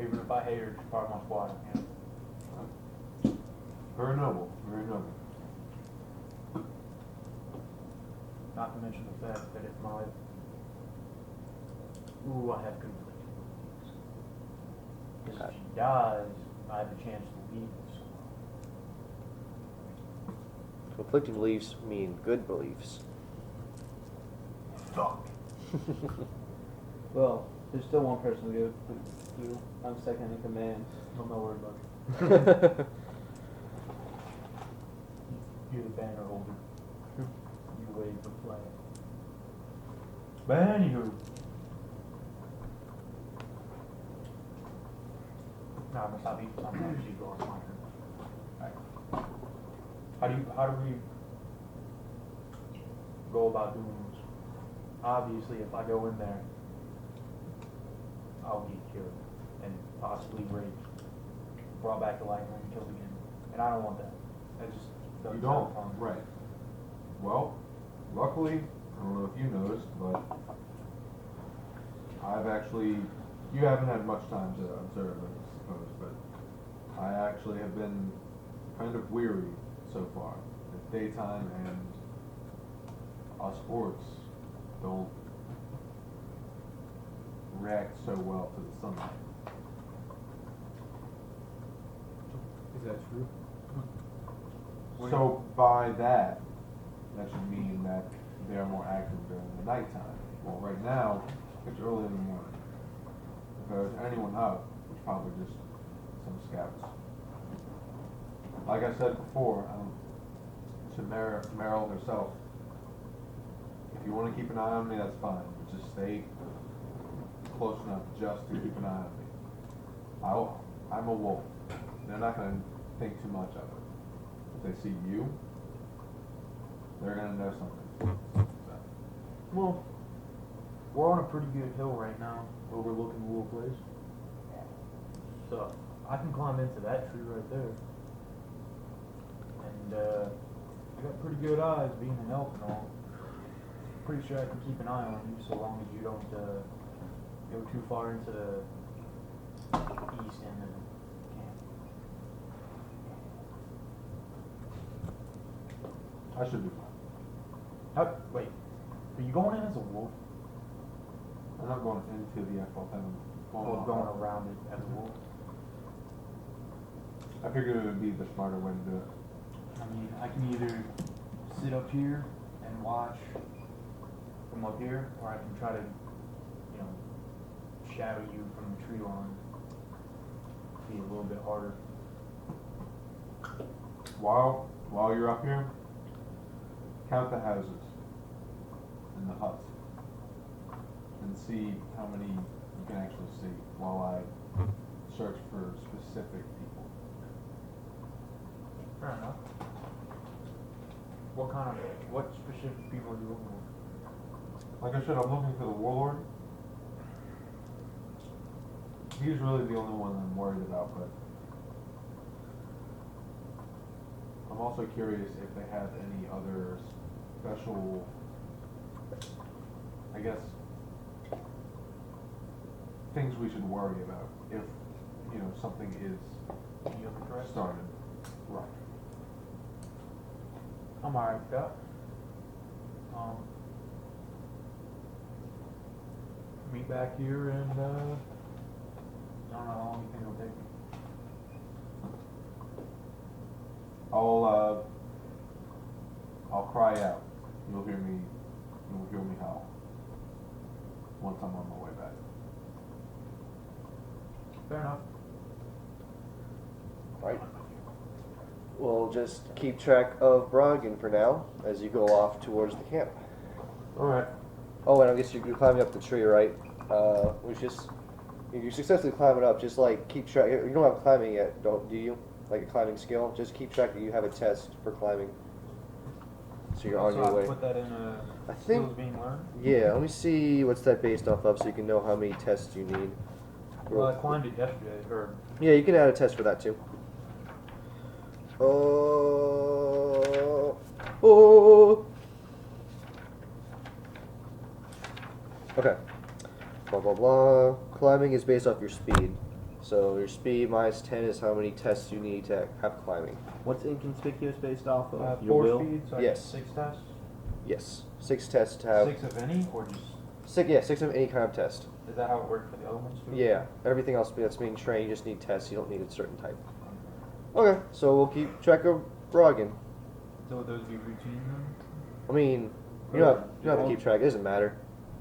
Even if I hate her, she's part of my squad. Yeah. very noble, very noble. Not to mention the fact that if my... Ooh, I have conflicting beliefs. Because if she dies, I have a chance to leave this squad. Conflicting beliefs mean good beliefs. Fuck. Well, there's still one person to go to. I'm second in command. I'm not worried about it. You're the banner holder. You wave the flag. But anywho. No, I'm gonna stop eating something else. You go on my turn. Alright. How do we go about doing this? Obviously, if I go in there, I'll get killed and possibly raped, brought back to life and killed again. And I don't want that. That just doesn't You don't, sound fun. right. Well, luckily, I don't know if you noticed, but I've actually, you haven't had much time to observe, I suppose, but I actually have been kind of weary so far. It's daytime and us orcs don't react so well to the sunlight. Is that true? So by that should mean that they are more active during the nighttime. Well, right now, it's early in the morning. If there was anyone up, it's probably just some scouts. Like I said before, to Meryl herself, if you want to keep an eye on me, that's fine. But just stay close enough just to keep an eye on me. I'm a wolf. They're not going to think too much of it. If they see you, they're going to know something. So, Well, we're on a pretty good hill right now, overlooking the little place. So, I can climb into that tree right there. And, I got pretty good eyes being an elf and all. Pretty sure I can keep an eye on you so long as you don't, go too far into the east end of the camp. I should be fine. Wait, are you going in as a wolf? I'm not going into the FL town. Or going around it as a wolf? I figured it would be the smarter way to do it. I mean, I can either sit up here and watch from up here, or I can try to, shadow you from the tree line. Be a little bit harder. While you're up here, count the houses and the huts and see how many you can actually see while I search for specific people. Fair enough. what specific people are you looking for? Like I said, I'm looking for the warlord. He's really the only one I'm worried about, but I'm also curious if they have any other special, I guess, things we should worry about if, you know, something is Any other threats? started. Right. I'm alright with that. Meet back here and, I don't know how long you think it'll take me. I'll cry out. You'll hear me howl. Once I'm on my way back. Fair enough. Right. We'll just keep track of Broggen for now as you go off towards the camp. Alright. Oh, and I guess you're climbing up the tree, right? Which just you successfully climb it up. Just like keep track. You don't have climbing yet, do you? Like a climbing skill. Just keep track that you have a test for climbing. So you're on So your I way. put that in I think. skills being learned. Yeah. Let me see what's that based off of, so you can know how many tests you need. Well, I climbed it yesterday, or Yeah, you can add a test for that too. Oh. Okay. Blah blah blah. Climbing is based off your speed. So your speed minus 10 is how many tests you need to have climbing. What's inconspicuous based off of your force will? feed, so I Yes. get 6 tests. Yes. 6 tests to have. 6 of any, or just, 6, yeah, 6 of any kind of test. is that how it worked for the other ones too? Yeah. Everything else that's being trained, you just need tests. You don't need a certain type. Okay. So we'll keep track of Broggen. So would those be routine then? I mean, you don't have to keep track. It doesn't matter.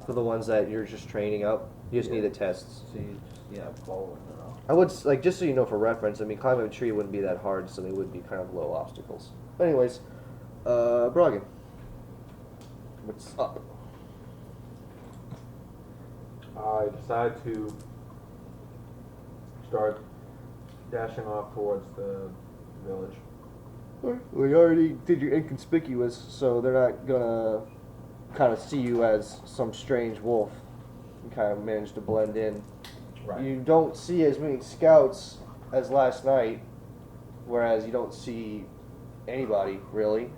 For the ones that you're just training up, you just need the tests. So you just, yeah, follow it now. I would like just so you know for reference. I mean, climbing a tree wouldn't be that hard, so they would be kind of low obstacles. But anyways, Broggen, what's up? I decide to start dashing off towards the village. We already did your inconspicuous, so they're not gonna kind of see you as some strange wolf. You kind of managed to blend in. Right. You don't see as many scouts as last night, whereas you don't see anybody really.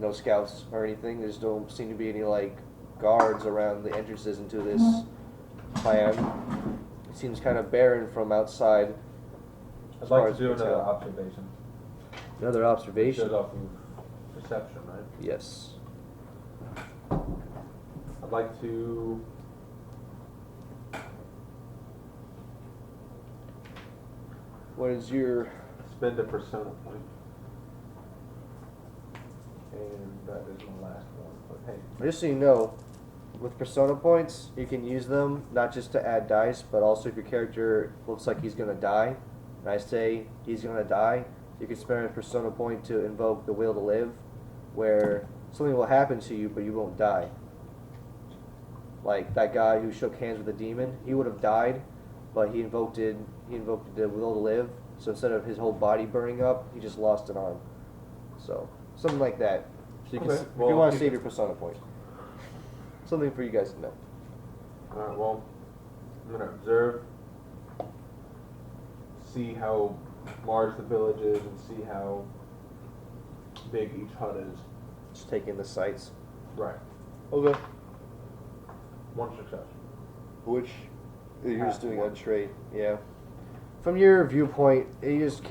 No scouts or anything. There just don't seem to be any like guards around the entrances into this clan. It seems kind of barren from outside. I'd as far like as to do you can another tell. observation. Another observation. Instead of perception, right? Yes. I'd like to What is your? spend a persona point. And that is my last one. But hey, Just so you know, with persona points, you can use them not just to add dice, but also if your character looks like he's gonna die, and I say he's gonna die, you can spend a persona point to invoke the will to live, where something will happen to you, but you won't die. Like that guy who shook hands with the demon, he would have died, but he invoked the will to live. So instead of his whole body burning up, he just lost an arm. So something like that. So you can, Okay, if well, you want to keep save it- your persona point, something for you guys to know. alright, well, I'm gonna observe, see how large the village is, and see how big each hut is. Just take in the sights. Right. Okay. One success. Which you're just doing One. a trade, yeah. From your viewpoint, you just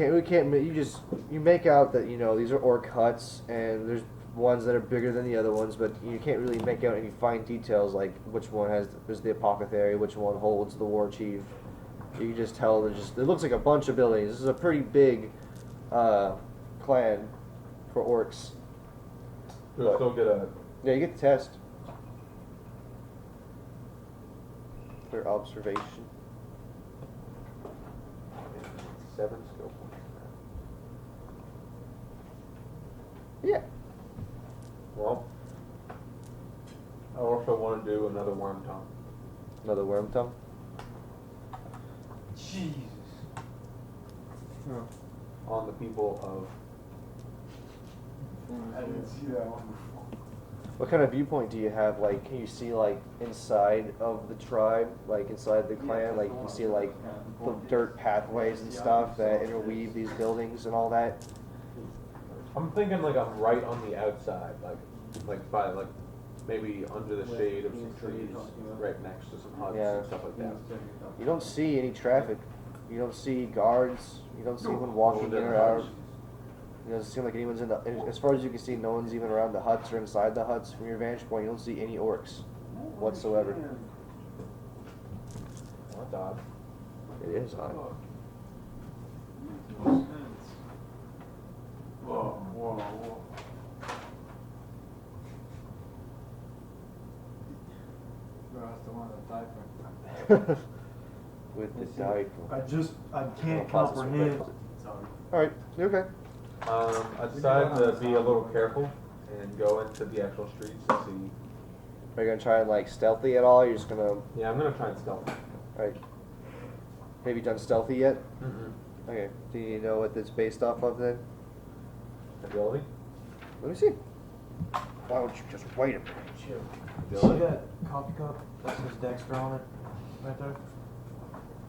you make out that these are orc huts, and there's ones that are bigger than the other ones, but you can't really make out any fine details like which one is the apothecary, which one holds the war chief. You can just tell it looks like a bunch of buildings. This is a pretty big clan for orcs. You'll still get a Yeah, you get the test. For observation. 7 skill points. Yeah. Well, I also want to do another worm tongue Another worm tongue. Jesus. on the people of I didn't see that one before. What kind of viewpoint do you have? Like, can you see like inside of the tribe, like inside the clan? Like, you can see like the dirt pathways and stuff that interweave these buildings and all that. I'm thinking like I'm right on the outside, like by like maybe under the shade of some trees, right next to some huts Yeah. and stuff like that. You don't see any traffic. You don't see guards. You don't see anyone walking in or out. It doesn't seem like anyone's in the. As far as you can see, no one's even around the huts or inside the huts. From your vantage point, you don't see any orcs whatsoever. Well, that's odd. It is odd. Whoa, whoa, whoa. Bro, that's the one that died for. With the diet. I can't Pause this real quick. comprehend. Sorry. All right, you okay? I decided to be a little careful and go into the actual streets and see. Are you gonna try and like stealthy at all? You're just gonna. Yeah, I'm gonna try and stealth. All right. Have you done stealthy yet? Mm-hmm. Okay. Do you know what it's based off of then? Ability? Let me see. Why don't you just wait a minute? See Ability? that coffee cup that says Dexter on it, right there?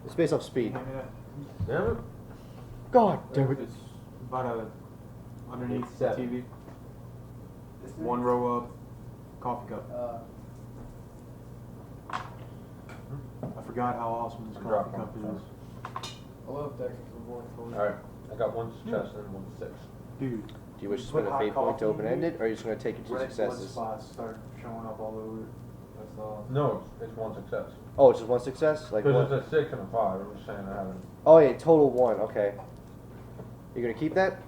It's based off speed. Can you hand me that? Yeah. God damn it. It's about underneath It's the 7. TV. One row up, coffee cup. I forgot how awesome this Drop coffee cup one. is. I love Dexter's Reward for Alright, I got one success and one 6. Dude. Do you wish to Put spend a hot fate point coffee to open end in it, or are you just gonna take your two red blood successes? spots start showing up all over it. That's all. No, it's one success. Oh, it's just one success? Like Because one? it's a 6 and a 5. I'm just saying I haven't. Oh yeah, total 1. Okay. You gonna keep that?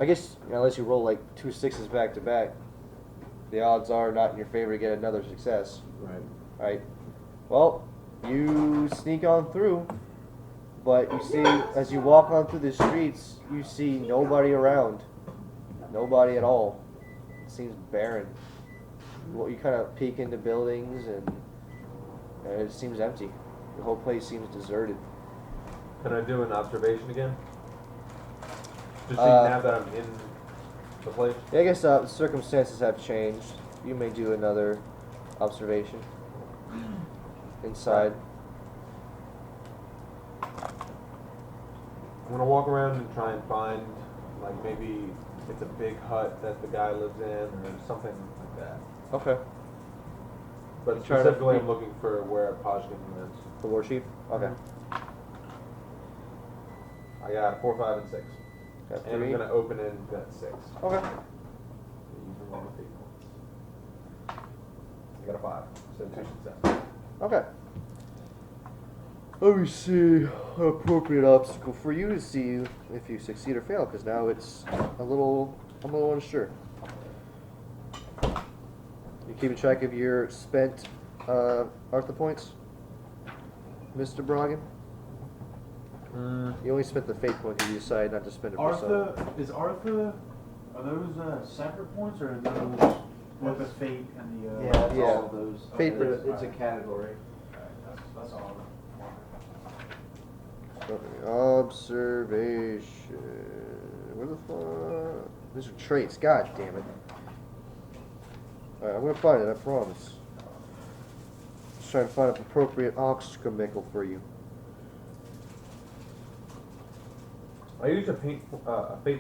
I guess unless you roll like 2 6s back to back, the odds are not in your favor to get another success. Right. Right. Well, you sneak on through, but you see, as you walk on through the streets, you see nobody around. Nobody at all. It seems barren. Well, you kind of peek into buildings, and it seems empty. The whole place seems deserted. Can I do an observation again? Just so Uh, now that I'm in the place? Yeah, I guess circumstances have changed. You may do another observation inside. I'm gonna walk around and try and find, like, maybe it's a big hut that the guy lives in or something like that. Okay. But You try to- specifically, I'm looking for where Pajkin lives. The war chief. Okay. I got 4, 5, and 6. Got And I'm 3. gonna open in that 6. Okay. Using one of the 8 points. I got a 5, so 2 successes. Okay. Let me see an appropriate obstacle for you to see if you succeed or fail, because now it's I'm a little unsure. You keeping track of your spent Arthur points, Mr. Broggan? You only spent the fate point because you decided not to spend it for some. Are those separate points or are those with the fate and the? Yeah, it's Yeah. all of those. Fate It's a category. That's all. Observation. Where the fuck? These are traits. God damn it. Alright, I'm gonna find it. I promise. Just trying to find an appropriate obstacle for you. I used a fate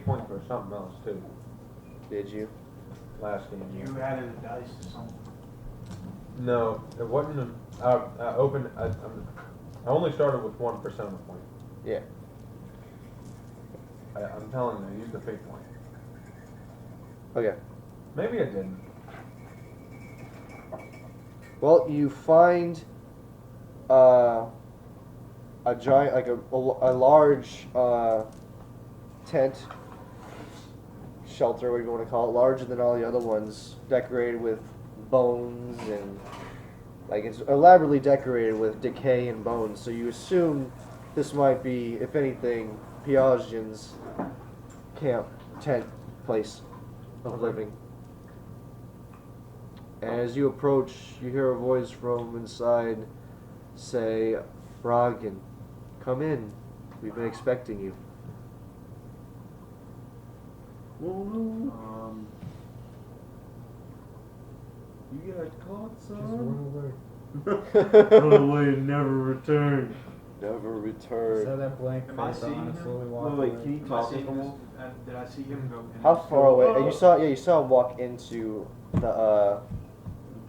point for something else too. Did you? Last game. You added a dice to something. No, it wasn't. I only started with 1% of the point. Yeah. I'm telling you, I used a fate point. Okay. Maybe I didn't. Well, you find a giant, like a large tent, shelter, whatever you want to call it, larger than all the other ones, decorated with bones and like it's elaborately decorated with decay and bones. So you assume this might be, if anything, Piagin's camp, tent, place of living. And as you approach, you hear a voice from inside say, "Broggan, come in. We've been expecting you." You got caught, Just son? run away. Away and never return. Never Saw return. that blank Am I face seeing on and him? slowly walked Wait, away. can you Am I talk to seeing someone? this? Did I see him go? How far away? You saw him walk into the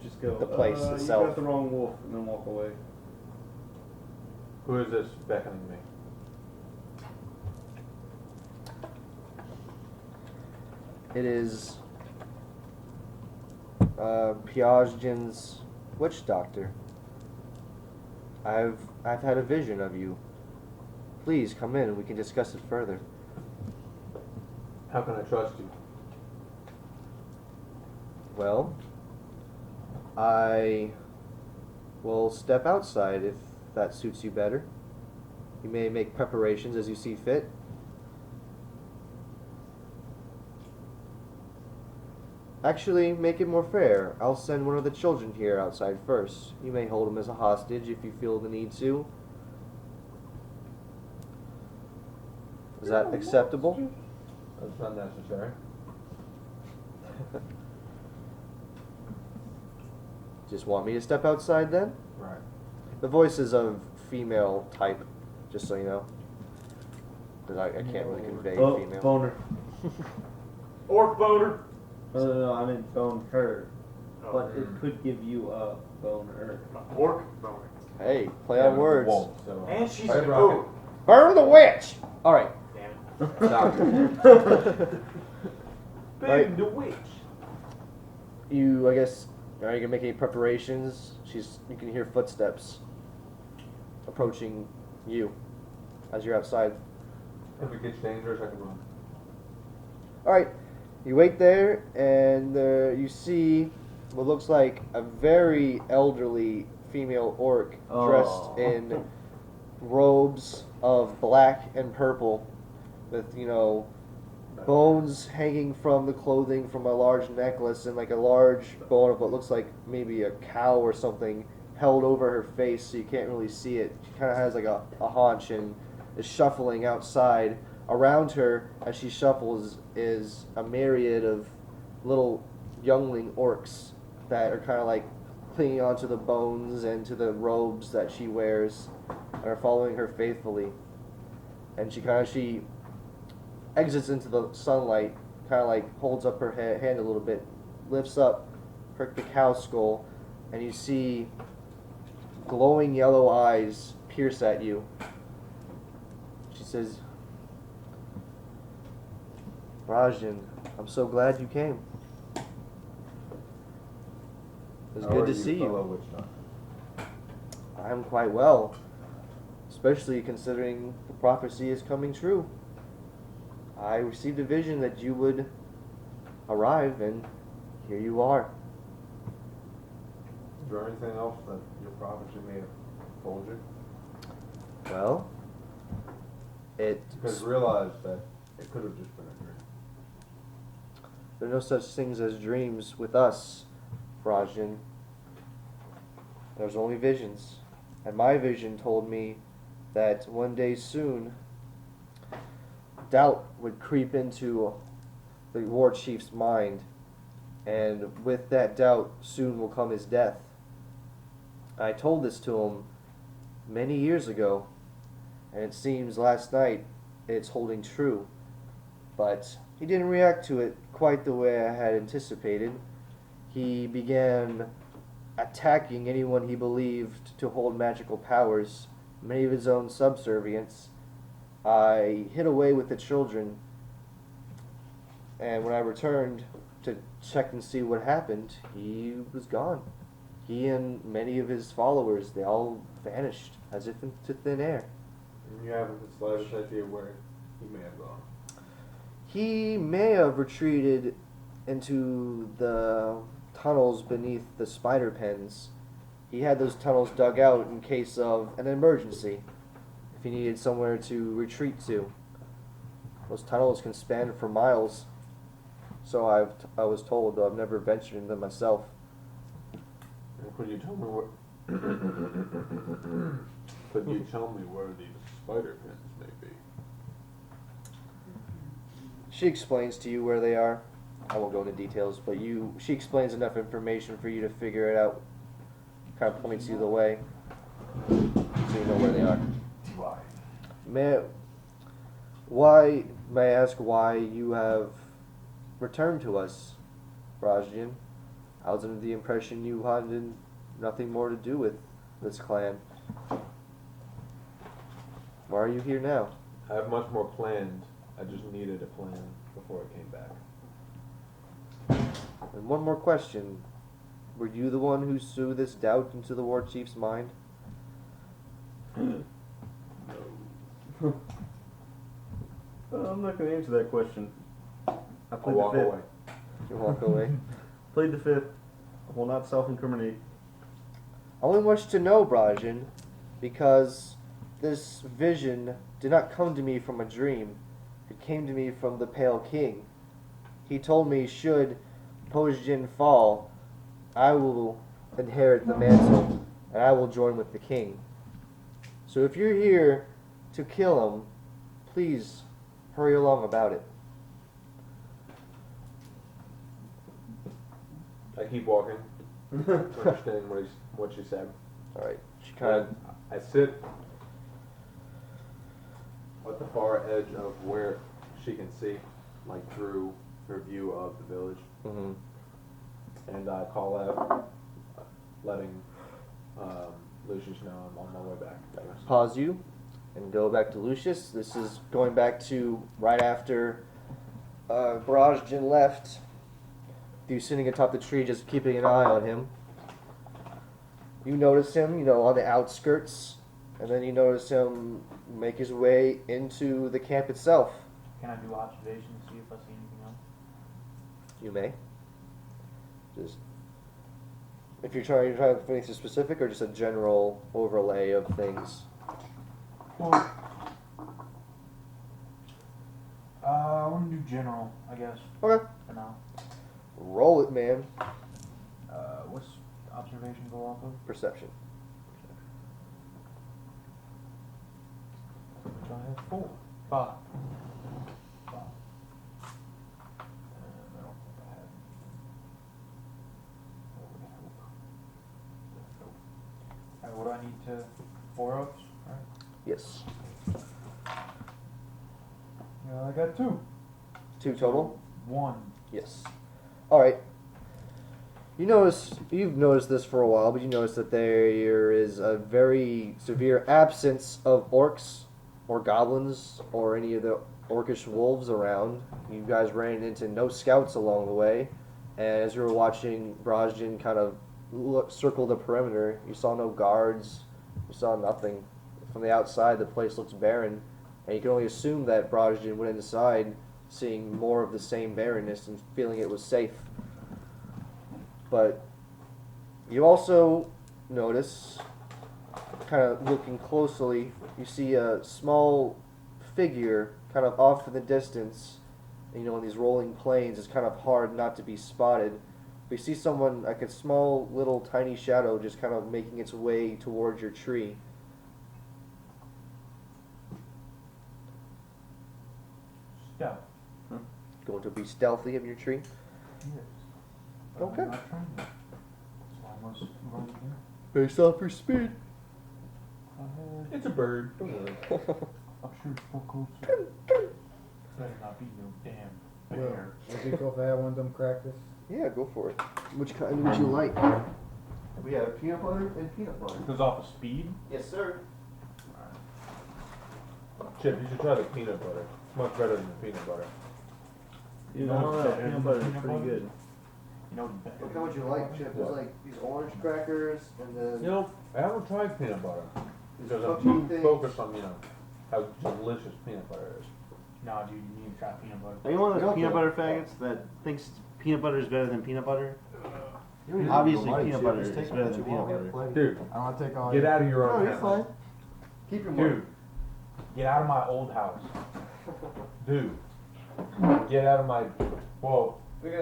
Just go. The place You itself. got the wrong wolf, and then walk away. Who is this beckoning me? It is Piaget's witch doctor. I've had a vision of you. Please come in and we can discuss it further. How can I trust you? Well, I will step outside if that suits you better. You may make preparations as you see fit. Actually, make it more fair. I'll send one of the children here outside first. You may hold him as a hostage if you feel the need to. Is that acceptable? That's not necessary. Just want me to step outside then? Right. The voice is of female type, just so you know. Because I can't really convey female. Boner. Orc boner. No, I meant bone her. Oh. But it could give you a boner. Orc boner. Hey, play Yeah, on words. won't, so. And she's Right, a Rocket. goat. Burn the witch! Alright. Damn it. Doctor. Right. Big the witch. You, I guess, are you gonna make any preparations? You can hear footsteps approaching you as you're outside. If it gets dangerous, I can run. Alright, you wait there, and you see what looks like a very elderly female orc dressed Oh. in robes of black and purple with, bones hanging from the clothing from a large necklace and like a large bone of what looks like maybe a cow or something held over her face so you can't really see it. She kind of has like a haunch and is shuffling outside. Around her as she shuffles is a myriad of little youngling orcs that are kind of like clinging onto the bones and to the robes that she wears and are following her faithfully. And she exits into the sunlight, kind of like holds up her hand a little bit, lifts up the cow skull, and you see glowing yellow eyes pierce at you. She says, Rajan, I'm so glad you came. It was How good are to see fellow you. witch doctor? I'm quite well, especially considering the prophecy is coming true. I received a vision that you would arrive, and here you are. Is there anything else that your prophecy may have told you? Well, Because realize that it could have just been a dream. there are no such things as dreams with us, Rajan. There's only visions. And my vision told me that one day soon, doubt would creep into the war chief's mind, and with that doubt soon will come his death. I told this to him many years ago, and it seems last night it's holding true. But he didn't react to it quite the way I had anticipated. He began attacking anyone he believed to hold magical powers, many of his own subservients. I hid away with the children, and when I returned to check and see what happened, he was gone. He and many of his followers, they all vanished as if into thin air. And you haven't the slightest idea where he may have gone. He may have retreated into the tunnels beneath the spider pens. He had those tunnels dug out in case of an emergency, if he needed somewhere to retreat to. Those tunnels can span for miles, so I was told, though I've never ventured into them myself. And could you tell me what? Could you tell me where these spider pins may be? She explains to you where they are. I won't go into details, but she explains enough information for you to figure it out. Kind of points you the way, so you know where they are. May I ask why you have returned to us, Brajdian? I was under the impression you had nothing more to do with this clan. Why are you here now? I have much more planned. I just needed a plan before I came back. And one more question. Were you the one who threw this doubt into the war chief's mind? I'm not going to answer that question. I I'll played walk the fifth. away. You walk away. Played the fifth. I will not self-incriminate. I only wish to know, Brajin, because this vision did not come to me from a dream. It came to me from the Pale King. He told me should Pozjin fall, I will inherit the mantle, and I will join with the king. So if you're here to kill him, please hurry along about it. I keep walking, understanding what she said. Alright, she kind of... I sit at the far edge of where she can see, like through her view of the village, and I call out, letting Lucius know I'm on my way back. Pause you and go back to Lucius. This is going back to right after Brajin left. You sitting atop the tree just keeping an eye on him. You notice him, on the outskirts, and then you notice him make his way into the camp itself. Can I do observations, see if I see anything else? You may. Just if you're trying to find anything specific or just a general overlay of things. Well, I want to do general, I guess, Okay. for now. Roll it, man. What's observation go off of? Perception. Which I have 4. 5. 5. And I don't think I have. Alright, what do I need to? 4 ups? Alright. Yes. Yeah, I got 2. 2 total? 1. Yes. Alright. You've noticed this for a while, but you notice that there is a very severe absence of orcs or goblins or any of the orcish wolves around. You guys ran into no scouts along the way, and as you were watching Brajin kind of circle the perimeter, you saw no guards, you saw nothing. From the outside, the place looks barren, and you can only assume that Brajin went inside, seeing more of the same barrenness and feeling it was safe. But you also notice, kind of looking closely, you see a small figure kind of off in the distance. In these rolling plains, it's kind of hard not to be spotted. But you see someone, like a small, little, tiny shadow just kind of making its way towards your tree. Stealth. Going to be stealthy in your tree. Yes. Okay. I'm not trying to. So I must run again. Based off your speed. It's a bird. Don't worry. I'll shoot for closer. Better not be no damn bear. Would it be cool if I had one of them crackers? Yeah, go for it. Which kind would you like? We have peanut butter and peanut butter. Goes off of speed. Yes, sir. Chip, you should try the peanut butter. It's much better than the peanut butter. You know know, what's better peanut than butter is peanut pretty butter? good. You know better. What kind would you like, Chip? There's like these orange crackers and then I haven't tried peanut butter these because I'm cookie too things. focused on how delicious peanut butter is. Nah, dude, you need to try peanut butter. Are you one of Go those peanut for butter faggots that thinks peanut butter is better than peanut butter? You don't need Obviously, to go peanut Chip. butter Just is take better what than you peanut want. We have butter. plenty. Dude, I don't want to take all get your- out of your No, own you're house. fine. Keep your money. Dude, Get out of my old house. dude, get out of my. Whoa. Wait.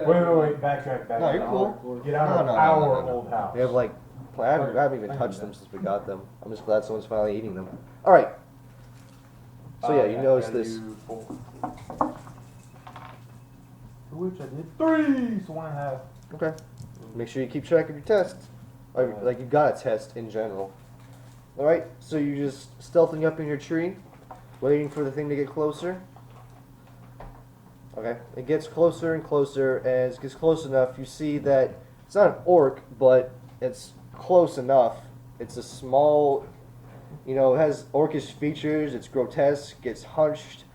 Backtrack. No, you're cool. Get out of No, our old house. We have like, I haven't even touched them since we got them. I'm just glad someone's finally eating them. All right. So yeah, you notice this. To which I did 3, so 1.5. Okay. Make sure you keep track of your tests. Like you got a test in general. Alright, so you're just stealthing up in your tree, waiting for the thing to get closer. Okay, it gets closer and closer, and as it gets close enough, you see that it's not an orc, but it's close enough. It's a small, it has orcish features, it's grotesque, it's hunched,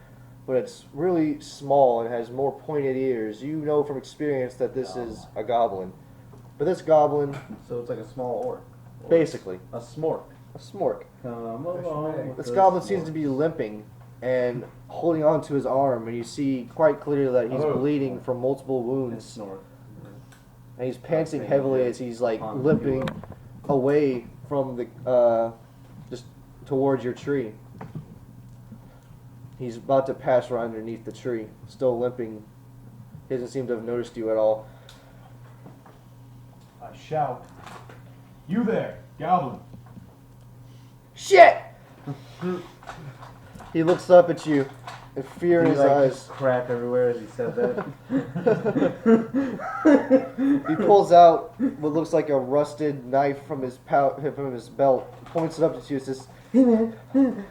but it's really small and has more pointed ears. You know from experience that this is a goblin. But this goblin, So it's like a small orc. Or basically, a smork. a smork. Come along. This goblin seems to be limping and holding on to his arm, and you see quite clearly that he's bleeding from multiple wounds. Snort. And he's panting heavily as he's like limping away from the, just towards your tree. He's about to pass right underneath the tree, still limping. He doesn't seem to have noticed you at all. I shout, "You there, goblin!" Shit! He looks up at you, and fear in his eyes. Crap everywhere as he said that. He pulls out what looks like a rusted knife from his belt, points it up at you, and says, "Hey man,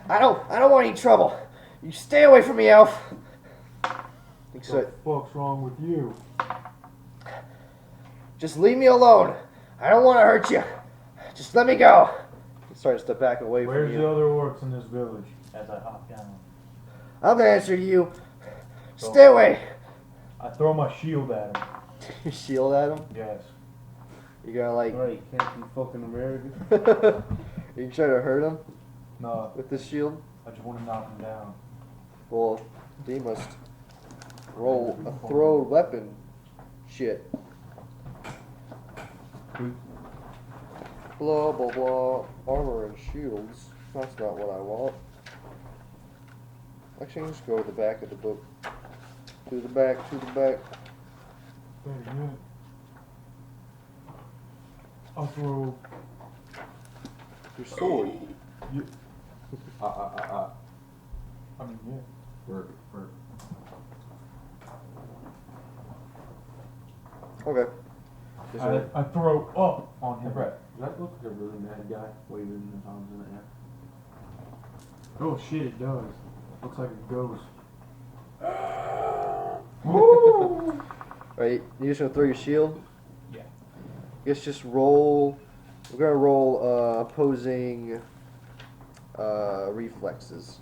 I don't want any trouble. You stay away from me, elf." What the fuck's wrong with you? Just leave me alone. I don't want to hurt you. Just let me go. He starts to back away Where's from you. the other orcs in this village? As I hop down. I'm gonna answer you. Stay away. I throw my shield at him. You shield at him. Yes. You're gonna like. Right, can't be fucking American. You try to hurt him No, with the shield. I just want to knock him down. Well, they must roll a thrown weapon. Shit. Blah blah blah. Armor and shields. That's not what I want. Actually, let's go to the back of the book. To the back. To the back. Better yet, I'll throw. Your sword. I mean, yeah. Work. Okay. I throw up on him. Brett, does that look like a really mad guy waving his arms in the air? Oh shit, it does. Looks like a ghost. Right, you just gonna throw your shield? Yeah. Guess just roll. We're gonna roll opposing reflexes.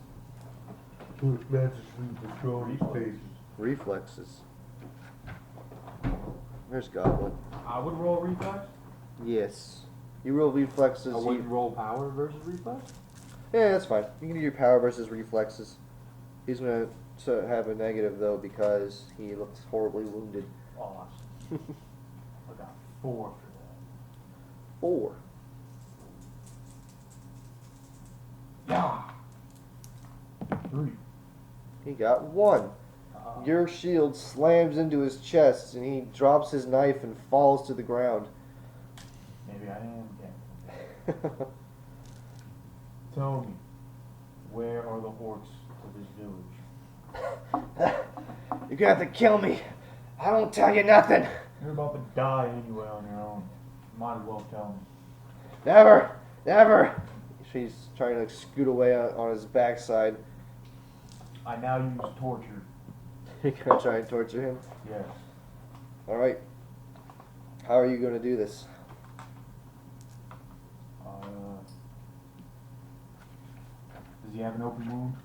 Reflexes. There's Goblin. I would roll reflex. Yes. You roll reflexes. I wouldn't roll power versus reflex? Yeah, that's fine. You can do your power versus reflexes. He's gonna have a negative though because he looks horribly wounded. Awesome. I got 4 for that. 4. Yeah. 3. He got 1. Your shield slams into his chest and he drops his knife and falls to the ground. Maybe I am dead. Tell me, where are the orcs to this village? You're gonna have to kill me. I won't tell you nothing. You're about to die anyway on your own. Might as well tell me. Never, never. She's trying to like, scoot away on his backside. I now use torture. You're gonna try and torture him. Yes. All right. How are you gonna do this? Does he have an open wound?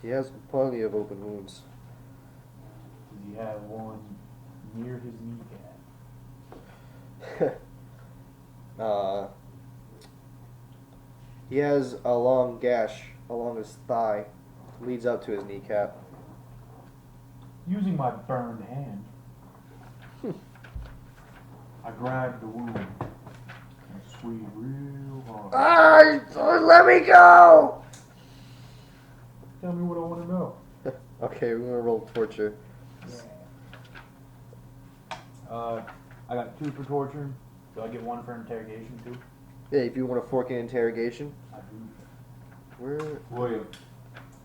He has plenty of open wounds. Does he have one near his kneecap? He has a long gash along his thigh, leads up to his kneecap. Using my burned hand, I grab the wound and squeeze real hard. Let me go! Tell me what I want to know. Okay, we're gonna roll torture. I got 2 for torture. Do I get 1 for interrogation too? Yeah, if you want to fork in interrogation. I do. Where? William,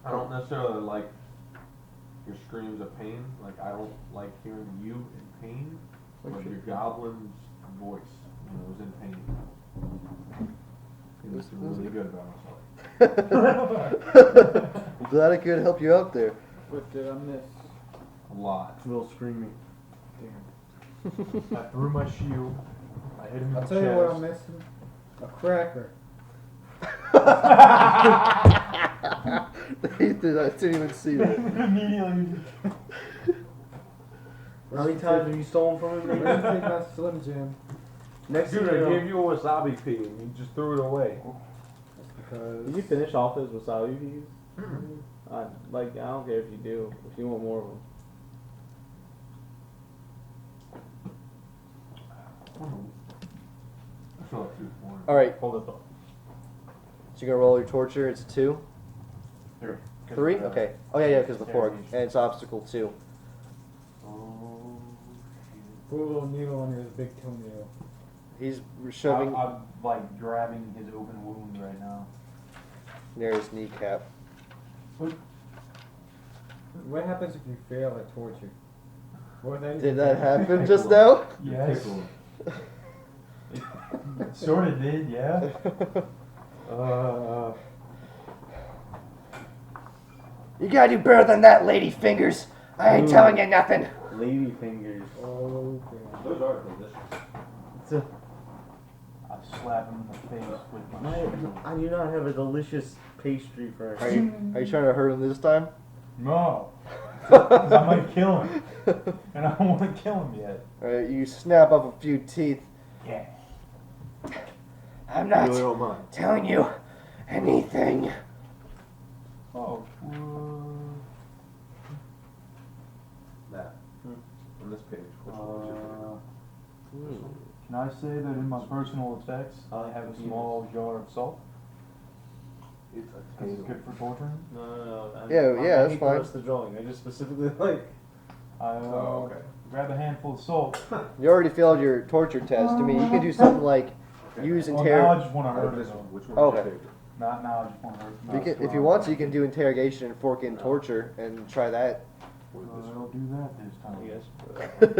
I don't necessarily like your screams of pain. Like I don't like hearing you in pain, but your goblin's voice, when it was in pain. It was really good about myself. I'm glad I could help you out there. What did I miss? A lot. Real screaming. I threw my shield. I hit him in I'll the tell you what I'm chest. missing. A cracker. I didn't even see that. Immediately. How many times have you stolen from him? Where's my Slim Jim? Next Dude, thing you I know, gave you a wasabi pea and you just threw it away. Because did you finish off his wasabi peas? I don't care if you do. If you want more of them. I feel like 2 more. All right, Hold it up. so you're gonna roll your torture. It's a 2. 3. 3? Okay. Oh yeah, because the fork, Interrogation. and it's obstacle 2. Oh, put a little needle under his big toenail. He's shoving I'm like grabbing his open wound right now. near his kneecap. What happens if you fail at torture? What that Did that happen just now? Yes. Pickle. It sort of did, yeah. You gotta do better than that, lady fingers. I ain't Ooh. telling you nothing. Lady fingers. Oh, God. Those are delicious. It's a, I slap him in the face with my I shield. do not have a delicious pastry for Are you trying to hurt him this time? No. 'Cause I might kill him. And I don't want to kill him yet. Alright, you snap off a few teeth. Yeah. I'm not Really don't mind. telling you anything. Oh. That. On this page. Which one was it? Can I say that in my personal effects, I have a small jar of salt? It's a Because it's potato. good for torturing. No. Yeah, that's hate fine. the rest of the drawing. I just specifically like. I Oh, okay. grab a handful of salt. You already failed your torture test. I mean, you can do something like use Well, now I interrogation. just want to Out hurt of this him. one, which Oh, one was okay. your favorite? Not now, I just want to hurt him. You can, if you want to, you can do interrogation and fork in torture and try that. What is this I'll one? do that this time. I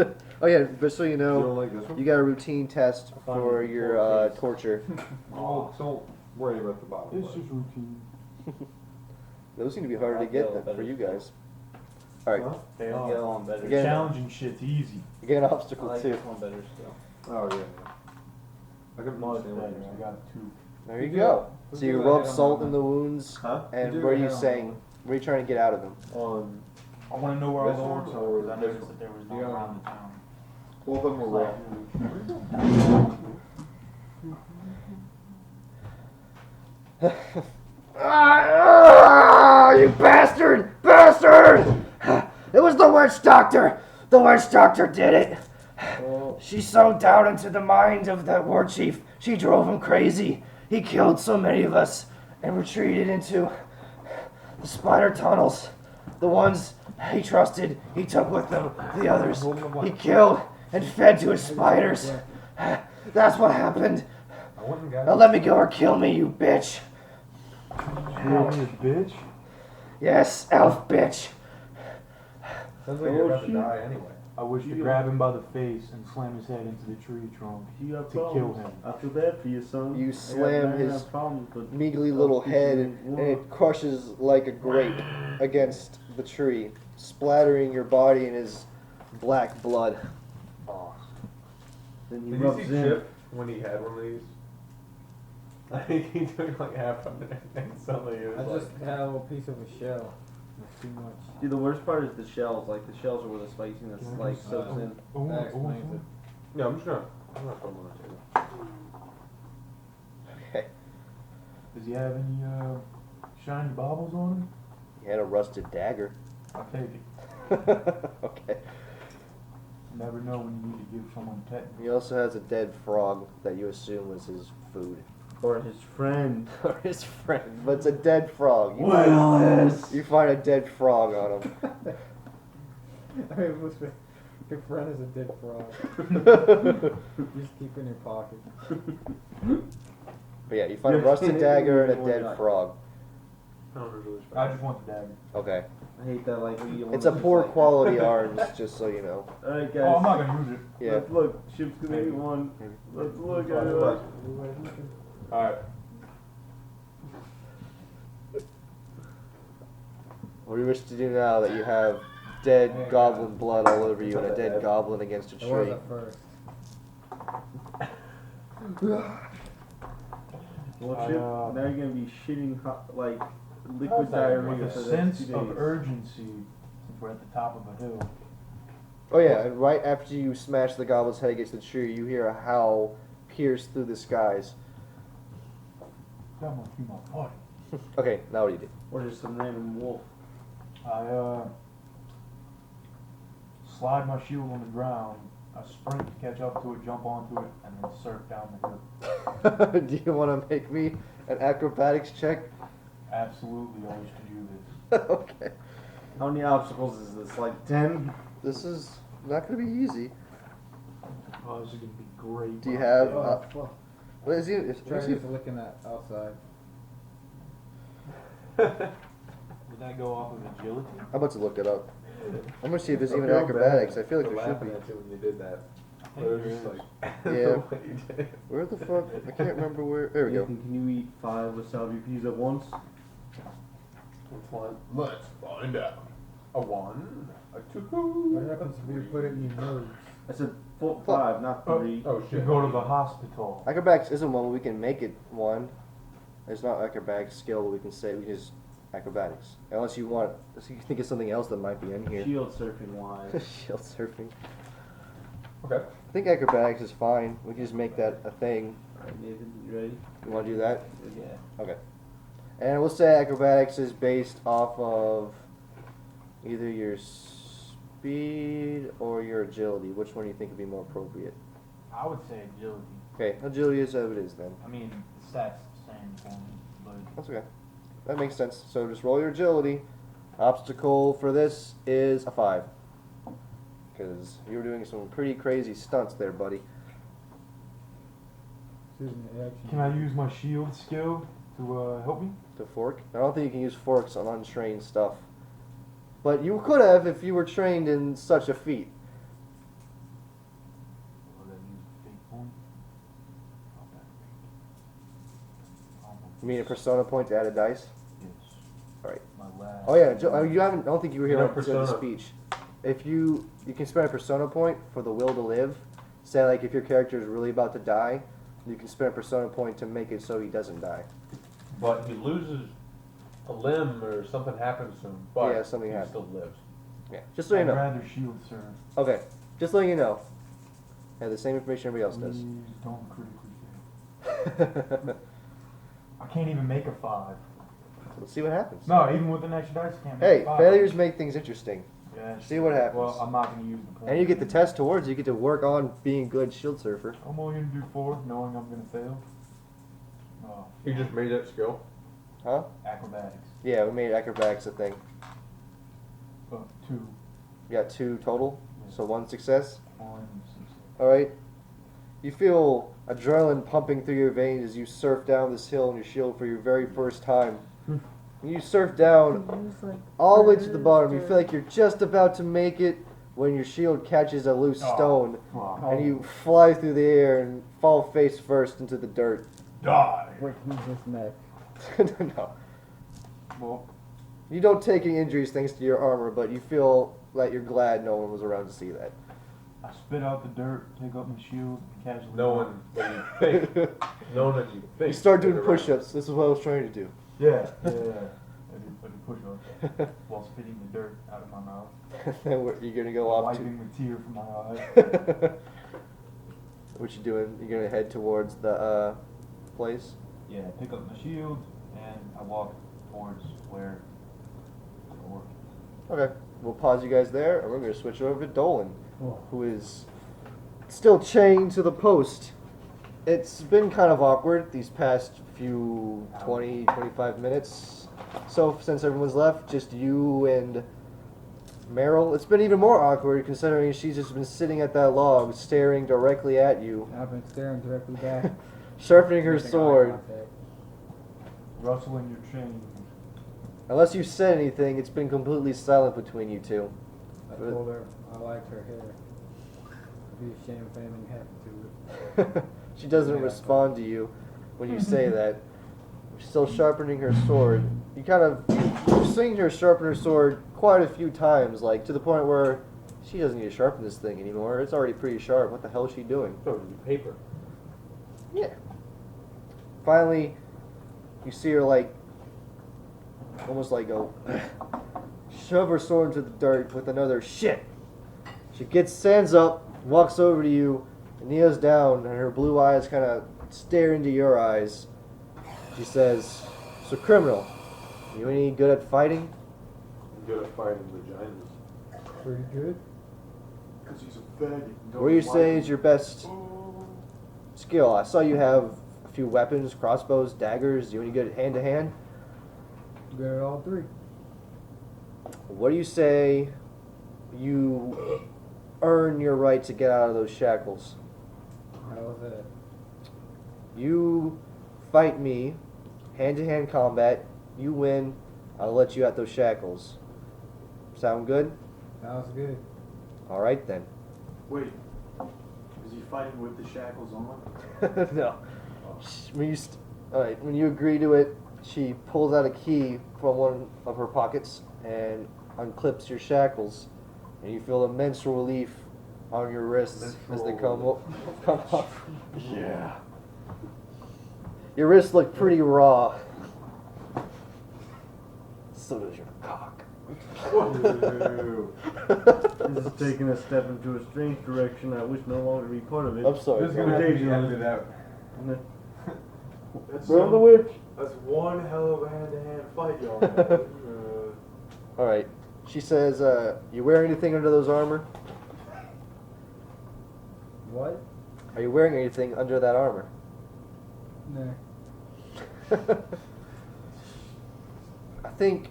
guess. Oh yeah, but so you You know, don't like this one? you got a routine test for your torture. Oh, don't worry about the bottom. This is routine. Those seem to be harder to get than for you guys. All right, Huh? They all get on better. Again- Challenging shit's easy. you get an I obstacle like 2. this one better still. Oh, yeah. I can Much understand better. what you're I saying. got 2. There you You go. do- So you you do a rub hit on salt that in the wounds, Huh? and You do what are a you hit on saying? that What are you trying to get out of them? On I want to know where all This the one orcs are, or because I this noticed one? that there was none Yeah. around the town. both of them were raw. You bastard! Bastard! It was the witch doctor! The witch doctor did it! She sowed doubt into the mind of that war chief. She drove him crazy. He killed so many of us and retreated into the spider tunnels. The ones he trusted, he took with him. The others, he killed and fed to his spiders. That's what happened. I went and got Now let me go or kill me, you bitch. Kill me, bitch. Yes, elf bitch. Sounds like you're about to die anyway. I wish to You- grab him by the face and slam his head into the tree trunk. You got To kill problems. him. I feel bad for you, son. You I got slam many his problems, but Meagly little I'll keep head, you and warm. it crushes like a grape against the tree, splattering your body in his black blood. Then he Did you rubs see in. Chip when he had one of these? I think he took like half of it and suddenly it I was just had a little piece of a shell. That's too much. Dude, the worst part is the shells. Like the shells are where the spiciness like soaks in. Oh, That explains it. Yeah, I'm not putting them on the table. Okay. Does he have any shiny baubles on him? He had a rusted dagger. I'll take it. Okay. Never know when you need to give someone tetanus. He also has a dead frog that you assume was his food. Or his friend. Or his friend. But it's a dead frog. You, Willis. you find a dead frog on him. I mean, what's your friend is a dead frog. Just keep in your pocket. But yeah, you find a Yeah, rusted and dagger and it a won't dead die. frog. Pounders really I just want the dagger. Okay. I hate that. Like It's a poor quality arms, just so you know. All right, guys. Oh, I'm not gonna use it. Yeah. Let's look. Ship's gonna Maybe. be one. Maybe. Let's look at Watch, it. watch. Alright. What do you wish to do now that you have dead Yeah. goblin blood all over you It's and a not dead bad. goblin against a It was tree? at first. Well, I, Chip, uh, now you're gonna be shitting like How's liquid that? diarrhea With for a the sense next 2 of days. urgency, since we're at the top of a hill. Oh yeah, and right after you smash the goblin's head against the tree, you hear a howl pierce through the skies. That must be my party. Okay, now what do you do? Or just some random wolf. I slide my shield on the ground. I sprint to catch up to it, jump onto it, and then surf down the hill. Do you want to make me an acrobatics check? Absolutely, I wish to do this. Okay. How many obstacles is this? Like 10? This is not going to be easy. Oh, this is gonna be great. Do you have? Oh, fuck. What is he? Try just looking at outside. Would that go off of agility? I'm about to look it up. I'm gonna see if there's I even feel acrobatics. bad I feel like for there should laughing be. at you when you did that. I But think it was there just is. like Yeah. the way you did it. Where the fuck? I can't remember where. There we go. Nathan, can you eat 5 wasabi peas at once? Which one? Let's find out. A 1, a 2. What happens if you put it in your nose? I said 5, not 3. Oh You shit. go to the hospital. Acrobatics isn't one, but we can make it one. It's not acrobatics skill, but we can say we can just acrobatics. Unless you want, so you think of something else that might be in here. Shield surfing wise. Shield surfing. Okay. I think acrobatics is fine. We can just make that a thing. Alright, Nathan, you ready? You want to do that? Yeah. Okay. And we'll say acrobatics is based off of either your speed or your agility. Which one do you think would be more appropriate? I would say agility. Okay, agility is how it is then. I mean, the stats the same for me, but That's okay. That makes sense. So just roll your agility. Obstacle for this is a 5. Because you were doing some pretty crazy stunts there, buddy. Excuse me, actually. can I use my shield skill to help me? The fork? I don't think you can use forks on untrained stuff. But you could have if you were trained in such a feat. Or then use the fake point? Not that fake. You mean a persona point to add a dice? Yes. Alright. My last. Oh yeah, you haven't. I don't think you were here No, when I said the persona. speech. If you can spend a persona point for the will to live. Say like if your character is really about to die, you can spend a persona point to make it so he doesn't die. But he loses a limb or something happens to him, but Yeah, something he happens. still lives. Yeah, just so you I'd know. rather shield serve. Okay, just so you know. Have the same information everybody else does. Please don't critically fail. I can't even make a 5. We'll see what happens. No, even with an extra dice, I can't make Hey, a 5. failures make things interesting. Yeah, See what happens. Well, I'm not going to use the point. And you get the test towards. You get to work on being a good shield surfer. I'm only going to do 4, knowing I'm going to fail. Oh, He just made that skill. Huh? acrobatics. Yeah, we made acrobatics a thing. 2. You got 2 total, so 1 success. 1, 6. Alright. You feel adrenaline pumping through your veins as you surf down this hill on your shield for your very first time. And you surf down all the way to the bottom. You feel like you're just about to make it when your shield catches a loose Oh, stone. fuck. And you fly through the air and fall face first into the dirt. Die! Wait, he just met. No. Well, You don't take any injuries thanks to your armor, but you feel like you're glad no one was around to see that. I spit out the dirt, pick up my shield, and casually. Knowing what you think. Knowing that you think. You start doing you're right. push-ups. This is what I was trying to do. Yeah. I did push-ups while spitting the dirt out of my mouth, Then you're gonna go off to. wiping the tear from my eye. What you doing? You're gonna head towards the place. Yeah, pick up my shield, and I walk towards where it's gonna work. Okay, we'll pause you guys there, and we're gonna switch over to Dolan, Oh. who is still chained to the post. It's been kind of awkward these past few 20, 25 minutes. So since everyone's left, just you and Meryl. It's been even more awkward considering she's just been sitting at that log, staring directly at you, I've been staring directly back. sharpening her making eye sword. contact. Rustling your chain. Unless you said anything, it's been completely silent between you two. I told her I liked her hair. It'd be a shame if anything happened to it. She doesn't Yeah. respond to you when you say that. She's still sharpening her sword. You swing her, sharpen her sword quite a few times, like to the point where she doesn't need to sharpen this thing anymore. It's already pretty sharp. What the hell is she doing? So it'd be paper. Yeah. Finally, you see her like, almost like go, shove her sword into the dirt with another shit. She stands up, walks over to you, and kneels down, and her blue eyes kind of stare into your eyes. She says, "So criminal, you any good at fighting?" I'm good at fighting vaginas. Pretty good. Because he's a faggot. What do you say is your best skill? I saw you have a few weapons, crossbows, daggers. You any good at hand to hand? Good at all three. What do you say you earn your right to get out of those shackles? How was that? You fight me, hand-to-hand combat, you win, I'll let you out those shackles. Sound good? Sounds good. Alright then. Wait, is he fighting with the shackles on? No. Alright, when you agree to it, she pulls out a key from one of her pockets and unclips your shackles, and you feel immense relief on your wrists as they come off. Yeah. Your wrists look pretty raw. So does your cock. This is taking a step into a strange direction. I wish no longer to be part of it. I'm sorry. This is gonna have to be edited out. That's Burn the witch. That's one hell of a hand-to-hand fight, y'all. Alright. She says, you wear anything under those armor? What? Are you wearing anything under that armor? Nah. I think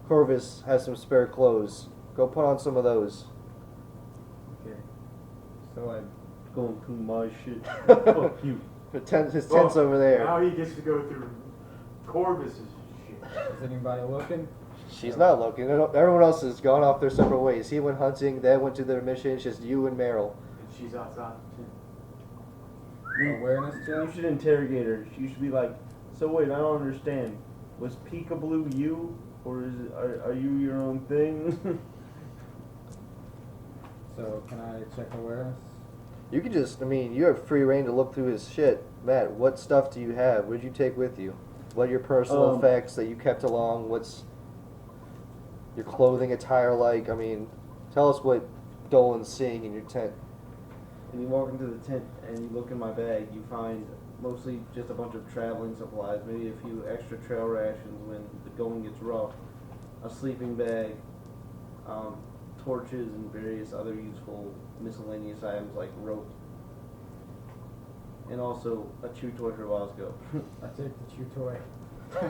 Corvus has some spare clothes. Go put on some of those. Okay. So I Going through my shit. Fuck you. His tent's over there. Now he gets to go through Corvus's shit. is anybody looking? She's not looking. Everyone else has gone off their separate ways. He went hunting, they went to their mission. It's just you and Meryl. And she's outside the tent. Awareness You check? should interrogate her. You should be like, so wait, I don't understand. Was Peekaboo you? Or are you your own thing? So can I check awareness? You can just, you have free reign to look through his shit. Matt, what stuff do you have? What did you take with you? What are your personal effects that you kept along? What's your clothing attire like? Tell us what Dolan's seeing in your tent. And you walk into the tent and you look in my bag, you find mostly just a bunch of traveling supplies, maybe a few extra trail rations when the going gets rough, a sleeping bag, torches, and various other useful miscellaneous items like rope, and also a chew toy for Wasco. I take the chew toy.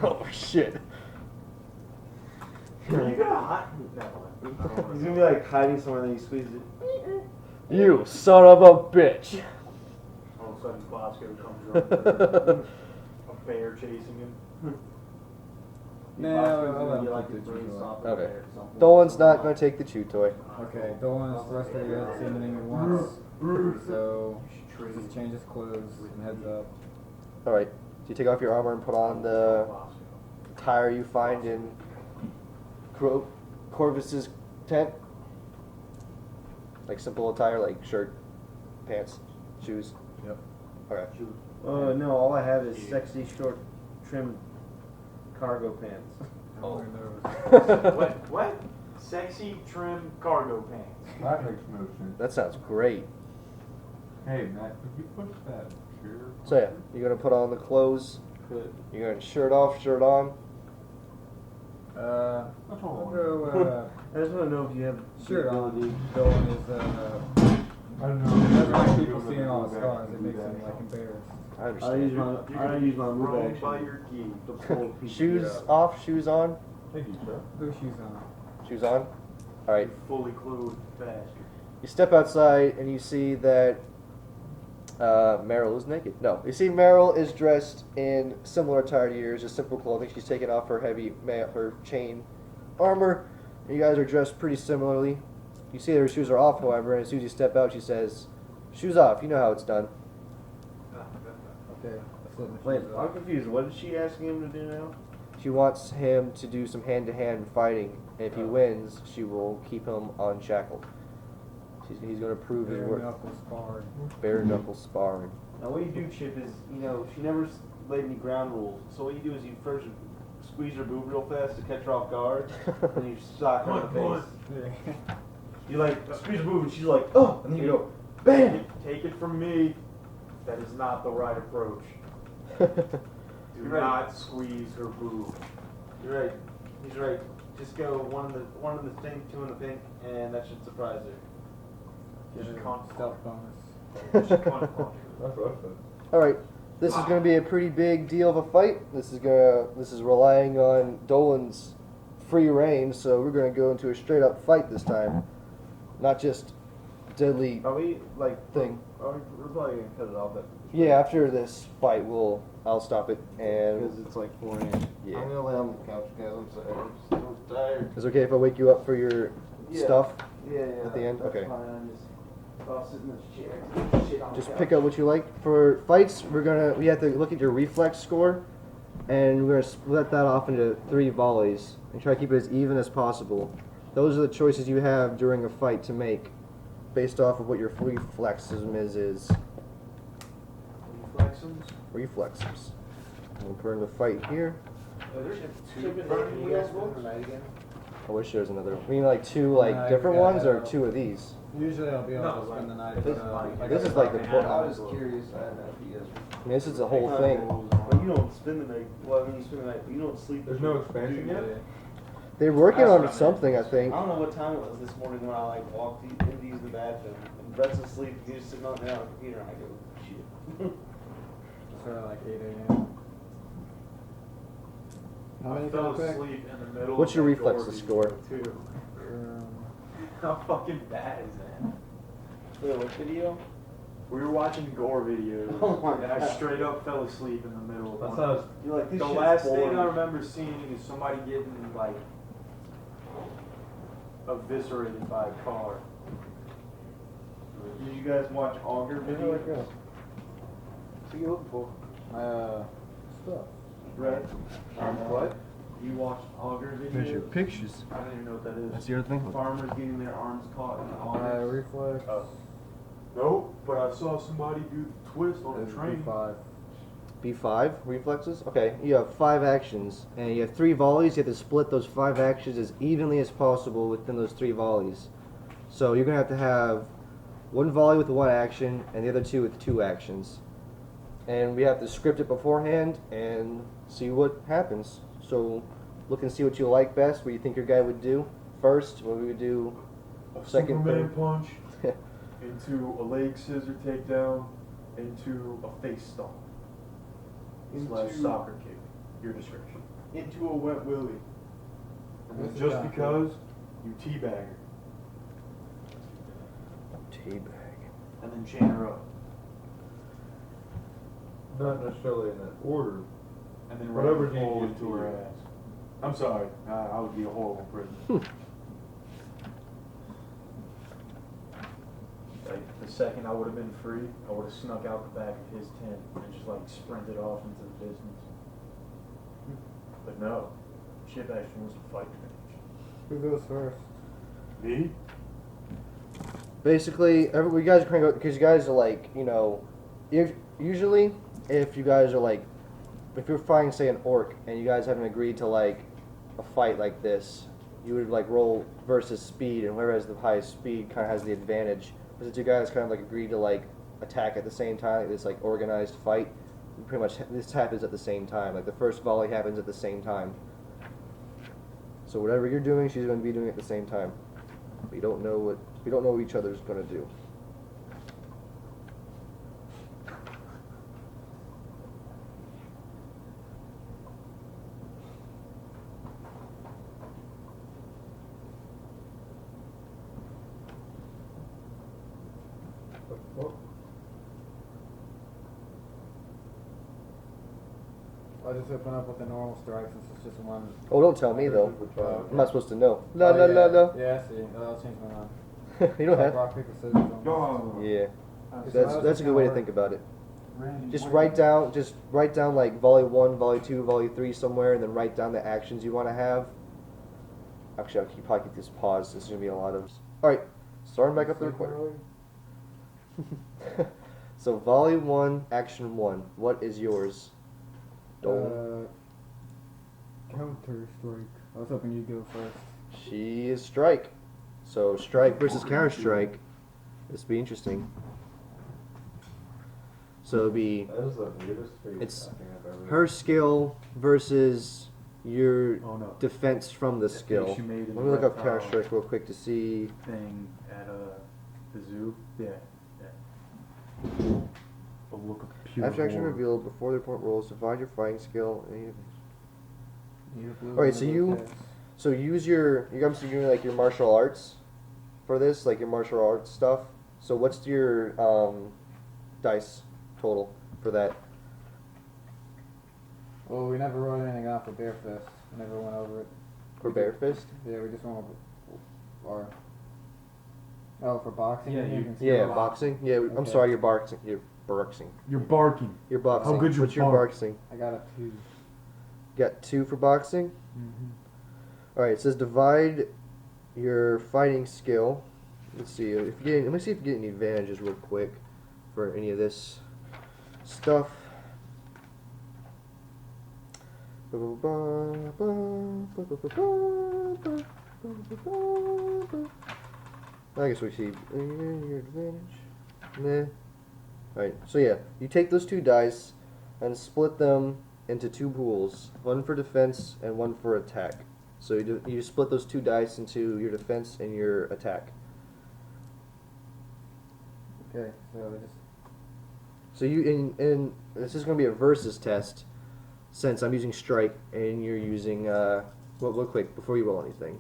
Oh, shit. You got a hot that one. He's gonna be like hiding somewhere, then you squeeze it. You son of a bitch. All of a sudden, Bosco comes around. A bear chasing him. No, I'll let him take the chew toy. Okay. Dolan's not going to take the chew toy. Okay, Dolan's the rest of you haven't seen anything at once. So just change his clothes and heads up. Alright. So you take off your armor and put on the attire you find in Corvus's tent. Like simple attire, like shirt, pants, shoes. Yep. Okay. No, all I have is sexy, short, trim cargo pants. Oh. Those. What? Sexy, trim cargo pants. That makes no sense. That sounds great. Hey, Matt, could you push that chair? So yeah, you're gonna put on the clothes. You're gonna shirt off, shirt on. That's all I'll I go I just want to know if you have shirt the on. ability. Dolan is I don't know. that's why people seeing all the scars. It makes them like embarrassed. I I understand. use my move Rolled action by your gi. to pull people Shoes out. off, shoes on. Thank you, sir. Whose shoes on? Shoes on. Alright. Fully clothed bastard. You step outside and you see that Meryl is naked. No, you see, Meryl is dressed in similar attire to yours, just simple clothing. She's taken off her her chain armor. And you guys are dressed pretty similarly. You see her shoes are off, however, and as soon as you step out, she says, "Shoes off. You know how it's done." Okay. Slip my Wait, shoes I'm off. confused. What is she asking him to do now? She wants him to do some hand-to-hand fighting, and if he wins, she will keep him unshackled. He's going to prove his Bare worth. knuckle sparring. Bare knuckle sparring. Now what you do, Chip, is, she never laid any ground rules. So what you do is you first squeeze her boob real fast to catch her off guard, and you sock her in the face. Yeah. You like squeeze her boob, and she's like, oh, and then you go, bam. Take it from me, that is not the right approach. Do You're right. not squeeze her boob. You're right. He's right. Just go one in the pink, two in the pink, and that should surprise her. Get Just a cunt stealth bonus. Just cunt punch her. That's what I said. All right, this is going to be a pretty big deal of a fight. This is relying on Dolan's free reign, so we're going to go into a straight up fight this time, not just deadly Are we thing. We're probably gonna cut it off Yeah, after this fight, I'll stop it and because it's like 4 inches. yeah. I'm gonna lay on the couch, guys. I'm sorry. I'm so tired. Is it okay if I wake you up for your Yeah. stuff? Yeah. At the end? That's Okay. Fine. I'll sit in this chair. Shit on the Just couch. pick up what you like. For fights, we have to look at your reflex score, and we're gonna split that off into 3 volleys and try to keep it as even as possible. Those are the choices you have during a fight to make, based off of what your reflexism is. Reflexums? Reflexes. We'll put in the fight here. I wish there was another. I mean, like 2 No, different yeah, ones, or no. 2 of these. Usually I'll be able No, to spend the night. it but, doesn't matter. This is like the book. I was curious. I don't know if you guys. I mean, this is the whole thing. But you don't spend the night. Well, I mean, you spend the night, but you don't sleep. There's no expansion Yeah. yet? They're working That's on what I something, I I think. don't know what time it was this morning when I walked in to use the bathroom. And Brett's asleep. He's just sitting on the computer, and I go, shit. Sort of like 8 a.m. How I many fell fell quick? asleep in the middle What's of your the reflexes door score? video, too. Um, How fucking bad is that? Wait, what video? We were watching gore videos, Oh my and I God. straight up fell asleep in the middle of That one. sounds. You're like, this The shit's last boring. thing I remember seeing is somebody getting like eviscerated by a car. Did you guys watch Auger videos? go. What are you looking for? stuff. Brett? What? You watched Auger videos? pictures. I don't even know what that is. That's the other thing. Farmers getting their arms caught in the auger. Reflex. Nope, but I saw somebody do the twist on a Is train. B5. B5 reflexes? Okay, you have 5 actions, and you have 3 volleys. You have to split those 5 actions as evenly as possible within those 3 volleys. So you're going to have 1 volley with 1 action, and the other 2 with 2 actions. And we have to script it beforehand and see what happens. So look and see what you like best, what you think your guy would do first, what we would do A second, Superman third. punch into a leg scissor takedown into a face stomp slash Into- soccer kick. Your description. Into a wet willy. And then This is just not because you teabag her. Teabag. And then chain her up. Not necessarily in that order. And then Whatever's run a hole easiest into to her you. ass. I'm sorry, I would be a horrible prisoner. Like, the second I would have been free, I would have snuck out the back of his tent and just like sprinted off into the business. But no, Chip actually wants to fight me. Who goes first? Me? Basically, you guys are trying to go because you guys are like, usually if you guys are like, if you're fighting say an orc and you guys haven't agreed to like a fight like this, you would like roll versus speed, and whoever has the highest speed kind of has the advantage. But since you guys kind of like agreed to like attack at the same time, like this like organized fight, pretty much this happens at the same time. Like the first volley happens at the same time. So whatever you're doing, she's going to be doing at the same time. We don't know what each other's going to do. I'll just open up with the normal strike since it's just one. Oh, don't tell me though. I'm not supposed to know. No, Oh, no, yeah. no, no. Yeah, I see. I'll change my mind. You don't have. Rock, paper, scissors. almost. Oh. Yeah, So that's a good way to think about it. Just write down like volley 1, volley 2, volley 3 somewhere, and then write down the actions you want to have. Actually, I'll probably keep this paused. This is gonna be a lot of. All right, starting back up the recording. So volley 1, action 1. What is yours? Dolan? Counter strike. I was hoping you'd go first. She is strike. So strike versus counter strike. This will be interesting. So it'll be That is the weirdest face It's I think I've ever. her skill versus your Oh no. defense from the That skill. face you made in Let me look up reptile counter strike real quick to see. Thing at the zoo. Yeah. A look of pure After action horror. revealed, before the opponent rolls, divide your fighting skill. You blue, Alright, so blue, you- pass. So use your. You're obviously doing like your martial arts for this, like your martial arts stuff. So what's your dice total for that? Well, we never wrote anything off for Bear Fist. We never went over it. For Bear Fist? Yeah, we just went over. Or. Oh, for boxing? Yeah, you you- can Yeah, see boxing. Yeah, I'm Okay. sorry, you're boxing. You're boxing. You're barking. You're boxing. How good you What's your bark? boxing? I got a 2. Got 2 for boxing. Mm-hmm. All right, it says divide your fighting skill. Let's see if you get. Let me see if you get any advantages real quick for any of this stuff. I guess we see your advantage. Nah. Alright, so yeah, you take those 2 dice and split them into 2 pools, one for defense and one for attack. So you split those 2 dice into your defense and your attack. Okay, so just. So you and this is going to be a versus test, since I'm using strike and you're using real quick before you roll anything.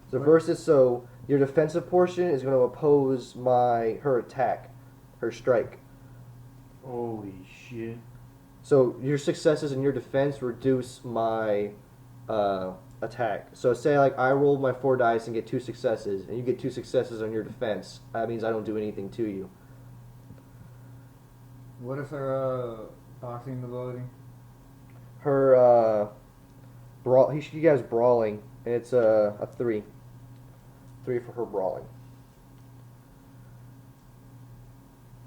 So versus, so your defensive portion is going to oppose her attack, her strike. Holy shit. So your successes in your defense reduce my attack. So say like I rolled my 4 dice and get 2 successes, and you get 2 successes on your defense. That means I don't do anything to you. What is her boxing ability? Her brawl. You guys brawling, and it's a 3. 3 for her brawling.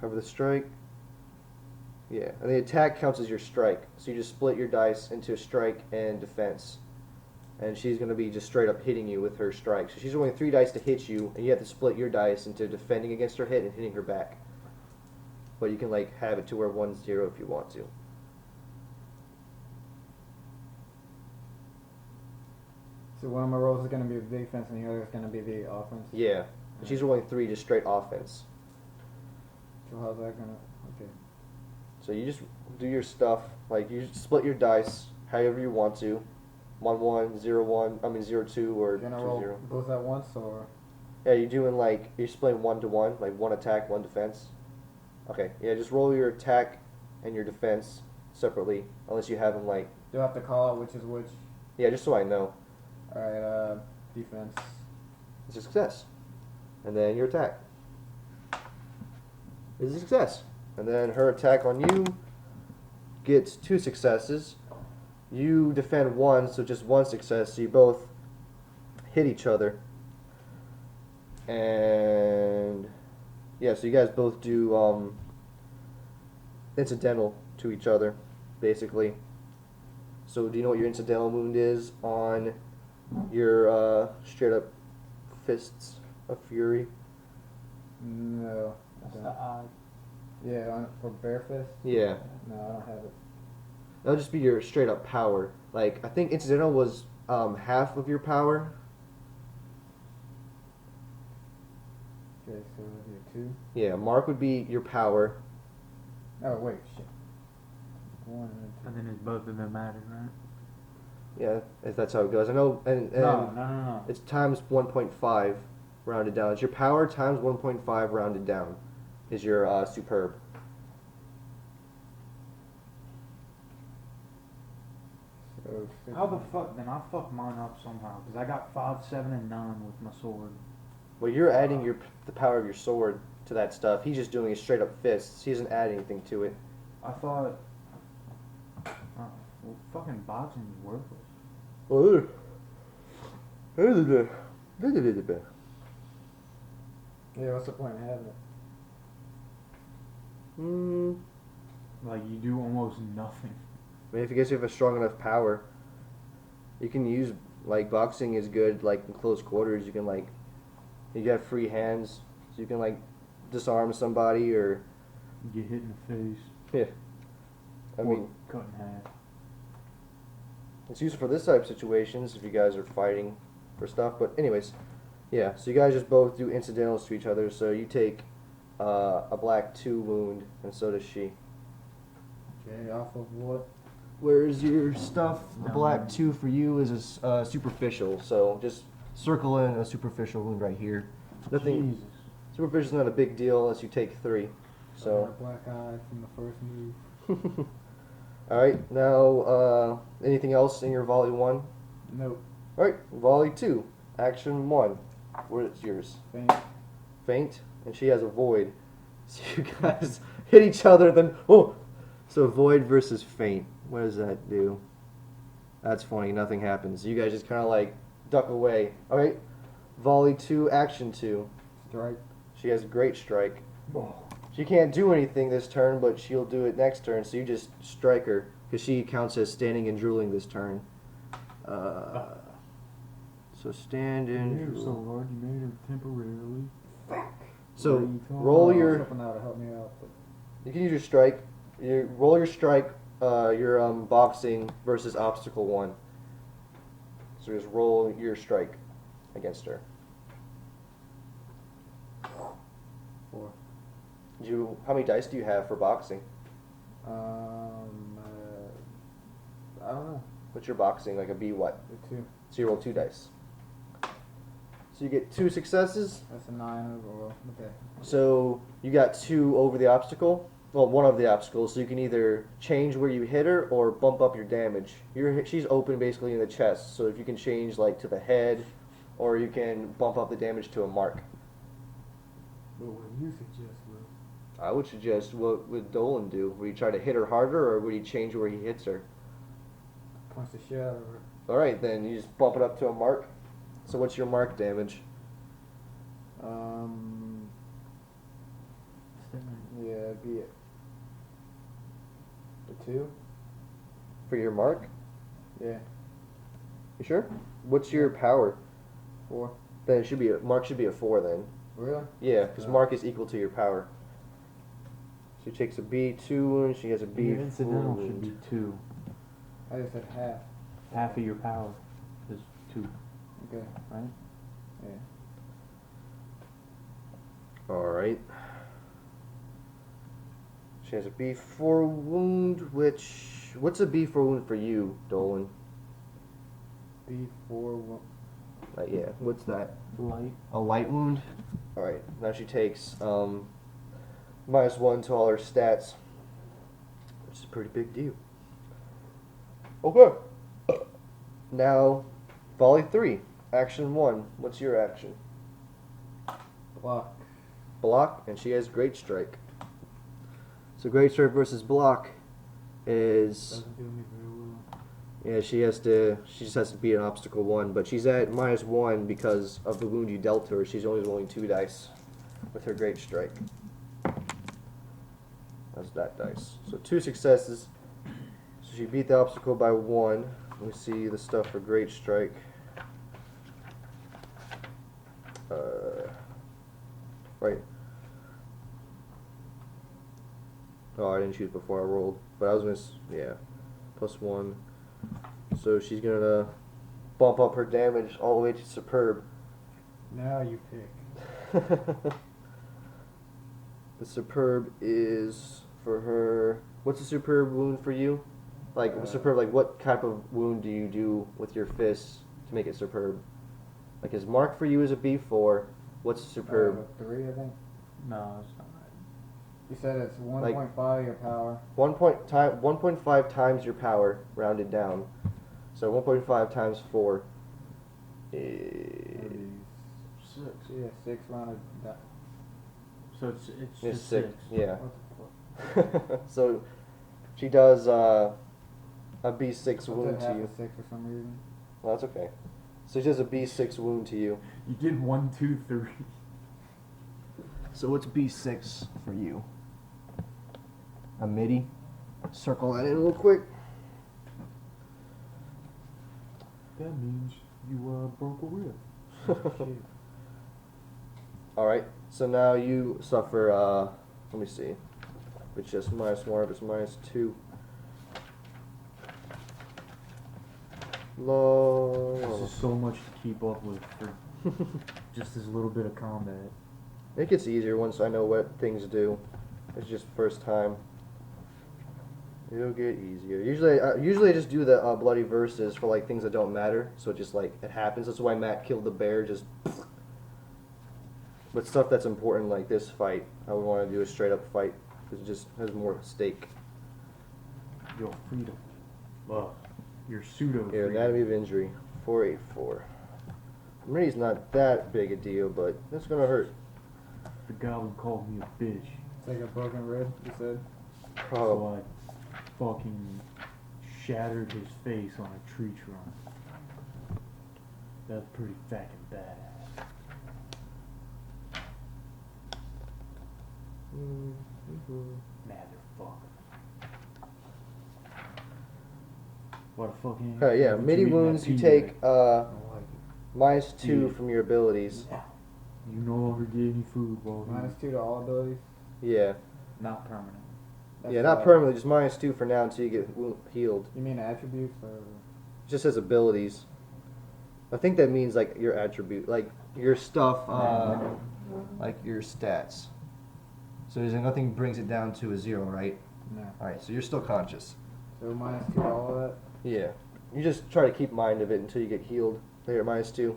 However, the strike. Yeah, and the attack counts as your strike. So you just split your dice into strike and defense. And she's going to be just straight up hitting you with her strike. So she's rolling 3 dice to hit you, and you have to split your dice into defending against her hit and hitting her back. But you can like have it to where 1-0 if you want to. So one of my rolls is going to be the defense and the other is going to be the offense. Yeah, and she's rolling 3 just straight offense. So how's that going to. Okay. So you just do your stuff, like you just split your dice however you want to. 1-1, 0-1, 0-2, or You're going to roll 2-0. both at once or. Yeah, you're doing like, you're splitting 1-1, like 1 attack, 1 defense. Okay, yeah, just roll your attack and your defense separately, unless you have them like, Do I have to call out which is which? yeah, just so I know. Alright, defense. It's a success. And then your attack is a success. And then her attack on you gets 2 successes. You defend 1, so just 1 success. So you both hit each other. And yeah, so you guys both do incidental to each other, basically. So do you know what your incidental wound is on your straight up fists of fury? No. I That's the don't. odd. Yeah, for Bear Fist? Yeah. No, I don't have it. That'll just be your straight up power. Like, I think incidental was half of your power. Okay, so here 2. Yeah, mark would be your power. Oh, wait, shit. 1 and then 2. And then it's both of them added, right? Yeah, if that's how it goes. I know, and No. it's times 1.5 rounded down. It's your power times 1.5 rounded down is your superb. So How the fuck? Then I fucked mine up somehow because I got 5, 7, and 9 with my sword. Well, you're adding the power of your sword to that stuff. He's just doing a straight up fists. He doesn't add anything to it. I thought. Oh, well, fucking boxing is worthless. yeah, what's the point of having it? Like you do almost nothing. I mean, if you guys have a strong enough power, you can use, like, boxing is good, like, in close quarters. You can, like, you got free hands, so you can, like, disarm somebody or, Get hit in the face. yeah. I or mean, cut in half. it's useful for this type of situations if you guys are fighting for stuff. But anyways, yeah. So you guys just both do incidentals to each other. So you take a black 2 wound, and so does she. Okay, off of what? Where's your stuff? The No. black 2 for you is a superficial. So just circle in a superficial wound right here. Nothing. Jesus. Superficial's not a big deal unless you take 3. I got a So. black eye from the first move. All right. Now, anything else in your volley 1? Nope. All right. Volley 2. Action 1. Where's yours? Faint. Feint, and she has a void. So you guys hit each other, then So void versus feint. What does that do? That's funny. Nothing happens. You guys just kind of like duck away. All right. Volley 2, action 2. Strike. She has a great strike. She can't do anything this turn, but she'll do it next turn. So you just strike her because she counts as standing and drooling this turn. So stand and You're so drool. hard you made her temporarily. So What are you talking roll I was your. hoping that would help me out, but You can use your strike. You roll your strike. Your boxing versus obstacle 1. So just roll your strike against her. 4. How many dice do you have for boxing? I don't know. What's your boxing? Like a B what? The 2. So you roll 2 dice. So you get 2 successes. That's a 9 overall. Okay. So you got 2 over the obstacle. Well, 1 of the obstacles. So you can either change where you hit her or bump up your damage. She's open basically in the chest. So if you can change like to the head, or you can bump up the damage to a mark. But what do you suggest, Will? I would suggest what would Dolan do? Would he try to hit her harder, or would he change where he hits her? Punch the shit out of her. All right, then you just bump it up to a mark. So what's your mark damage? Yeah, it'd be the 2. For your mark? Yeah. You sure? What's your power? 4. Then it should be mark should be a 4 then. Really? Yeah, because mark is equal to your power. She takes a B2 and she has a B. Your incidental should be 2. I just said half. Half of your power is 2, Okay. right? Yeah. All right. She has a B4 wound, what's a B4 wound for you, Dolan? B4. Yeah, what's that? Light. A light wound? Alright, now she takes -1 to all her stats, which is a pretty big deal. Okay. Now, volley 3, action 1. What's your action? Block. Block, and she has great strike. So great strike versus block is Doesn't do me very well. yeah, she just has to beat an obstacle 1, but she's at -1 because of the wound you dealt to her. She's only rolling 2 dice with her great strike. That's that dice. So 2 successes. So she beat the obstacle by 1. Let me see the stuff for great strike. Right. Oh, I didn't choose before I rolled, but I was gonna, yeah, +1. So she's gonna bump up her damage all the way to superb. Now you pick. The superb is for her. What's a superb wound for you? Like superb, like what type of wound do you do with your fists to make it superb? Like his mark for you is a B4. What's superb? 3, I think. No, it's not right. You said it's 1.5 your power. 1.5 times your power, rounded down. So 1.5 times 4 is 6. Yeah, 6 rounded. So it's is just 6. 6. Yeah. What the fuck? So she does a B6 I wound did to half you. a 6 for some reason. Well, that's okay. So she does a B6 wound to you. You did 1, 2, 3. So what's B6 for you? A midi? Circle that in real quick. That means you broke a rib. Alright, so now you suffer, let me see. It's just -1, if it's -2. This is so much to keep up with for just this little bit of combat. It gets easier once I know what things do. It's just first time. It'll get easier. Usually I just do the bloody verses for like things that don't matter. So it just like it happens. That's why Matt killed the bear. Just. But stuff that's important like this fight, I would want to do a straight up fight because it just has more stake. Your freedom. Well, your pseudo Here, freedom. anatomy of injury, 484. Mari's not that big a deal, but that's gonna hurt. The goblin called me a bitch. It's like a broken rib, you said. Oh, So I fucking shattered his face on a tree trunk. That's pretty fucking badass. Motherfucker. What a fucking. yeah, midi wounds you take -2 from your abilities. You no longer get any food while -2 to all abilities. Yeah, not permanent. yeah, not permanently, just -2 for now until you get healed. You mean attributes or? It just says abilities. I think that means like your attribute, like your stuff, like your stats. So there's nothing brings it down to a 0, right? No. All right, so you're still conscious. So -2 to all of that. Yeah. You just try to keep mind of it until you get healed. There, -2.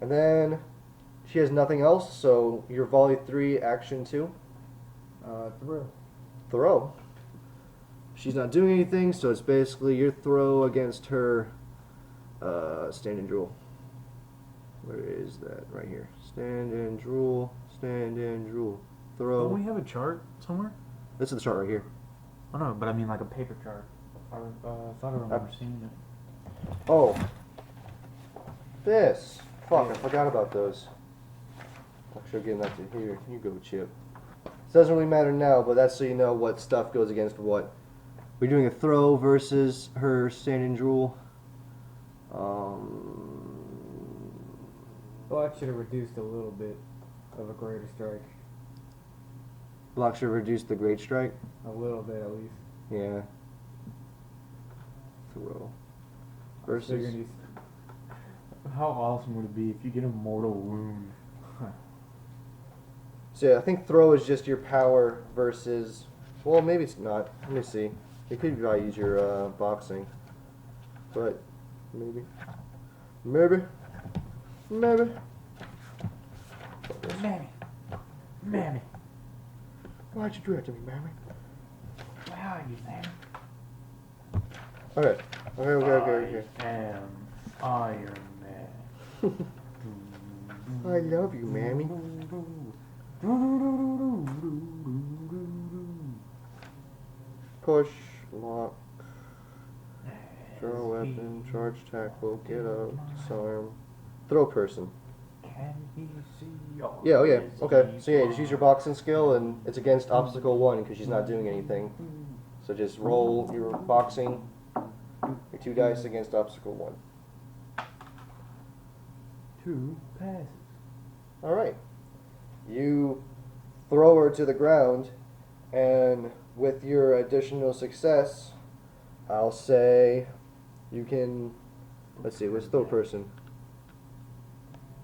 And then she has nothing else, so your volley 3, action 2. Throw. Throw. She's not doing anything, so it's basically your throw against her stand and drool. Where is that? Right here. Stand and drool. Stand and drool. Throw. Don't we have a chart somewhere? This is the chart right here. Oh no, but I mean like a paper chart. I thought I remember seeing it. Oh. This. Fuck, I forgot about those. Actually, getting that to here. You go, Chip. It doesn't really matter now, but that's so you know what stuff goes against what. We're doing a throw versus her standing drool. Black should have reduced a little bit of a greater strike. Block should reduce the great strike. A little bit at least. Yeah. Throw. Versus. Figuring he's How awesome would it be if you get a mortal wound? So yeah, I think throw is just your power versus. Well, maybe it's not. Let me see. It could probably use your boxing, but maybe. Mammy. Mammy. Why'd you do that to me, Mammy? Where are you, Mammy? Okay. Okay. I am Iron Man. I love you, Mammy. Push, lock, draw weapon, charge tackle, get up, disarm, throw person. Can he see your Yeah, oh yeah, okay. So yeah, just use your boxing skill, and it's against obstacle 1 because she's not doing anything. So just roll your boxing, your 2 dice against obstacle 1. 2 passes. Alright. You throw her to the ground, and with your additional success, I'll say you can. Let's see, what's throw person?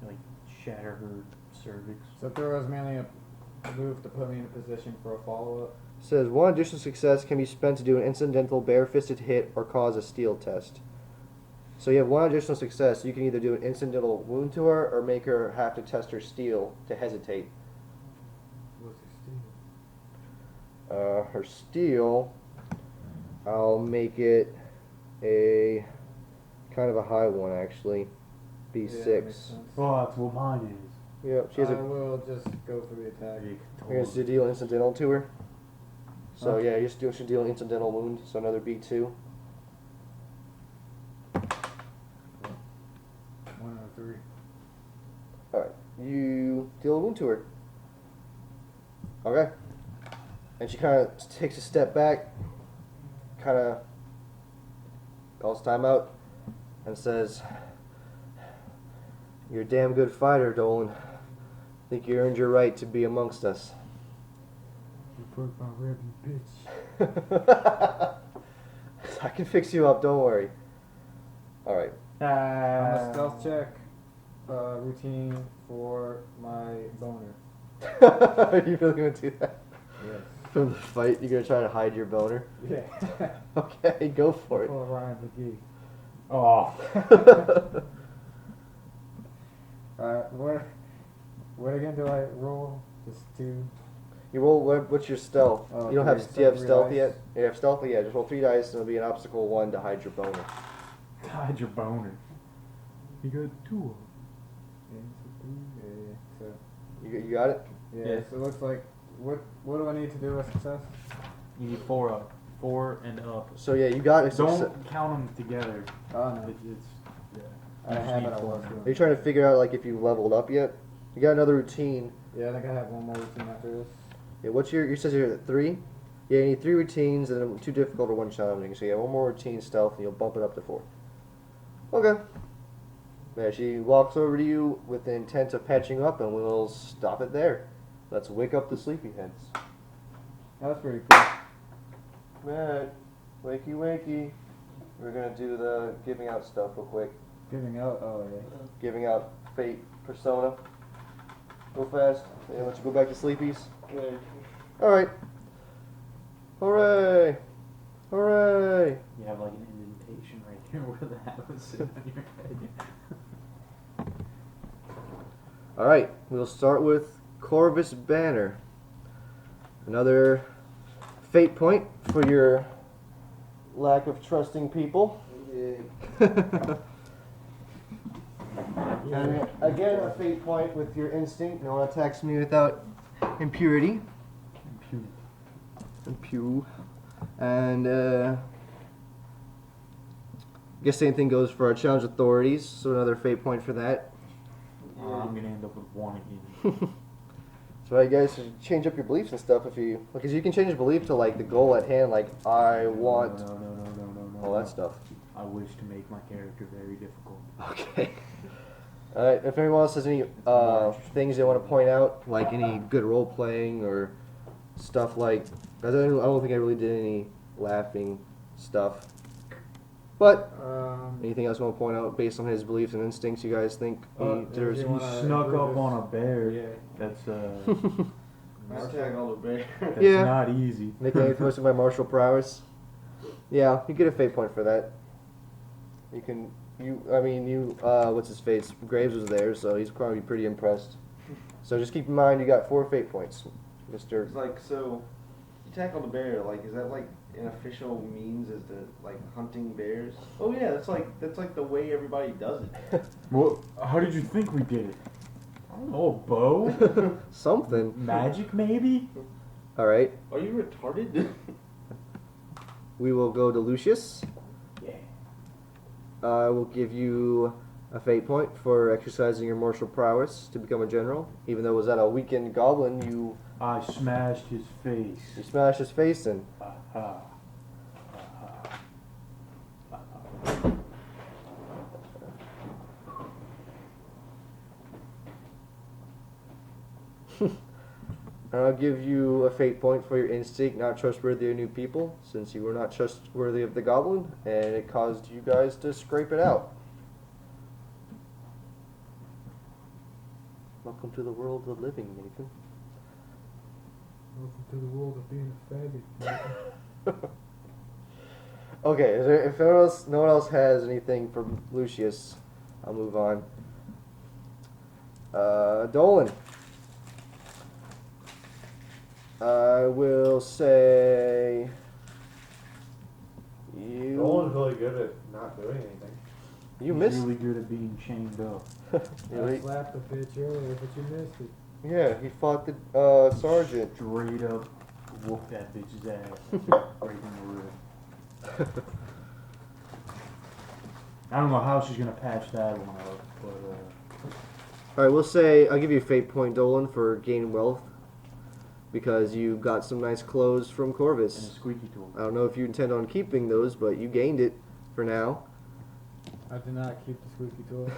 Like shatter her cervix. So throw is mainly a move to put me in a position for a follow-up. Says 1 additional success can be spent to do an incidental bare-fisted hit or cause a steel test. So you have 1 additional success. You can either do an incidental wound to her or make her have to test her steel to hesitate. What's your steal? Her steel, I'll make it a Kind of a high one, actually. Yeah, that makes B6. sense. Well, that's what mine is. Yep, she has I a. will just go for the attack. You're gonna deal incidental to her. So Huh? yeah, you should deal an incidental wound. So another B2. 1 out of 3. All right, you deal a wound to her. Okay. And she kind of takes a step back, kind of calls timeout, and says, "You're a damn good fighter, Dolan. Think you earned your right to be amongst us." You broke my rib, you bitch. I can fix you up. Don't worry. All right. On a stealth check, routine for my boner. Are you really gonna do that? Yes. From the fight, you're gonna try to hide your boner. Yeah. Okay, go for it. Full of Ryan McGee. Oh. Alright, what again do I roll? Just 2. You roll. What's your stealth? Oh, You don't have. three. Do you have Three stealth dice. yet? You have stealth. Yeah, just roll 3 dice, and it'll be an obstacle 1 to hide your boner. Hide your boner. You got 2. Yeah, so, You got it. yeah, Yeah. so it looks like, what do I need to do with success? You need 4 up. 4 and up. So yeah, you got it. Don't count them together. Oh no, It's yeah. I You just have need it, I 4 was and up. Are you trying to figure out like if you leveled up yet? You got another routine. yeah, I think I have one more routine after this. Yeah, what's your? You said you're at 3. Yeah, you need 3 routines and then 2 difficult or 1 challenging. So yeah, 1 more routine stealth and you'll bump it up to 4. Okay. Yeah, she walks over to you with the intent of patching up, and we'll stop it there. Let's wake up the sleepyheads. That's pretty cool. Matt, wakey wakey. We're gonna do the giving out stuff real quick. Giving out, oh yeah. Giving out fate persona. Go fast. Yeah, let you go back to sleepies. Alright. Hooray! Hooray! You have like an indentation right here where the hat was sitting on your head. Alright, we'll start with Corvus Banner. Another fate point for your lack of trusting people. And again, a fate point with your instinct. No one attacks me without impurity. Impu. And I guess same thing goes for our challenge authorities. So another fate point for that. I'm gonna end up with 1 again. So you guys should change up your beliefs and stuff if you, because you can change your belief to like the goal at hand, like I want No. all that stuff. I wish to make my character very difficult. Okay. All right. If anyone else has any things they want to point out, like any good role playing or stuff like, I don't think I really did any laughing stuff. But anything else you want to point out based on his beliefs and instincts? You guys think he deserves? you You wanna snuck improve up his- on a bear. Yeah. That's Attack all the bear. that's Yeah. not easy. Making any most of my martial prowess. Yeah, you get a fate point for that. You can, what's his face? Graves was there, so he's probably pretty impressed. So just keep in mind, you got 4 fate points, Mister. It's like, so, you tackle the bear, like, is that like an official means as to, like, hunting bears? Oh yeah, that's like the way everybody does it. Well, how did you think we did it? I don't know, a bow? Something. Magic, maybe? All right, Are you retarded? we will go to Lucius. Yeah. I will give you a fate point for exercising your martial prowess to become a general. Even though it was at a weakened goblin, you I smashed his face. smashed his face in. Aha. And I'll give you a fate point for your instinct, not trustworthy of new people, since you were not trustworthy of the goblin, and it caused you guys to scrape it out. Welcome to the world of living, Nathan. Welcome to the world of being a faggot. Okay, if no one else has anything from Lucius, I'll move on. Dolan. I will say you. Roland's really good at not doing anything. You He's missed. really good at being chained up. Yeah, I slapped the bitch earlier, but you missed it. yeah, he fought the sergeant. Straight up whoop that bitch's ass. Breaking the rib. I don't know how she's gonna patch that one up, but All right, we'll say I'll give you a fate point, Dolan, for gain wealth because you got some nice clothes from and a Corvus. squeaky tool. I don't know if you intend on keeping those, but you gained it for now. I did not keep the squeaky tool.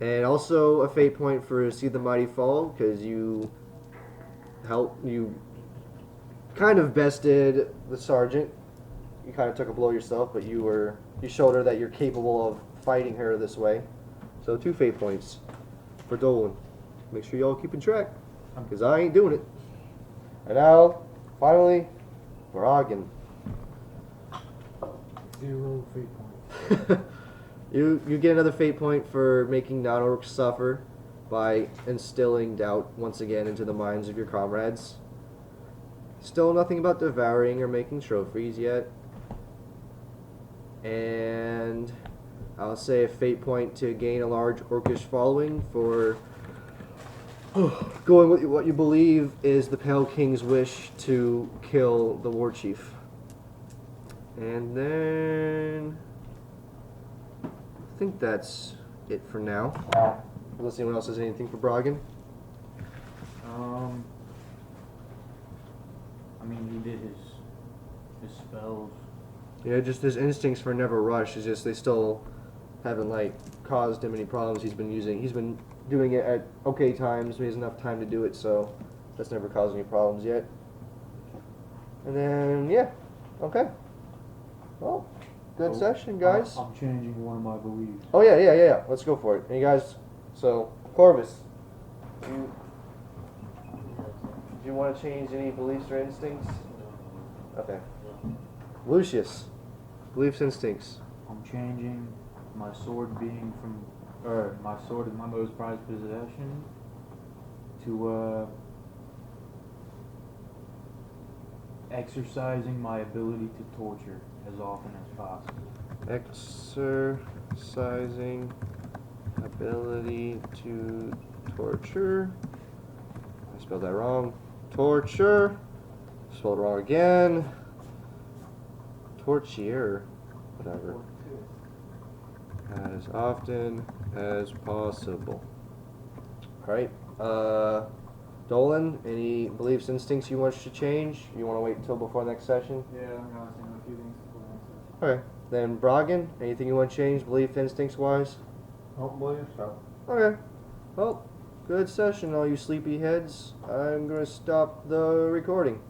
And also a fate point for See the Mighty Fall because you kind of bested the sergeant. You kind of took a blow yourself, but you showed her that you're capable of fighting her this way. So 2 fate points for Dolan. Make sure y'all keeping track because I ain't doing it. And now, finally, Bragan. 0 fate points. You get another fate point for making non-orcs suffer by instilling doubt once again into the minds of your comrades. Still nothing about devouring or making trophies yet. And I'll say a fate point to gain a large orcish following for going with what you believe is the Pale King's wish to kill the war chief. And then I think that's it for now. Unless anyone else has anything for Bragan. I mean, he did his spells. Yeah, just his instincts for never rush is just they still haven't like caused him any problems. He's been doing it at okay times. He has enough time to do it, so that's never caused any problems yet. And then yeah, okay. Well, good session, guys. I'm changing one of my beliefs. Oh yeah. Let's go for it. And you guys, so Corvus, do you want to change any beliefs or instincts? Okay. Lucius, beliefs, instincts. I'm changing my sword being my sword is my most prized possession to exercising my ability to torture as often as possible. Exercising ability to torture. I spelled that wrong. Torture. Spelled wrong again. Torture. Whatever. As often as possible. Alright. Dolan, any beliefs, instincts you want to change? You want to wait until before next session? Yeah, I'm gonna say a few things before next session. Okay. Then Bragan, anything you want to change, belief, instincts wise? Don't believe so. Okay. Well, good session, all you sleepy heads. I'm going to stop the recording.